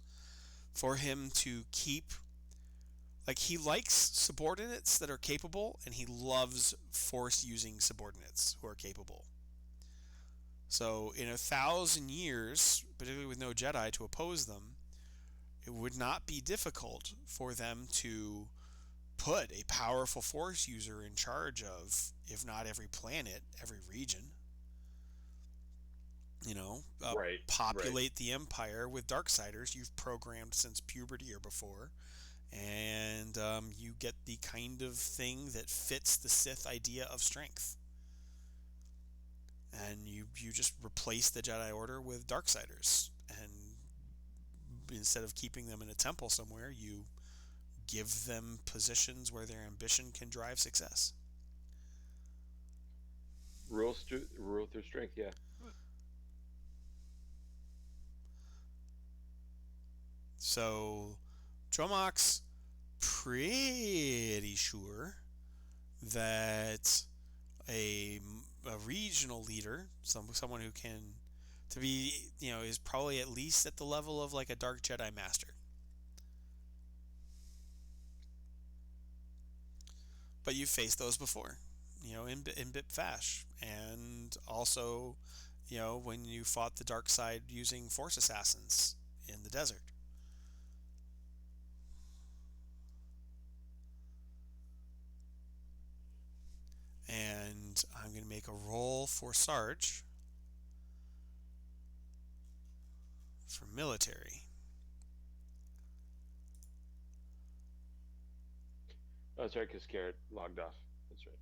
for him to keep, like, he likes subordinates that are capable and he loves force using subordinates who are capable. So in 1,000 years, particularly with no Jedi to oppose them, it would not be difficult for them to put a powerful force user in charge of, if not every planet, every region. Right, right. Populate the Empire with Darksiders you've programmed since puberty or before, and you get the kind of thing that fits the Sith idea of strength. And you just replace the Jedi Order with Darksiders, and instead of keeping them in a temple somewhere, you give them positions where their ambition can drive success. Rule through strength, yeah. So, Dromok's pretty sure that a regional leader, someone who can to be, is probably at least at the level of like a Dark Jedi Master. But you've faced those before, in Bit Fash, and also, when you fought the dark side using Force Assassins in the desert. And I'm going to make a roll for Sarge for military. Oh, that's right, because Garrett logged off. That's right.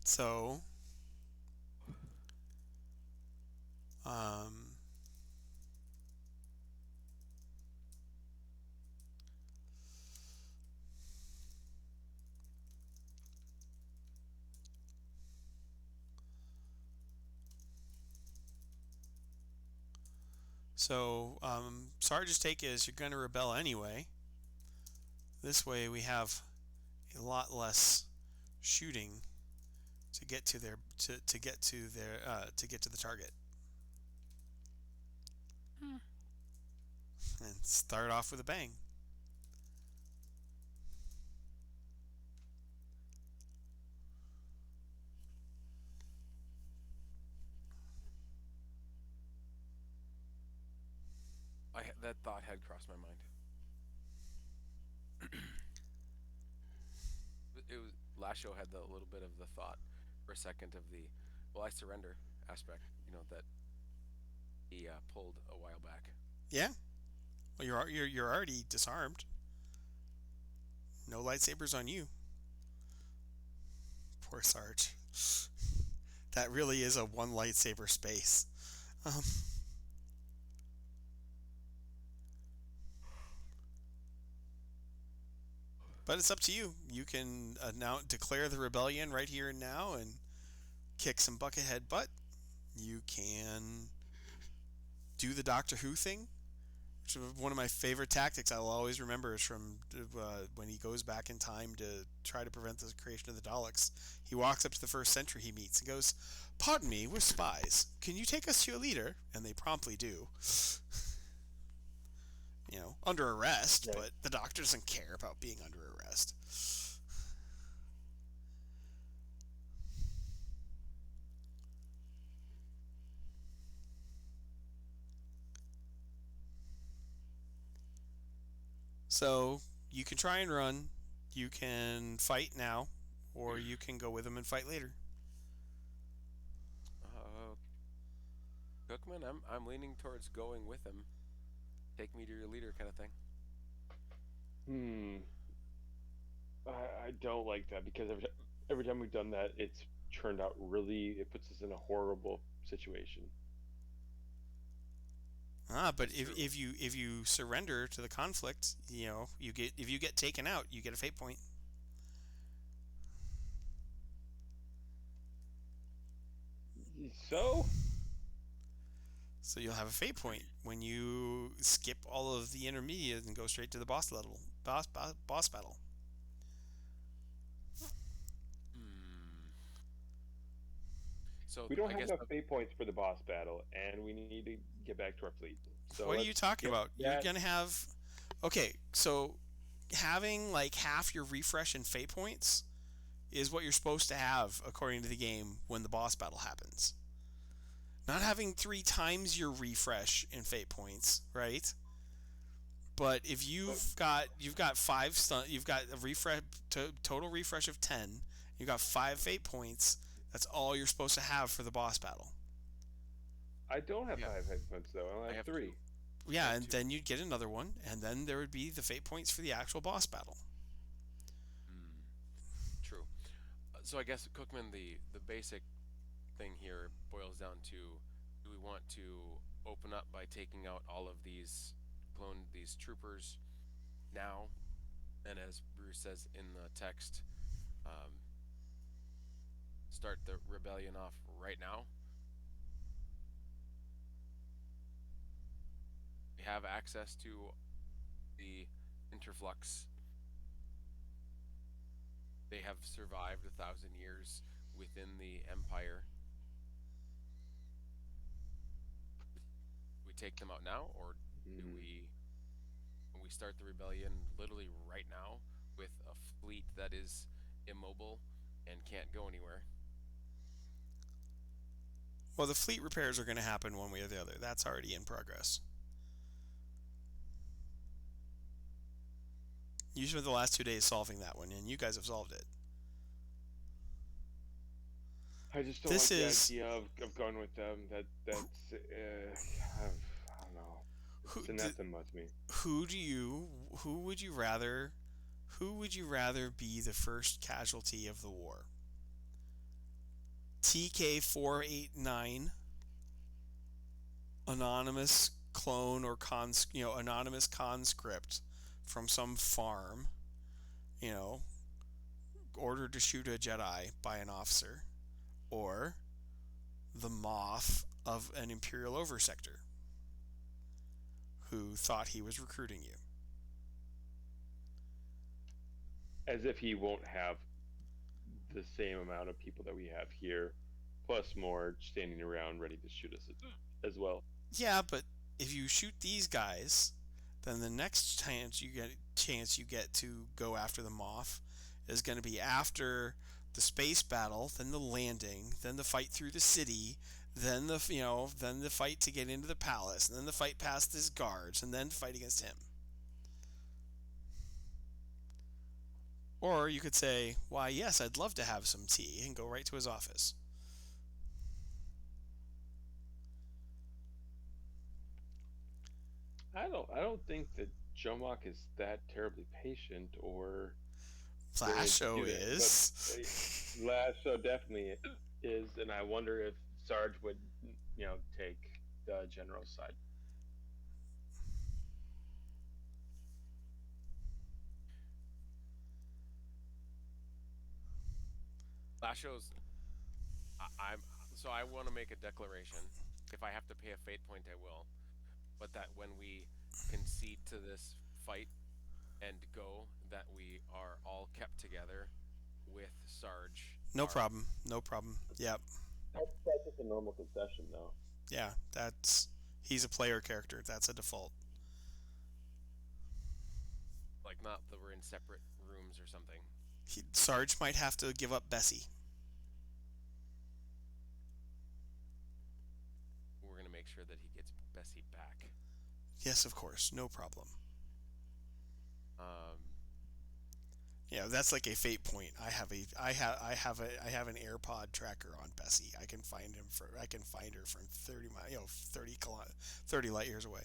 So, um, Sarge's take is you're going to rebel anyway. This way we have a lot less shooting to get to their to get to their to get to the target. And start off with a bang. crossed my mind. It was last show had the little bit of the thought for a second of the well, I surrender aspect. That he pulled a while back. Yeah. Well, you're already disarmed. No lightsabers on you. Poor Sarge. That really is a one lightsaber space. Um, but it's up to you. You can declare the rebellion right here and now and kick some buckethead butt. You can do the Doctor Who thing. Which is one of my favorite tactics I'll always remember is from when he goes back in time to try to prevent the creation of the Daleks. He walks up to the first sentry he meets and goes, "Pardon me, we're spies. Can you take us to your leader?" And they promptly do. Under arrest, Right. but the Doctor doesn't care about being under arrest. So you can try and run, you can fight now, or you can go with them and fight later. Uh, Cookman, I'm leaning towards going with him. Take me to your leader, kind of thing. Hmm. I don't like that because every time we've done that, it's turned out really. It puts us in a horrible situation. But That's true. if you surrender to the conflict, if you get taken out, you get a fate point. So So you'll have a fate point when you skip all of the intermediate and go straight to the boss battle. Hmm. So we don't I have guess enough fate points for the boss battle, and we need to get back to our fleet. So What are let's you talking get about? You're that. gonna have okay. So having like half your refresh and fate points is what you're supposed to have according to the game when the boss battle happens. Not having three times your refresh and fate points, right? But if you've got you've got a refresh total refresh of 10. You've got 5 fate points. That's all you're supposed to have for the boss battle. I don't have Yeah. 5 fate points though. I only I have have three. two. I Yeah, have and two. then you'd get another one, and then there would be the fate points for the actual boss battle. Hmm. True. So I guess Cookman, the basic thing here boils down to: do we want to open up by taking out all of these troopers now, and as Bruce says in the text, um, start the rebellion off right now? We have access to the interflux. They have survived 1,000 years within the Empire. Do we take them out now, or do Mm. we start the rebellion literally right now with a fleet that is immobile and can't go anywhere? Well, the fleet repairs are going to happen one way or the other. That's already in progress. You spent the last 2 days solving that one, and you guys have solved it. I just don't This like the is idea of going with them. I don't know. who It's d- anathema to me. who do you who would you rather be the first casualty of the war? TK489, anonymous clone or anonymous conscript from some farm, you know, ordered to shoot a Jedi by an officer, or the moth of an Imperial oversector who thought he was recruiting you. As if he won't have the same amount of people that we have here, plus more standing around ready to shoot us as well. Yeah, but if you shoot these guys, then the next chance you get to go after the moth is going to be after the space battle, then the landing, then the fight through the city, then the fight to get into the palace, and then the fight past his guards, and then fight against him. Or you could say, "Why, yes, I'd love to have some tea," and go right to his office. I don't think that Jomok is that terribly patient or willing to Flasho do that. But is. Lasso definitely is, and I wonder if Sarge would, take the general side. Lasho's. I'm so I want to make a declaration. If I have to pay a fate point, I will. But that when we concede to this fight and go, that we are all kept together with Sarge, No our problem. No problem. Yep. That's just a normal concession, though. Yeah, that's he's a player character. That's a default. like not that we're in separate rooms or something. Sarge might have to give up Bessie. We're gonna make sure that he gets Bessie back. Yes, of course. No problem. Um, Yeah, that's like a fate point. I have an AirPod tracker on Bessie. I can find her from 30 mi, 30 light years away.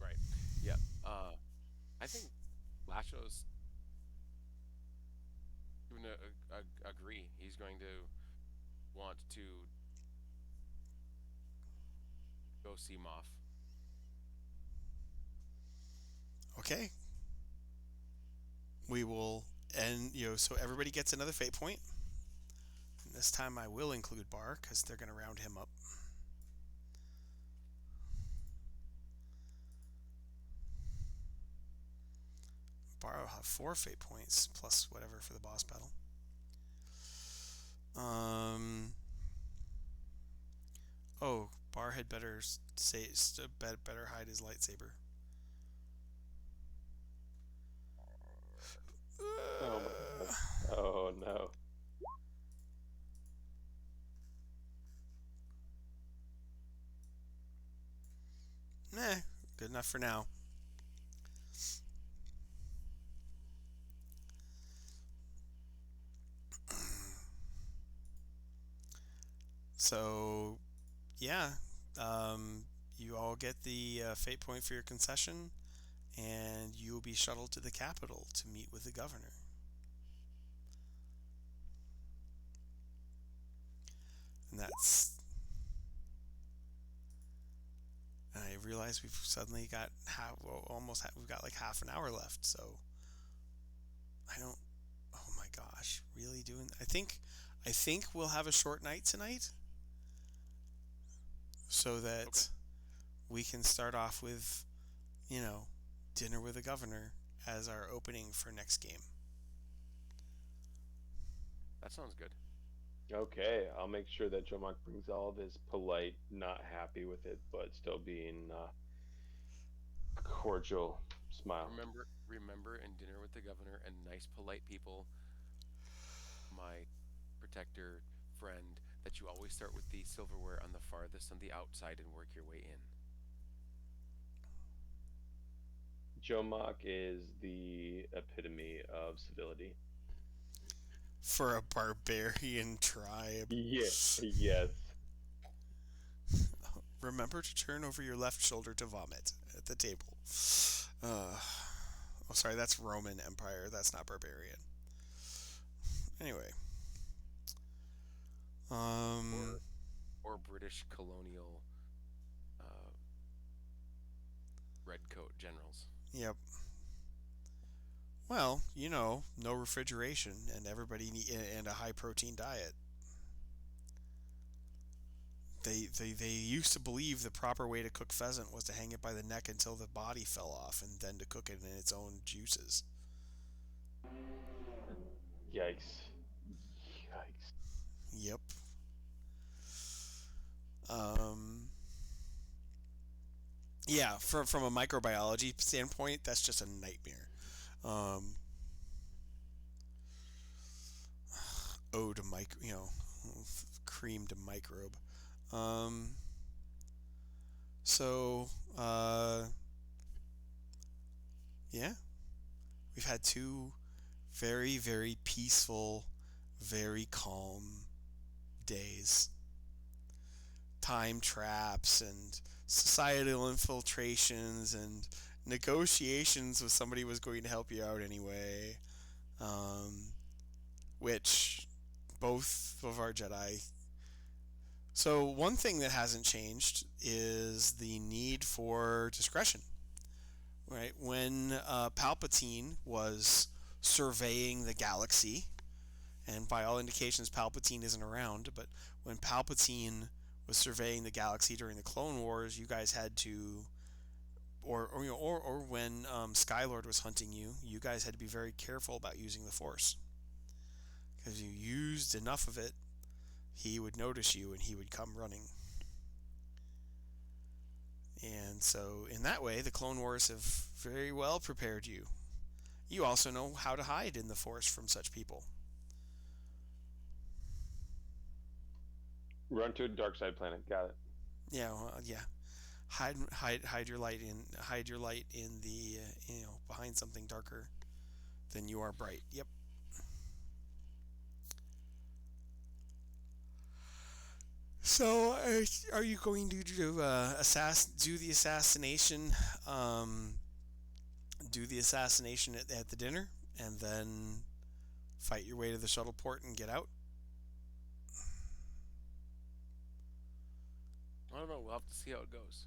right. Yeah. I think Lasho's going to agree. He's going to want to go see Moff. Okay. We will end, so everybody gets another fate point. And this time I will include Bar cuz they're going to round him up. Bar will have 4 fate points plus whatever for the boss battle. Um Oh, Bar had better better hide his lightsaber. Oh my god. Oh no. Nah, good enough for now. So, yeah, um, you all get the fate point for your concession, and you will be shuttled to the capital to meet with the governor. And that's. And I realize we've suddenly got we've got like half an hour left. So I don't. Oh my gosh, really doing? I think we'll have a short night tonight, so Okay, that we can start off with, you know, dinner with the governor as our opening for next game. that sounds good. Okay, I'll make sure that Jomok brings all of his polite, not happy with it, but still being cordial smile. Remember, in dinner with the governor and nice, polite people, my protector friend, that you always start with the silverware on the farthest on the outside and work your way in. Jomok is the epitome of civility. For a barbarian tribe. Yeah, yes. Remember to turn over your left shoulder to vomit at the table. Uh, oh, sorry, that's Roman Empire. That's not barbarian. Anyway, um, Or British colonial uh, redcoat generals. yep. Well, no refrigeration and and a high protein diet. They used to believe the proper way to cook pheasant was to hang it by the neck until the body fell off and then to cook it in its own juices. Yikes. Yikes. Yep. Um, yeah, from a microbiology standpoint, that's just a nightmare. Um, ode cream to microbe. Um, so, yeah, We've had two very, very peaceful, very calm days. Time traps and societal infiltrations and negotiations with somebody who was going to help you out anyway. Um, which both of our Jedi. So, one thing that hasn't changed is the need for discretion. Right? When Palpatine was surveying the galaxy, and by all indications, Palpatine isn't around, but when Palpatine was surveying the galaxy during the Clone Wars, you guys had to, or when Skylord was hunting you, you guys had to be very careful about using the Force because you used enough of it, he would notice you and he would come running. And so, in that way, the Clone Wars have very well prepared you. You also know how to hide in the Force from such people. Run to a dark side planet. Got it. Yeah, well, yeah. Hide your light in the behind something darker than you are bright. Yep. So, are you going to do the assassination? Um, do the assassination at the dinner, and then fight your way to the shuttle port and get out? I don't know. We'll have to see how it goes.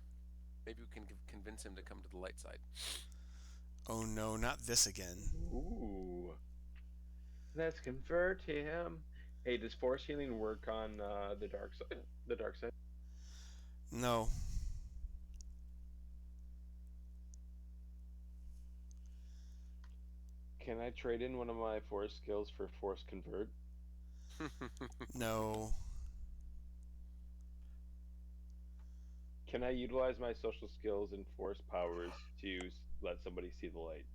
Maybe we can convince him to come to the light side. Oh no, not this again. Ooh. Let's convert him. Hey, does force healing work on the dark side? The dark side. No. Can I trade in one of my force skills for force convert? No. Can I utilize my social skills and force powers to let somebody see the light?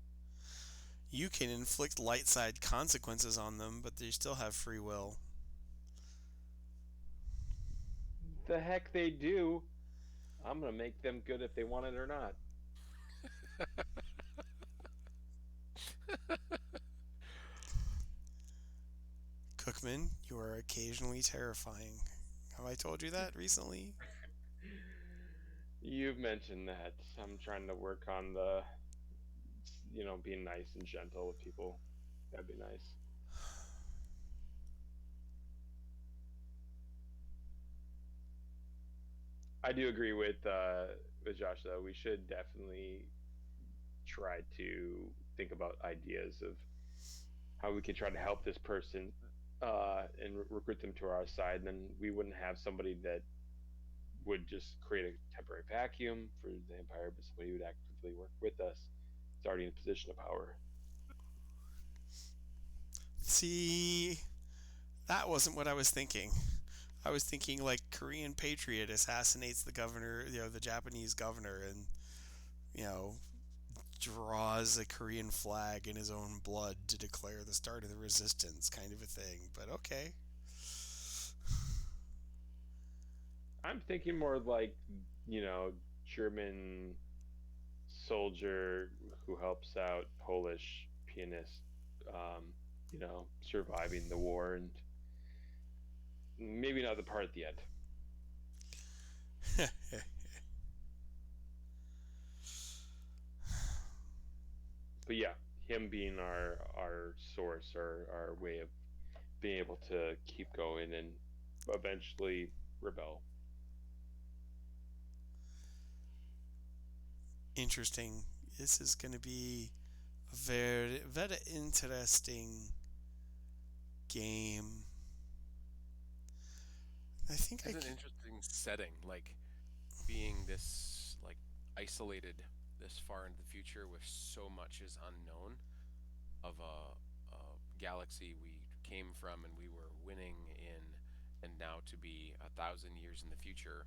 You can inflict light side consequences on them, but they still have free will. The heck they do. I'm gonna make them good if they want it or not. Cookman, you are occasionally terrifying. Have I told you that recently? You've mentioned that. I'm trying to work on the, being nice and gentle with people. That'd be nice. I do agree with Josh though. We should definitely try to think about ideas of how we can try to help this person and recruit them to our side. And then we wouldn't have somebody that would just create a temporary vacuum for the empire, but somebody who would actively work with us. It's already in a position of power. See, that wasn't what I was thinking. I was thinking like Korean patriot assassinates the governor, the Japanese governor, and you know, draws a Korean flag in his own blood to declare the start of the resistance, kind of a thing. But okay. I'm thinking more like, German soldier who helps out Polish pianist, um, surviving the war, and maybe not the part at the end. But yeah, him being our source, our way of being able to keep going and eventually rebel. Interesting. This is going to be a very, very interesting game. I think It's I an can. interesting setting, like being this like isolated this far into the future with so much is unknown of a galaxy we came from and we were winning in, and now to be 1,000 years in the future,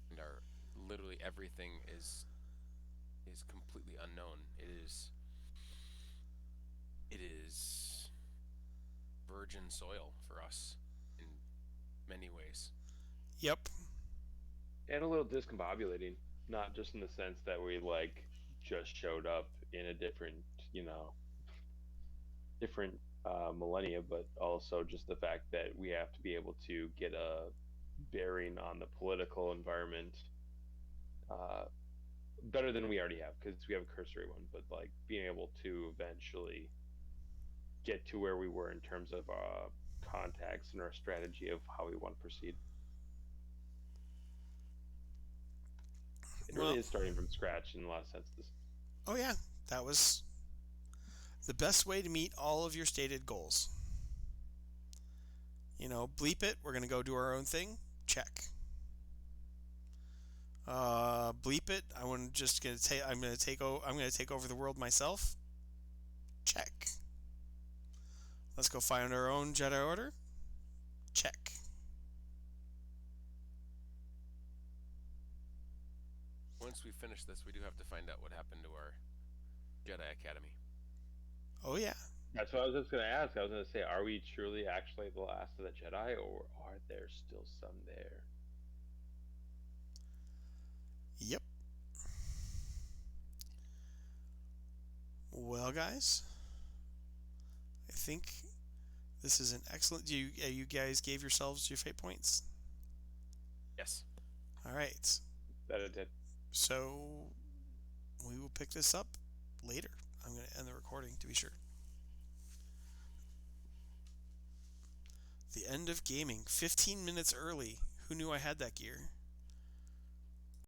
and our literally everything is completely unknown. It is virgin soil for us in many ways. Yep. And a little discombobulating, not just in the sense that we like just showed up in a different, different millennia, but also just the fact that we have to be able to get a bearing on the political environment uh, better than we already have because we have a cursory one, but like being able to eventually get to where we were in terms of contacts and our strategy of how we want to proceed. It really Well, is starting from scratch in a lot of senses. oh yeah, that was the best way to meet all of your stated goals. Bleep it. We're gonna go do our own thing. Check. Bleep it. I'm gonna take over the world myself. Check. Let's go find our own Jedi Order. Check. Once we finish this, we do have to find out what happened to our Jedi Academy. Oh yeah. That's what I was just going to ask. I was going to say, are we truly actually the last of the Jedi, or are there still some there? Yep. Well, guys, I think this is an excellent. You guys gave yourselves your fate points? Yes. All right. That it did. So we will pick this up later. I'm going to end the recording to be sure. The end of gaming. 15 minutes early. Who knew I had that gear?